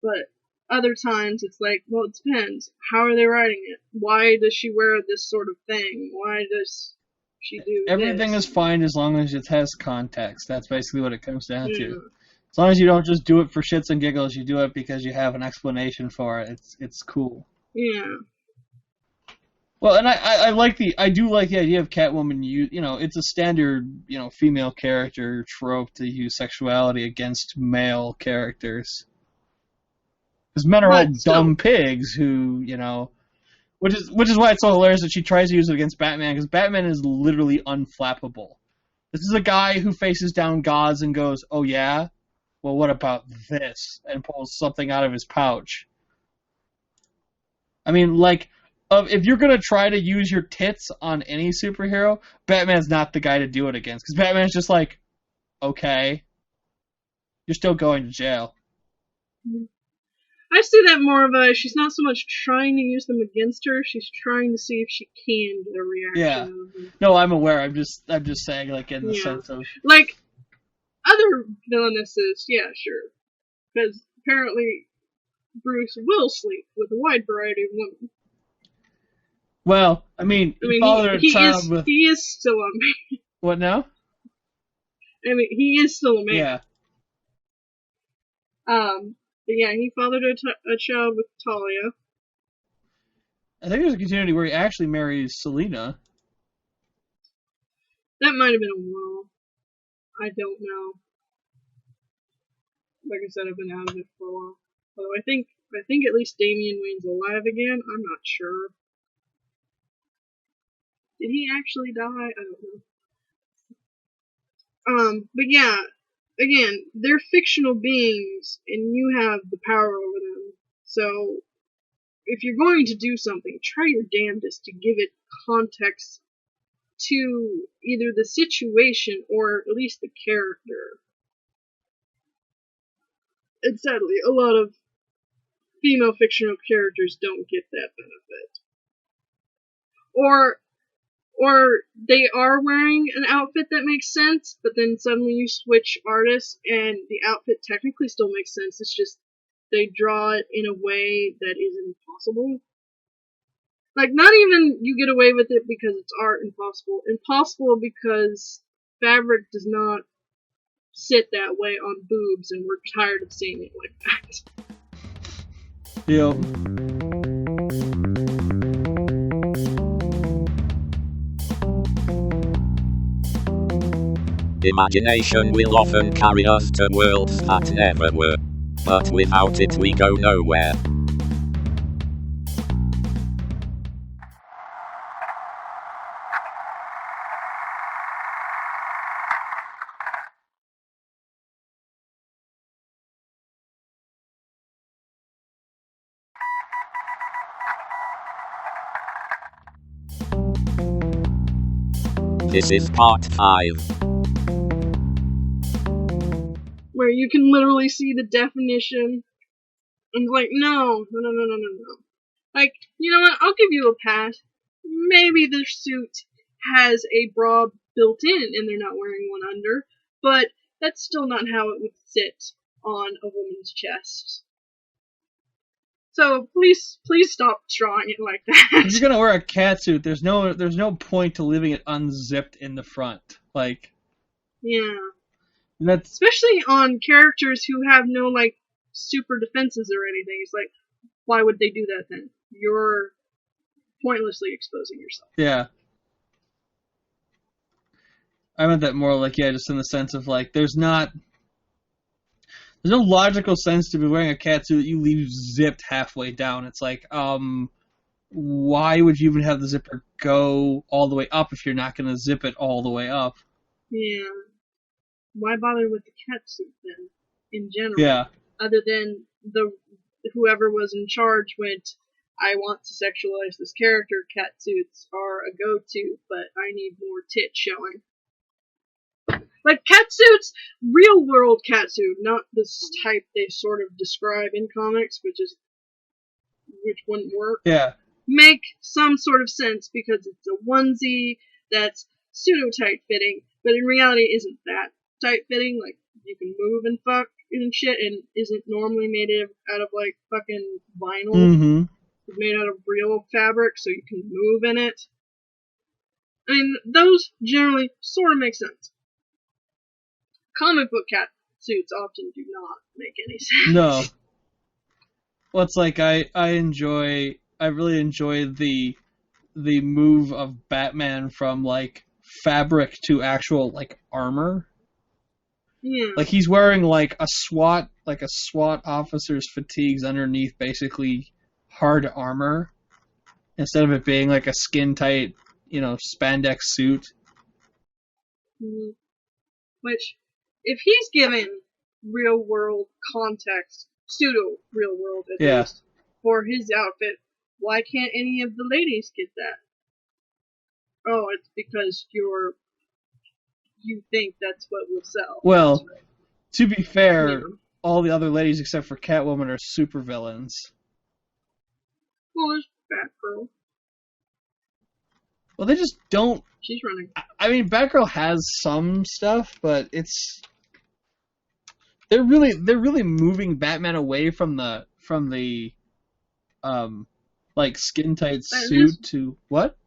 But other times, it's like, well, it depends. How are they writing it? Why does she wear this sort of thing? Why does she do Everything this? is fine as long as it has context. That's basically what it comes down to. As long as you don't just do it for shits and giggles, you do it because you have an explanation for it. It's cool. Yeah. Well, and I do like the idea of Catwoman. It's a standard, female character trope to use sexuality against male characters. Because men are all dumb pigs who, which is why it's so hilarious that she tries to use it against Batman, because Batman is literally unflappable. This is a guy who faces down gods and goes, oh yeah? Well, what about this? And pulls something out of his pouch. I mean, if you're going to try to use your tits on any superhero, Batman's not the guy to do it against. Because Batman's just okay. you're still going to jail. I see that more of a, she's not so much trying to use them against her, she's trying to see if she can get a reaction Yeah. out of them. No, I'm aware. I'm just saying, like, in the Yeah. sense of, Like, other villainesses, yeah, sure. Because apparently Bruce will sleep with a wide variety of women. well, I mean, he is still a man. What now? I mean, he is still a man. Yeah. But yeah, he fathered a child with Talia. I think there's a continuity where he actually marries Selena. That might have been a while. I don't know. Like I said, I've been out of it for a while. Although I think at least Damian Wayne's alive again. I'm not sure. Did he actually die? I don't know. But yeah, again, they're fictional beings, and you have the power over them. So, if you're going to do something, try your damnedest to give it context to either the situation or at least the character. And sadly, a lot of female fictional characters don't get that benefit. Or they are wearing an outfit that makes sense, but then suddenly you switch artists and the outfit technically still makes sense. It's just they draw it in a way that is impossible. Like, not even you get away with it because it's art. Impossible. Impossible because fabric does not sit that way on boobs, and we're tired of seeing it like that. Yep. Imagination will often carry us to worlds that never were. But without it we go nowhere. This is part 5. Where you can literally see the definition. And like, no. Like, you know what? I'll give you a pass. Maybe the suit has a bra built in and they're not wearing one under, but that's still not how it would sit on a woman's chest. So please stop drawing it like that. If you're gonna wear a catsuit, there's no point to leaving it unzipped in the front. Like, yeah. That's especially on characters who have no like super defenses or anything. It's like, why would they do that then? You're pointlessly exposing yourself. Yeah. I meant that more like, yeah, just in the sense of like, there's no logical sense to be wearing a catsuit that you leave zipped halfway down. It's like, why would you even have the zipper go all the way up if you're not going to zip it all the way up? Yeah. Why bother with the catsuit then, in general? Yeah. Other than whoever was in charge went, I want to sexualize this character, catsuits are a go-to, but I need more tit showing. Like, catsuits, real world catsuit, not this type they sort of describe in comics, which wouldn't work. Yeah. Make some sort of sense because it's a onesie that's pseudo-tight fitting, but in reality isn't that tight fitting. Like, you can move and fuck and shit, and isn't normally made out of like fucking vinyl. Mm-hmm. It's made out of real fabric, so you can move in it. I mean, those generally sort of make sense. Comic book cat suits often do not make any sense. No. Well, it's like I really enjoy the move of Batman from like fabric to actual like armor. Yeah. Like he's wearing like a SWAT officer's fatigues underneath basically hard armor instead of it being like a skin tight, spandex suit. Mm-hmm. Which, if he's given real world context, pseudo real world at least, for his outfit, why can't any of the ladies get that? Oh, it's because you think that's what will sell. Well, To be fair, Yeah. all the other ladies except for Catwoman are supervillains. Well, there's Batgirl. Well, they just don't. She's running. I mean, Batgirl has some stuff, but they're really moving Batman away from the like skin tight suit to what?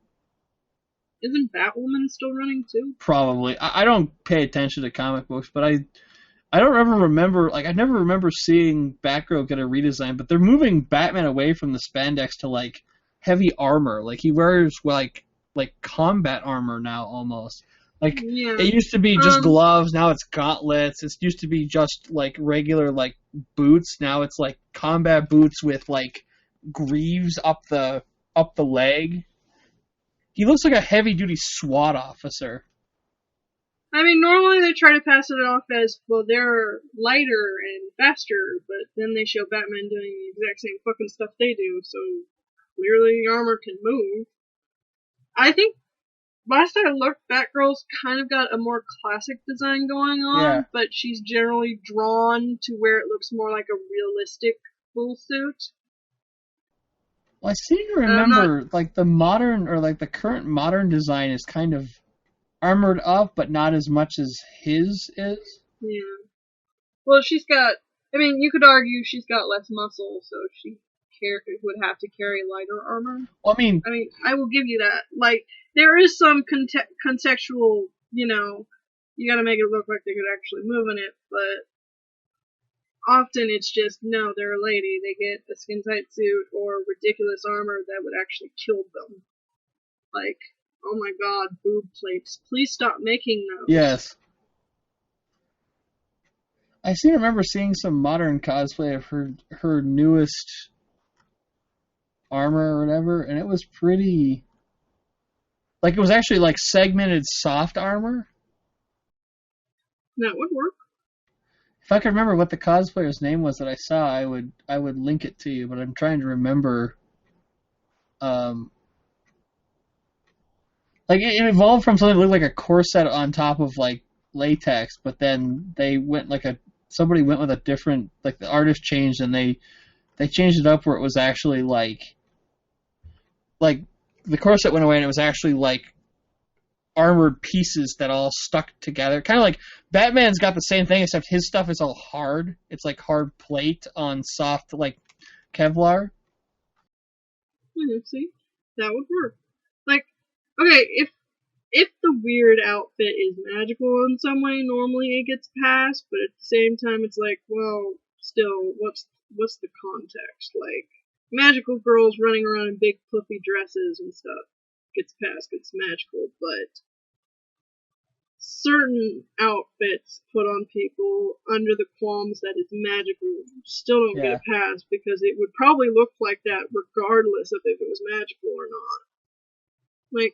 Isn't Batwoman still running too? Probably. I don't pay attention to comic books, but I don't ever remember, like, I never remember seeing Batgirl get a redesign, but they're moving Batman away from the spandex to, like, heavy armor. Like, he wears, like combat armor now, almost. Like, Yeah. it used to be just gloves, now it's gauntlets. It used to be just, like, regular, like, boots. Now it's, like, combat boots with, like, greaves up the leg. He looks like a heavy-duty SWAT officer. I mean, normally they try to pass it off as, well, they're lighter and faster, but then they show Batman doing the exact same fucking stuff they do, so clearly the armor can move. I think last I looked, Batgirl's kind of got a more classic design going on, Yeah. but she's generally drawn to where it looks more like a realistic full suit. Well, I seem to remember, like, the modern, or, like, the current modern design is kind of armored up, but not as much as his is. Yeah. Well, she's got, I mean, you could argue she's got less muscle, so she would have to carry lighter armor. Well, I mean, I will give you that. Like, there is some contextual, you know, you gotta make it look like they could actually move in it, but often it's just, no, they're a lady, they get a skin-tight suit or ridiculous armor that would actually kill them. Like, oh my god, boob plates. Please stop making those. yes. I seem to remember seeing some modern cosplay of her newest armor or whatever, and it was pretty... Like, it was actually, like, segmented soft armor. That would work. If I could remember what the cosplayer's name was that I saw, I would link it to you, but I'm trying to remember... Like, it evolved from something that looked like a corset on top of, like, latex, but then they went, like, somebody went with a different... Like, the artist changed, and they changed it up where it was actually, like, the corset went away, and it was actually, like, armored pieces that all stuck together. Kind of like, Batman's got the same thing, except his stuff is all hard. It's, like, hard plate on soft, like, Kevlar. See? That would work. Like, okay, if the weird outfit is magical in some way, normally it gets passed, but at the same time it's like, well, still, what's the context? Like, magical girls running around in big fluffy dresses and stuff gets passed, it's magical, but certain outfits put on people under the qualms that it's magical still don't get a pass, because it would probably look like that regardless of if it was magical or not. Like,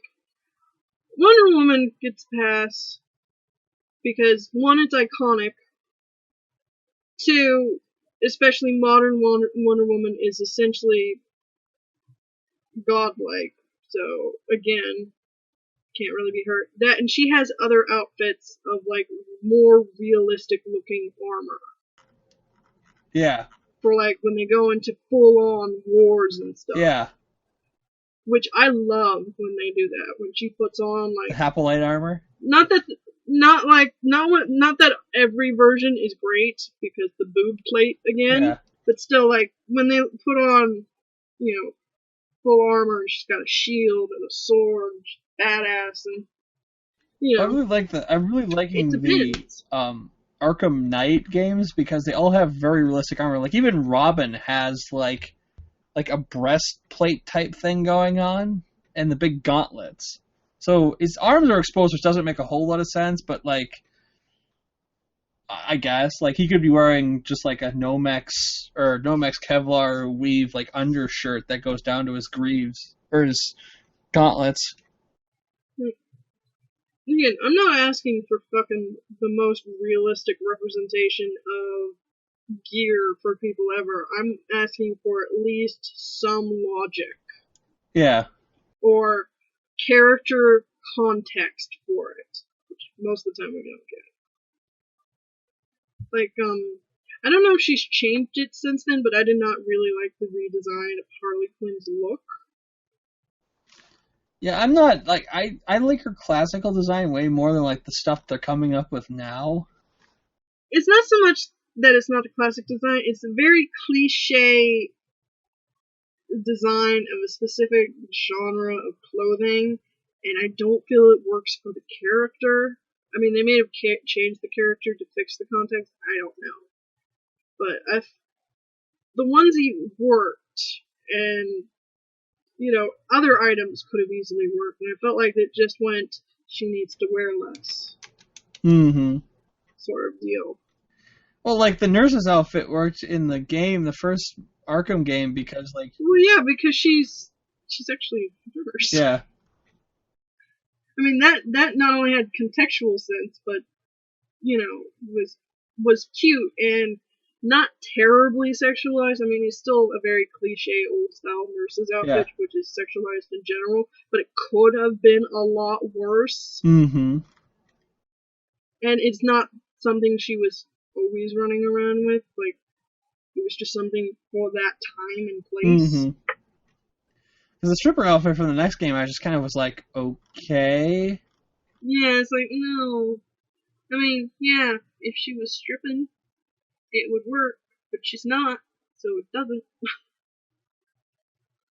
Wonder Woman gets pass because, one, it's iconic. Two, especially modern Wonder Woman is essentially godlike. So, again, can't really be hurt. That, and she has other outfits of, like, more realistic looking armor. Yeah. For, like, when they go into full-on wars and stuff. Yeah. Which I love when they do that. When she puts on, like... The Hapolite armor? Not that every version is great, because the boob plate again, but still, like, when they put on, you know, full armor, and she's got a shield and a sword, and she's badass, and, you know. I'm really liking the Arkham Knight games, because they all have very realistic armor. Like, even Robin has, like a breastplate type thing going on, and the big gauntlets. So his arms are exposed, which doesn't make a whole lot of sense, but, like, I guess, like, he could be wearing just, like, a Nomex Kevlar weave, like, undershirt that goes down to his greaves, or his gauntlets. Again, I'm not asking for fucking the most realistic representation of gear for people ever. I'm asking for at least some logic. Yeah. Or character context for it, which most of the time we don't Like, I don't know if she's changed it since then, but I did not really like the redesign of Harley Quinn's look. Yeah, I'm not, like, I like her classical design way more than, like, the stuff they're coming up with now. It's not so much that it's not the classic design, it's a very cliche design of a specific genre of clothing, and I don't feel it works for the character. I mean, they may have changed the character to fix the context, I don't know. But the onesie worked, and, you know, other items could have easily worked, and I felt like it just went, she needs to wear less. Mm-hmm. Sort of deal. Well, like, the nurse's outfit worked in the game, the first Arkham game, because, like... Well, yeah, because she's actually a nurse. Yeah. I mean, that not only had contextual sense, but, you know, was cute and not terribly sexualized. I mean, it's still a very cliche old style nurse's outfit, which is sexualized in general, but it could have been a lot worse. Mm-hmm. And it's not something she was always running around with. Like, it was just something for that time and place. Mm-hmm. Because the stripper outfit from the next game, I just kind of was like, okay. Yeah, it's like, no. I mean, yeah, if she was stripping, it would work, but she's not, so it doesn't.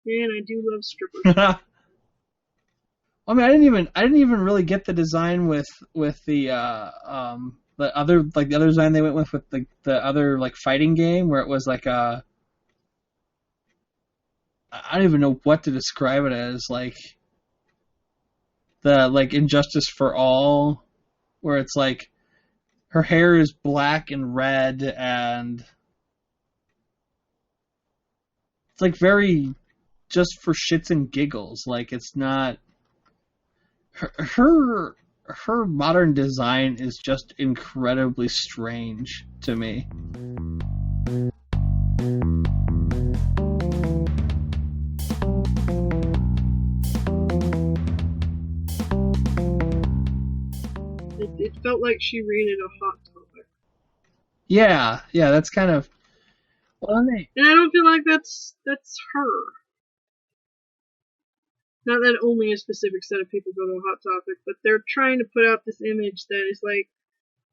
And I do love strippers. I mean, I didn't even really get the design with the other, like, the other design they went with the other, like, fighting game where it was like I don't even know what to describe it as, like the, like, Injustice for All, where it's like her hair is black and red and it's like very just for shits and giggles. Like, it's not her modern design is just incredibly strange to me. It felt like she rated a Hot Topic. Yeah, that's kind of... Well, and I don't feel like that's her. Not that only a specific set of people go to a Hot Topic, but they're trying to put out this image that is like,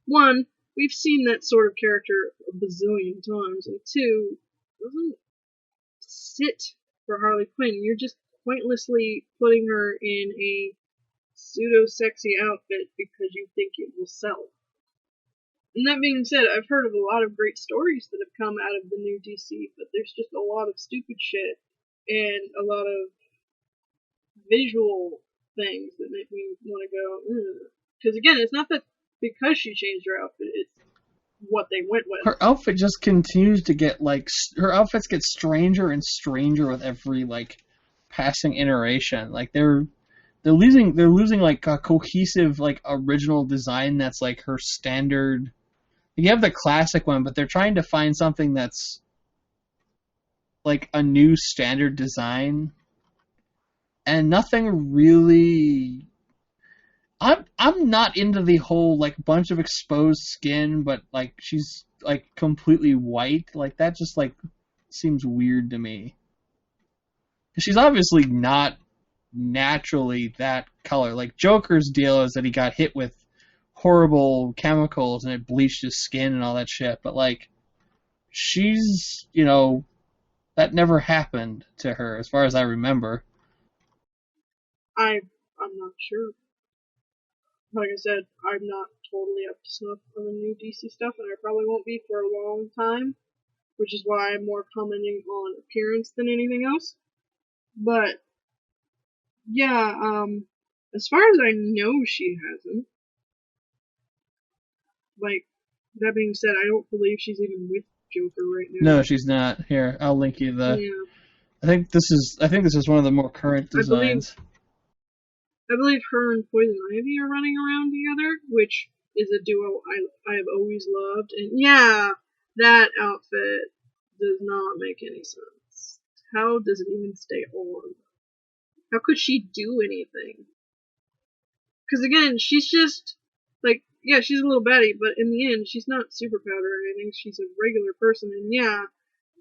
one, we've seen that sort of character a bazillion times, and two, doesn't sit for Harley Quinn. You're just pointlessly putting her in a pseudo-sexy outfit because you think it will sell. And that being said, I've heard of a lot of great stories that have come out of the new DC, but there's just a lot of stupid shit and a lot of visual things that make me want to go, ugh. Because again, it's not that because she changed her outfit, it's what they went with. Her outfit just continues to get, like, her outfits get stranger and stranger with every, like, passing iteration. Like, they're losing like a cohesive, like, original design that's like her standard. You have the classic one, but they're trying to find something that's like a new standard design, and nothing really. I'm not into the whole, like, bunch of exposed skin, but, like, she's, like, completely white. Like, that just, like, seems weird to me. She's obviously not naturally that color. Like, Joker's deal is that he got hit with horrible chemicals and it bleached his skin and all that shit, but, like, she's, you know, that never happened to her as far as I remember. I'm not sure. Like I said, I'm not totally up to snuff on the new DC stuff, and I probably won't be for a long time, which is why I'm more commenting on appearance than anything else. But yeah, as far as I know, she hasn't. Like, that being said, I don't believe she's even with Joker right now. No, she's not. Here, I'll link you the. Yeah. I think this is one of the more current designs. I believe her and Poison Ivy are running around together, which is a duo I have always loved. And yeah, that outfit does not make any sense. How does it even stay on? How could she do anything? Because again, she's just, like, yeah, she's a little baddie, but in the end, she's not superpowered or anything. She's a regular person, and yeah,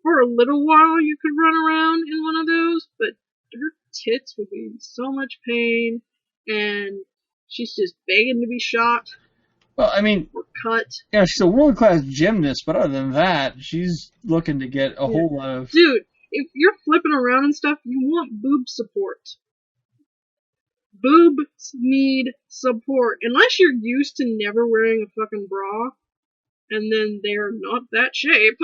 for a little while you could run around in one of those, but her tits would be in so much pain, and she's just begging to be shot Well, I mean, or cut. yeah, she's a world-class gymnast, but other than that, she's looking to get a Yeah. whole lot of... Dude, if you're flipping around and stuff, you want boob support. Boobs need support. Unless you're used to never wearing a fucking bra, and then they're not that shape,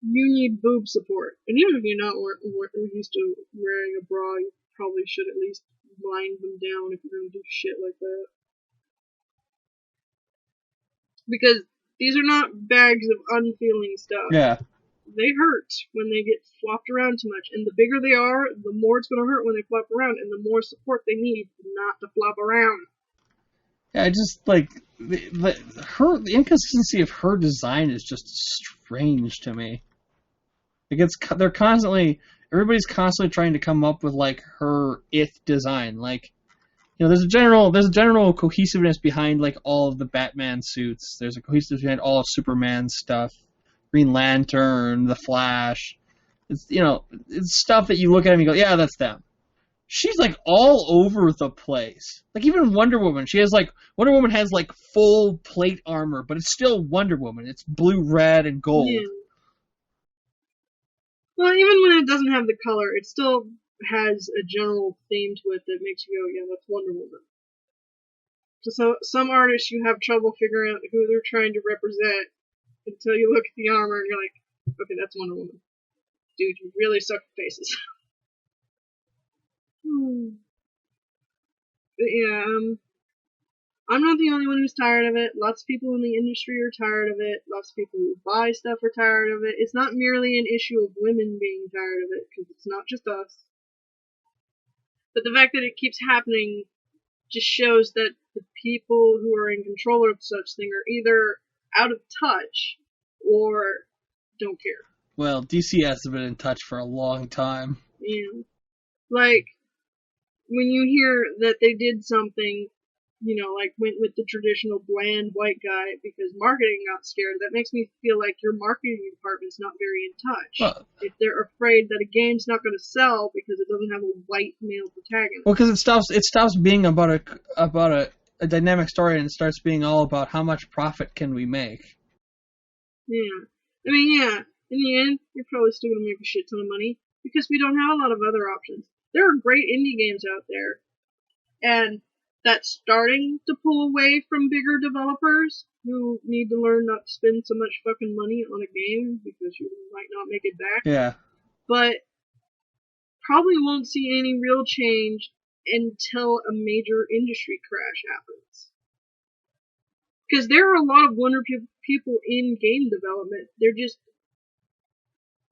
you need boob support. And even if you're not used to wearing a bra, you probably should at least line them down if you're gonna do shit like that. Because these are not bags of unfeeling stuff. Yeah. They hurt when they get flopped around too much. And the bigger they are, the more it's going to hurt when they flop around, and the more support they need not to flop around. Yeah, I just, like, the inconsistency of her design is just strange to me. They're constantly, everybody's constantly trying to come up with, like, her design. Like, you know, there's a general cohesiveness behind, like, all of the Batman suits. There's a cohesiveness behind all of Superman's stuff. Green Lantern, The Flash. It's, you know, it's stuff that you look at and you go, yeah, that's them. She's, like, all over the place. Like, even Wonder Woman, Wonder Woman has, like, full plate armor, but it's still Wonder Woman. It's blue, red, and gold. Yeah. Well, even when it doesn't have the color, it still has a general theme to it that makes you go, yeah, that's Wonder Woman. So some artists, you have trouble figuring out who they're trying to represent until you look at the armor and you're like, okay, that's Wonder Woman. Dude, you really suck at faces. But yeah, I'm not the only one who's tired of it. Lots of people in the industry are tired of it. Lots of people who buy stuff are tired of it. It's not merely an issue of women being tired of it, because it's not just us. But the fact that it keeps happening just shows that the people who are in control of such thing are either out of touch or don't care. Well, DC has been in touch for a long time. Yeah. Like, when you hear that they did something, you know, like went with the traditional bland white guy because marketing got scared, that makes me feel like your marketing department's not very in touch. Well, if they're afraid that a game's not going to sell because it doesn't have a white male protagonist. Well, because it stops being about a dynamic story and it starts being all about how much profit can we make. Yeah. I mean, yeah, in the end, you're probably still going to make a shit ton of money because we don't have a lot of other options. There are great indie games out there, and that's starting to pull away from bigger developers who need to learn not to spend so much fucking money on a game because you might not make it back. Yeah. But probably won't see any real change until a major industry crash happens. Because there are a lot of wonderful people in game development. They're just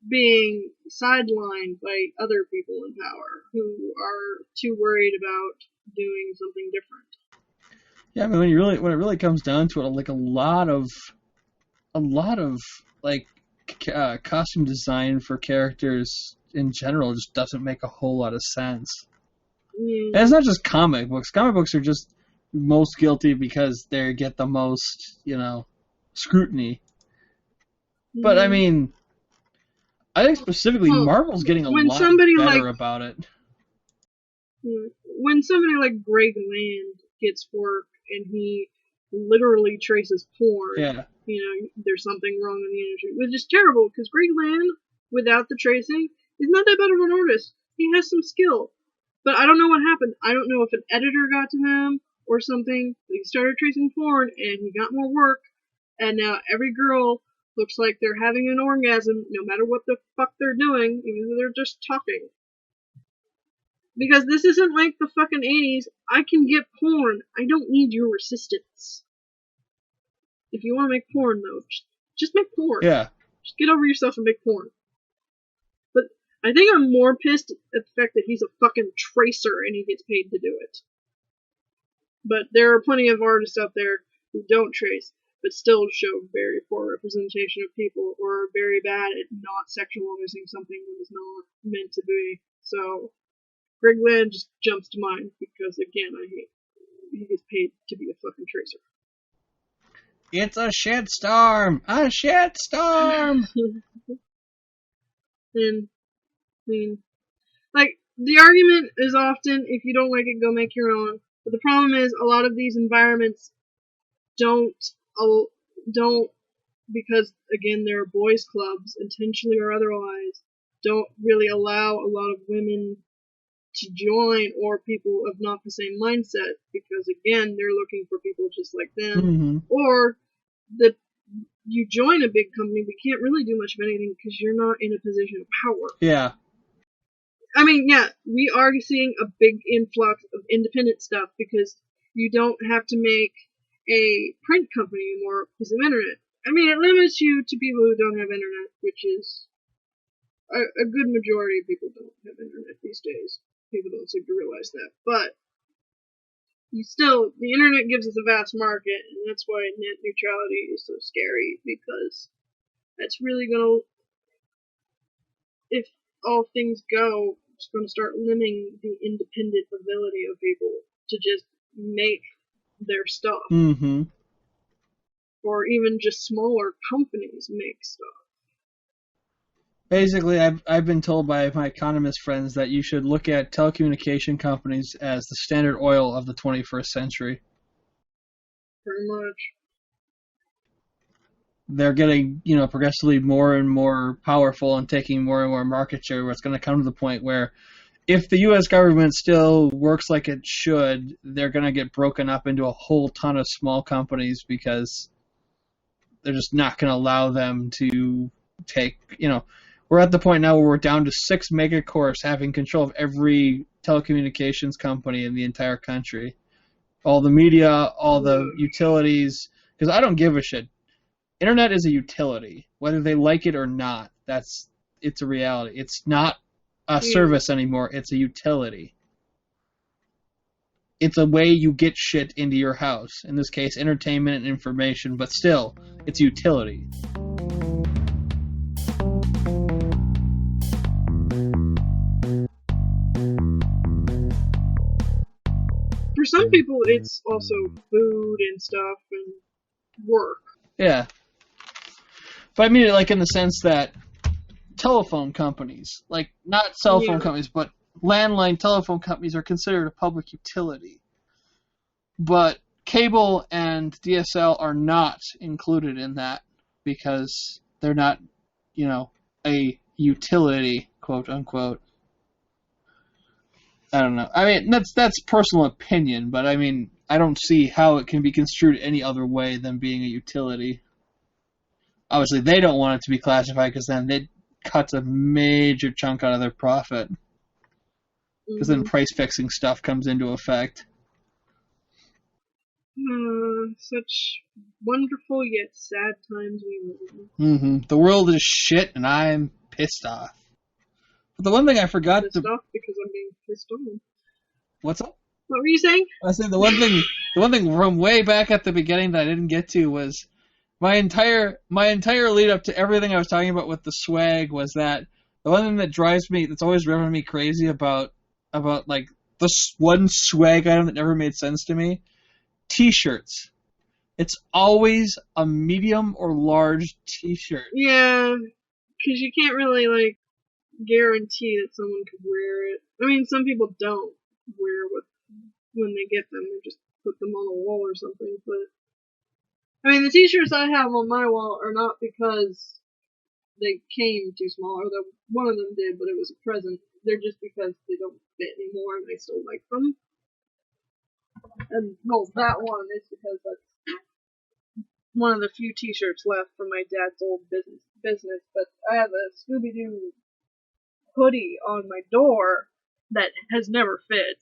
being sidelined by other people in power who are too worried about doing something different. Yeah, I mean, when it really comes down to it, like a lot of like costume design for characters in general just doesn't make a whole lot of sense. And it's not just comic books. Comic books are just most guilty because they get the most, you know, scrutiny. But I mean, I think specifically Marvel's getting a lot better about it. When somebody like Greg Land gets work and he literally traces porn, yeah, you know, there's something wrong in the industry, which is terrible because Greg Land, without the tracing, is not that bad of an artist. He has some skill, but I don't know what happened. I don't know if an editor got to him or something. He started tracing porn and he got more work, and now every girl looks like they're having an orgasm no matter what the fuck they're doing, even though they're just talking. Because this isn't like the fucking 80s. I can get porn. I don't need your assistance. If you want to make porn, though, just make porn. Yeah. Just get over yourself and make porn. But I think I'm more pissed at the fact that he's a fucking tracer and he gets paid to do it. But there are plenty of artists out there who don't trace, but still show very poor representation of people, or are very bad at not sexualizing something that is not meant to be. So Greg Land just jumps to mind because, again, I hate he gets paid to be a fucking tracer. It's a shitstorm! A shitstorm! And, I mean, like, the argument is often, if you don't like it, go make your own. But the problem is, a lot of these environments don't, because, again, there are boys' clubs, intentionally or otherwise, don't really allow a lot of women to join, or people of not the same mindset, because, again, they're looking for people just like them. Mm-hmm. Or that you join a big company, but can't really do much of anything because you're not in a position of power. Yeah. I mean, yeah, we are seeing a big influx of independent stuff because you don't have to make a print company anymore because of internet. I mean, it limits you to people who don't have internet, which is a good majority of people don't have internet these days. People don't seem to realize that. But the internet gives us a vast market, and that's why net neutrality is so scary, because that's really going to, if all things go, it's going to start limiting the independent ability of people to just make their stuff. Mm-hmm. Or even just smaller companies make stuff. Basically, I've been told by my economist friends that you should look at telecommunication companies as the Standard Oil of the 21st century. Pretty much. They're getting, progressively more and more powerful and taking more and more market share, where it's going to come to the point where if the U.S. government still works like it should, they're going to get broken up into a whole ton of small companies because they're just not going to allow them to take, we're at the point now where we're down to 6 megacorps having control of every telecommunications company in the entire country. All the media, all the utilities, because I don't give a shit. Internet is a utility, whether they like it or not. It's a reality. It's not a service anymore. It's a utility. It's a way you get shit into your house. In this case, entertainment and information, but still, it's a utility. For some people, it's also food and stuff and work. Yeah. But I mean it like in the sense that telephone companies, like not cell phone companies, but landline telephone companies are considered a public utility. But cable and DSL are not included in that because they're not, a utility, quote unquote. I don't know. I mean, that's personal opinion, but I mean, I don't see how it can be construed any other way than being a utility. Obviously, they don't want it to be classified because then it cuts a major chunk out of their profit. Because then price-fixing stuff comes into effect. Such wonderful yet sad times we live in. Mm-hmm. The world is shit, and I'm pissed off. But the one thing I forgot pissed off because I'm being pissed on. What's up? What were you saying? I said the one thing from way back at the beginning that I didn't get to was my entire lead up to everything I was talking about with the swag was that the one thing that drives me, that's always driving me crazy about like the one swag item that never made sense to me, T-shirts. It's always a medium or large T-shirt. Yeah, because you can't really guarantee that someone could wear it. I mean, some people don't wear when they get them. They just put them on a wall or something. But I mean, the T-shirts I have on my wall are not because they came too small, although one of them did, but it was a present. They're just because they don't fit anymore, and I still like them. And no, that one is because that's one of the few T-shirts left from my dad's old business. But I have a Scooby-Doo hoodie on my door that has never fit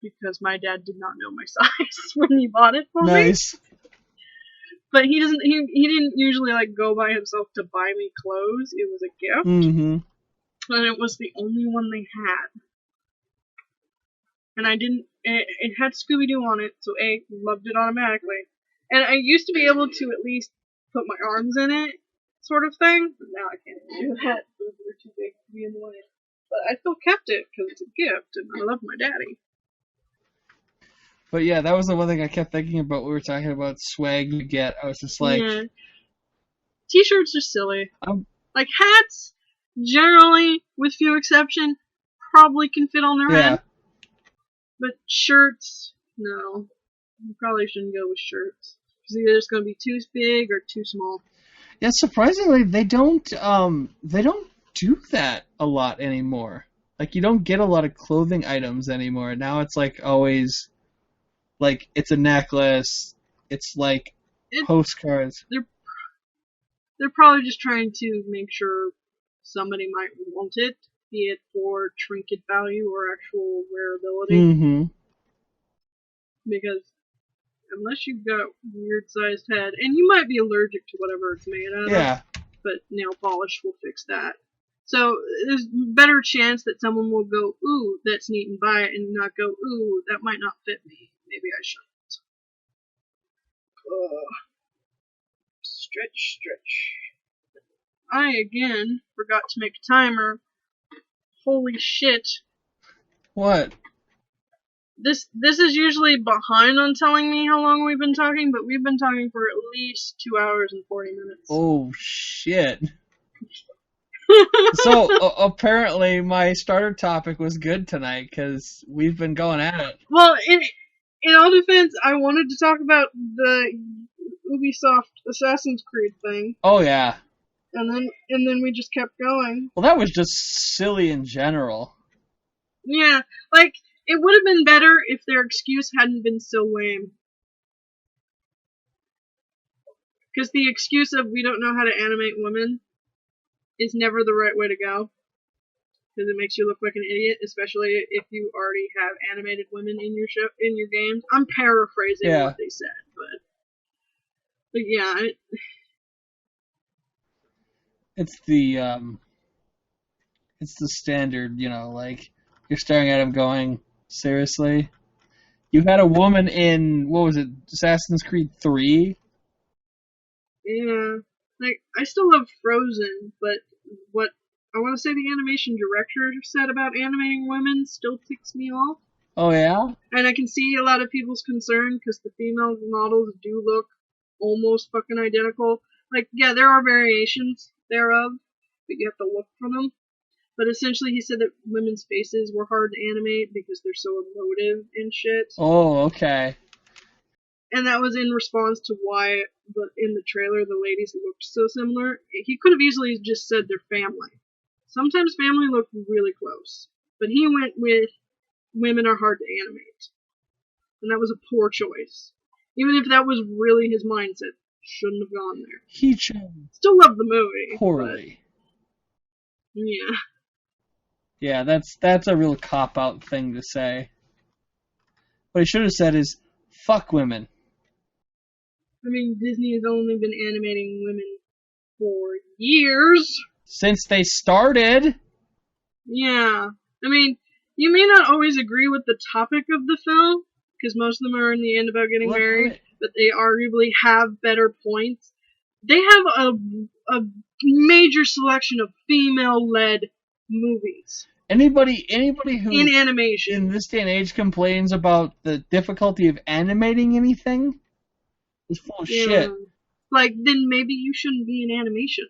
because my dad did not know my size when he bought it for me. Nice. But he didn't usually go by himself to buy me clothes. It was a gift. Mm-hmm. And it was the only one they had. And it had Scooby-Doo on it, so A, loved it automatically. And I used to be able to at least put my arms in it, sort of thing. But now I can't do that. They're too big to be in the way. But I still kept it because it's a gift, and I love my daddy. But yeah, that was the one thing I kept thinking about. We were talking about swag you get. I was just like, Yeah. T-shirts are silly. I'm, Like hats, generally, with few exception, probably can fit on their yeah. head. But shirts, no. You probably shouldn't go with shirts. Because either it's going to be too big or too small. Yeah, surprisingly, they don't do that a lot anymore. Like, you don't get a lot of clothing items anymore. Now it's like always, like, it's a necklace. It's like postcards. They're probably just trying to make sure somebody might want it, be it for trinket value or actual wearability. Mm-hmm. Because unless you've got weird sized head, and you might be allergic to whatever it's made out Yeah. of, but nail polish will fix that. So there's better chance that someone will go, ooh, that's neat, and buy it, and not go, ooh, that might not fit me. Maybe I shouldn't. Stretch. I again forgot to make a timer. Holy shit. What? This is usually behind on telling me how long we've been talking, but we've been talking for at least 2 hours and 40 minutes. Oh, shit. So, apparently my starter topic was good tonight, because we've been going at it. Well, in all defense, I wanted to talk about the Ubisoft Assassin's Creed thing. Oh, yeah. And then we just kept going. Well, that was just silly in general. Yeah, like, it would have been better if their excuse hadn't been so lame. Because the excuse of we don't know how to animate women is never the right way to go. Because it makes you look like an idiot, especially if you already have animated women in your games. I'm paraphrasing what they said, but yeah. It's the standard, like, you're staring at him going, seriously? You had a woman in, what was it, Assassin's Creed 3? Yeah. Like, I still love Frozen, but what I want to say the animation director said about animating women still ticks me off. Oh, yeah? And I can see a lot of people's concern, because the female models do look almost fucking identical. Like, yeah, there are variations thereof, but you have to look for them. But essentially, he said that women's faces were hard to animate because they're so emotive and shit. Oh, okay. And that was in response to why in the trailer the ladies looked so similar. He could have easily just said they're family. Sometimes family look really close. But he went with women are hard to animate. And that was a poor choice. Even if that was really his mindset, shouldn't have gone there. He chose Still love the movie. poorly. Yeah. Yeah, that's a real cop-out thing to say. What he should have said is, fuck women. I mean, Disney has only been animating women for years. Since they started. Yeah. I mean, you may not always agree with the topic of the film, because most of them are in the end about getting married, but they arguably have better points. They have a major selection of female-led movies. Anybody who in animation in this day and age complains about the difficulty of animating anything is full of shit. Like, then maybe you shouldn't be in animation.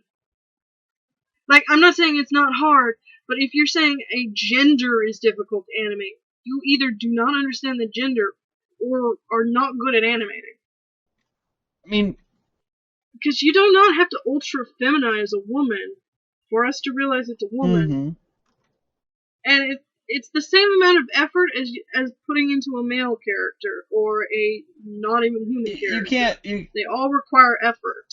Like, I'm not saying it's not hard, but if you're saying a gender is difficult to animate, you either do not understand the gender or are not good at animating. I mean, because you do not have to ultra feminize a woman for us to realize it's a woman. Mm-hmm. And it's the same amount of effort as putting into a male character or a not even human character. They all require effort.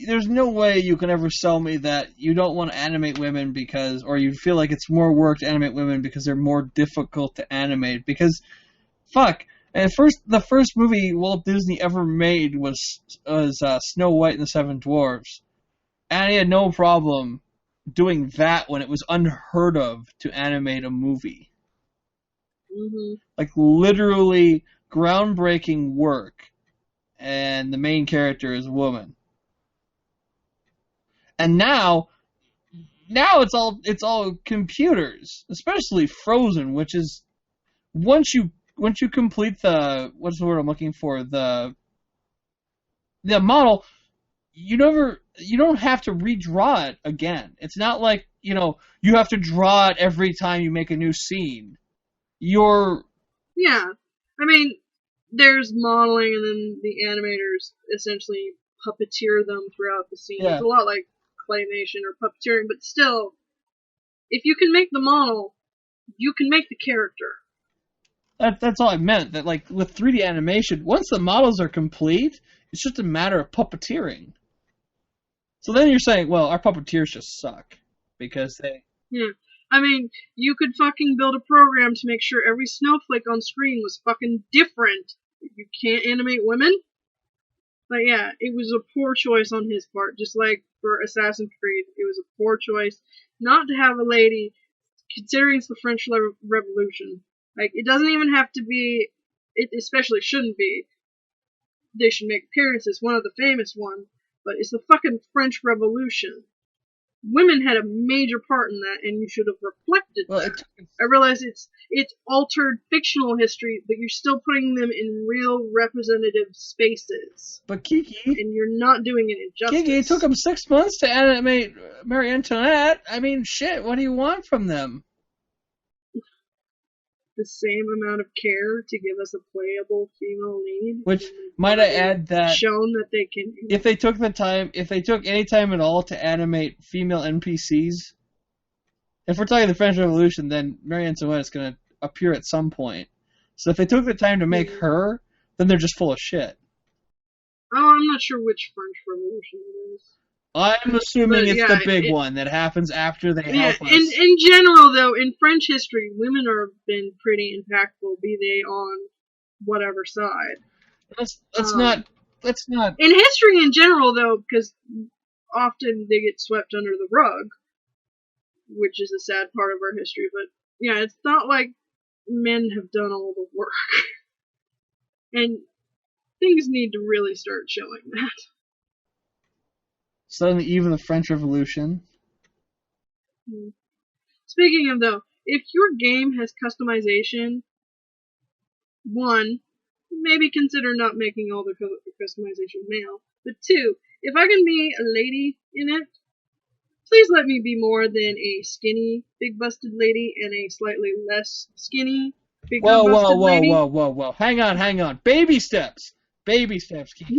There's no way you can ever sell me that you don't want to animate women or you feel like it's more work to animate women because they're more difficult to animate. Because, fuck, and the first movie Walt Disney ever made was Snow White and the Seven Dwarfs, and he had no problem doing that when it was unheard of to animate a movie. Mm-hmm. Like, literally groundbreaking work, and the main character is a woman. And now it's all computers, especially Frozen, which is once you complete the, what's the word I'm looking for, the model, you don't have to redraw it again. It's not like, you have to draw it every time you make a new scene. Yeah. I mean, there's modeling, and then the animators essentially puppeteer them throughout the scene. Yeah. It's a lot like claymation or puppeteering, but still, if you can make the model, you can make the character. That's all I meant. That, like, with 3D animation, once the models are complete, it's just a matter of puppeteering. So then you're saying, well, our puppeteers just suck because they. Yeah. I mean, you could fucking build a program to make sure every snowflake on screen was fucking different. You can't animate women? But yeah, it was a poor choice on his part. Just like for Assassin's Creed, it was a poor choice not to have a lady, considering it's the French Revolution. Like, it doesn't even have to be, it especially shouldn't be. They should make appearances, one of the famous ones, but it's the fucking French Revolution. Women had a major part in that, and you should have reflected that. I realize it's altered fictional history, but you're still putting them in real representative spaces. But Kiki, and you're not doing it injustice. Kiki, it took them 6 months to animate Marie Antoinette. I mean, shit, what do you want from them? The same amount of care to give us a playable female lead. Which, might I add that shown that they can. If they took any time at all to animate female NPCs, if we're talking the French Revolution, then Marie Antoinette is going to appear at some point. So if they took the time to make her, then they're just full of shit. Oh, I'm not sure which French Revolution it is. I'm assuming it's the big one that happens after they help us. In general, though, in French history, women have been pretty impactful, be they on whatever side. Let's not. In history in general, though, because often they get swept under the rug, which is a sad part of our history. But yeah, it's not like men have done all the work, and things need to really start showing that. So on the eve of the French Revolution. Speaking of, though, if your game has customization, one, maybe consider not making all the customization male. But two, if I can be a lady in it, please let me be more than a skinny, big-busted lady and a slightly less skinny, big-busted lady. Whoa. Hang on. Baby steps, Kiki.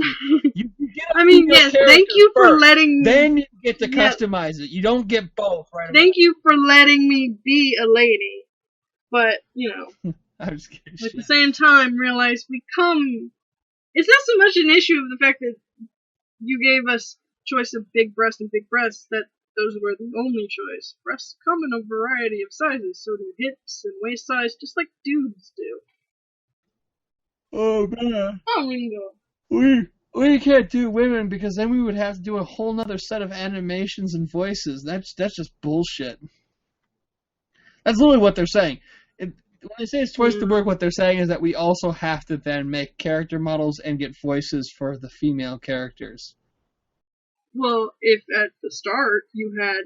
You get I mean, yes, thank you for letting me... Then you get to customize it. You don't get both right away. Thank you for letting me be a lady. But, I'm just kidding. At the same time, realize it's not so much an issue of the fact that you gave us choice of big breast and big breasts, that those were the only choice. Breasts come in a variety of sizes, so do hips and waist size, just like dudes do. Oh, man. Oh, Ringo. We can't do women because then we would have to do a whole nother set of animations and voices. That's just bullshit. That's literally what they're saying. When they say it's twice the work, what they're saying is that we also have to then make character models and get voices for the female characters. Well, if at the start you had,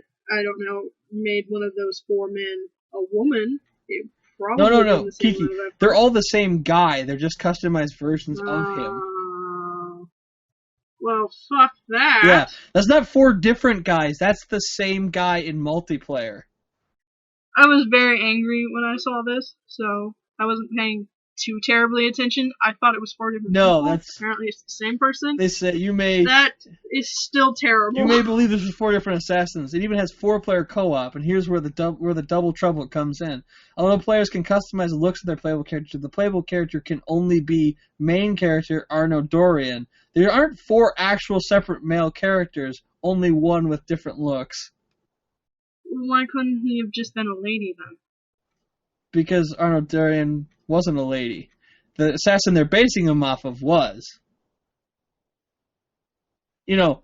made one of those 4 men a woman, it probably No, Kiki. They're all the same guy. They're just customized versions of him. Well, fuck that. Yeah, that's not 4 different guys. That's the same guy in multiplayer. I was very angry when I saw this, so I wasn't paying too terribly attention. I thought it was 4 different people. Apparently it's the same person. They say that is still terrible. You may believe this was 4 different assassins. It even has 4-player co-op, and here's where the double trouble comes in. Although players can customize the looks of their playable character, the playable character can only be main character Arno Dorian. There aren't 4 actual separate male characters, only 1 with different looks. Why couldn't he have just been a lady then? Because Arno Dorian wasn't a lady. The assassin they're basing him off of was. No,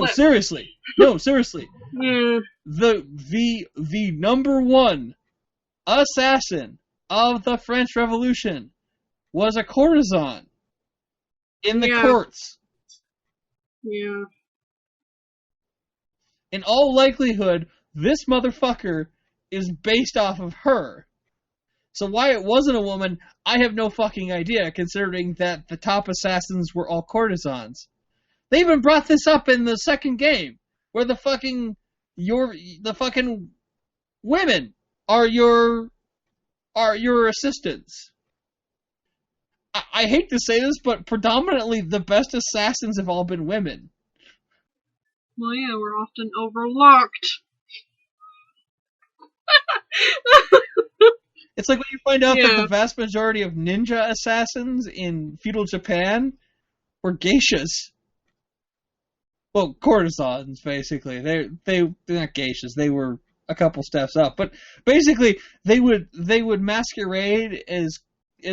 seriously. No, seriously. Yeah. The number 1 assassin of the French Revolution was a courtesan in the courts. Yeah. In all likelihood, this motherfucker is based off of her. So why it wasn't a woman, I have no fucking idea, considering that the top assassins were all courtesans. They even brought this up in the second game, where the fucking women are your assistants. I hate to say this, but predominantly the best assassins have all been women. Well, yeah, we're often overlooked. It's like when you find out that the vast majority of ninja assassins in feudal Japan were geishas. Well, courtesans, basically. They're not geishas. They were a couple steps up, but basically they would masquerade as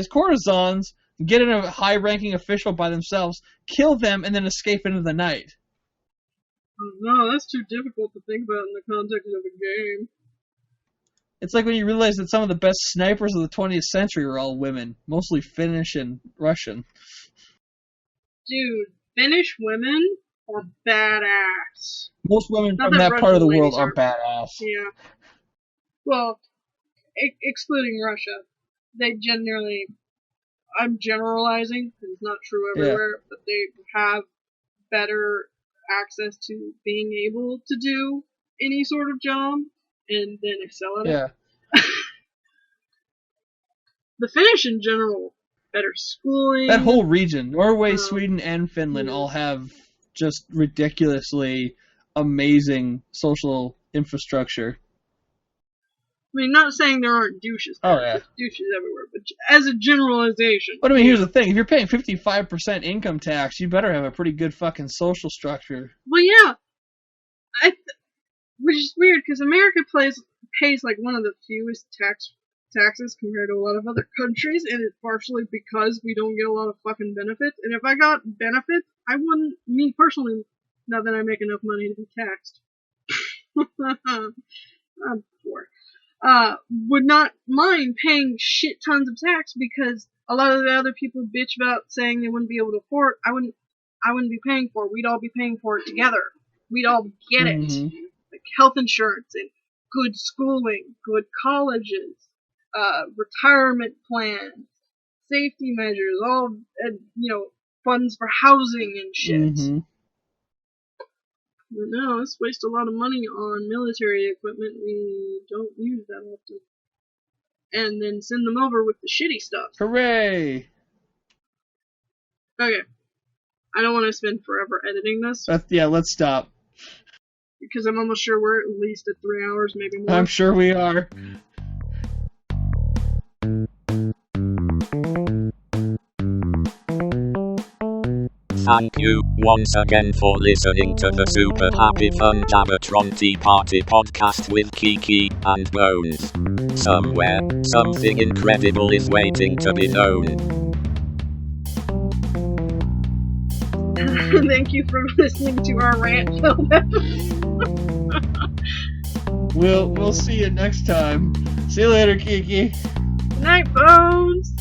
courtesans, get in a high-ranking official by themselves, kill them, and then escape into the night. Oh, no, that's too difficult to think about in the context of a game. It's like when you realize that some of the best snipers of the 20th century are all women, mostly Finnish and Russian. Dude, Finnish women are badass. Most women from that part of the world are badass. Yeah. Well, excluding Russia, they generally, I'm generalizing, it's not true everywhere, but they have better access to being able to do any sort of job and then excel at it. Yeah. The Finnish in general, better schooling. That whole region, Norway, Sweden, and Finland all have just ridiculously amazing social infrastructure. I mean, not saying there aren't douches. There's douches everywhere, but as a generalization. But I mean, here's the thing. If you're paying 55% income tax, you better have a pretty good fucking social structure. Well, yeah. Which is weird, because America pays like one of the fewest taxes compared to a lot of other countries, and it's partially because we don't get a lot of fucking benefits. And if I got benefits, I wouldn't, me personally, not that I make enough money to be taxed. I'm poor. Would not mind paying shit tons of tax, because a lot of the other people bitch about saying they wouldn't be able to afford. I wouldn't be paying for it. We'd all be paying for it together. We'd all get it. Like health insurance and good schooling, good colleges, retirement plans, safety measures, all, funds for housing and shit. But no, let's waste a lot of money on military equipment we don't use that often. And then send them over with the shitty stuff. Hooray! Okay. I don't want to spend forever editing this. Let's stop. Because I'm almost sure we're at least at 3 hours, maybe more. I'm sure we are. Thank you once again for listening to the Super Happy Fun Jabatron Tea Party podcast with Kiki and Bones. Somewhere, something incredible is waiting to be known. Thank you for listening to our rant film episode. We'll see you next time. See you later, Kiki. Good night, Bones.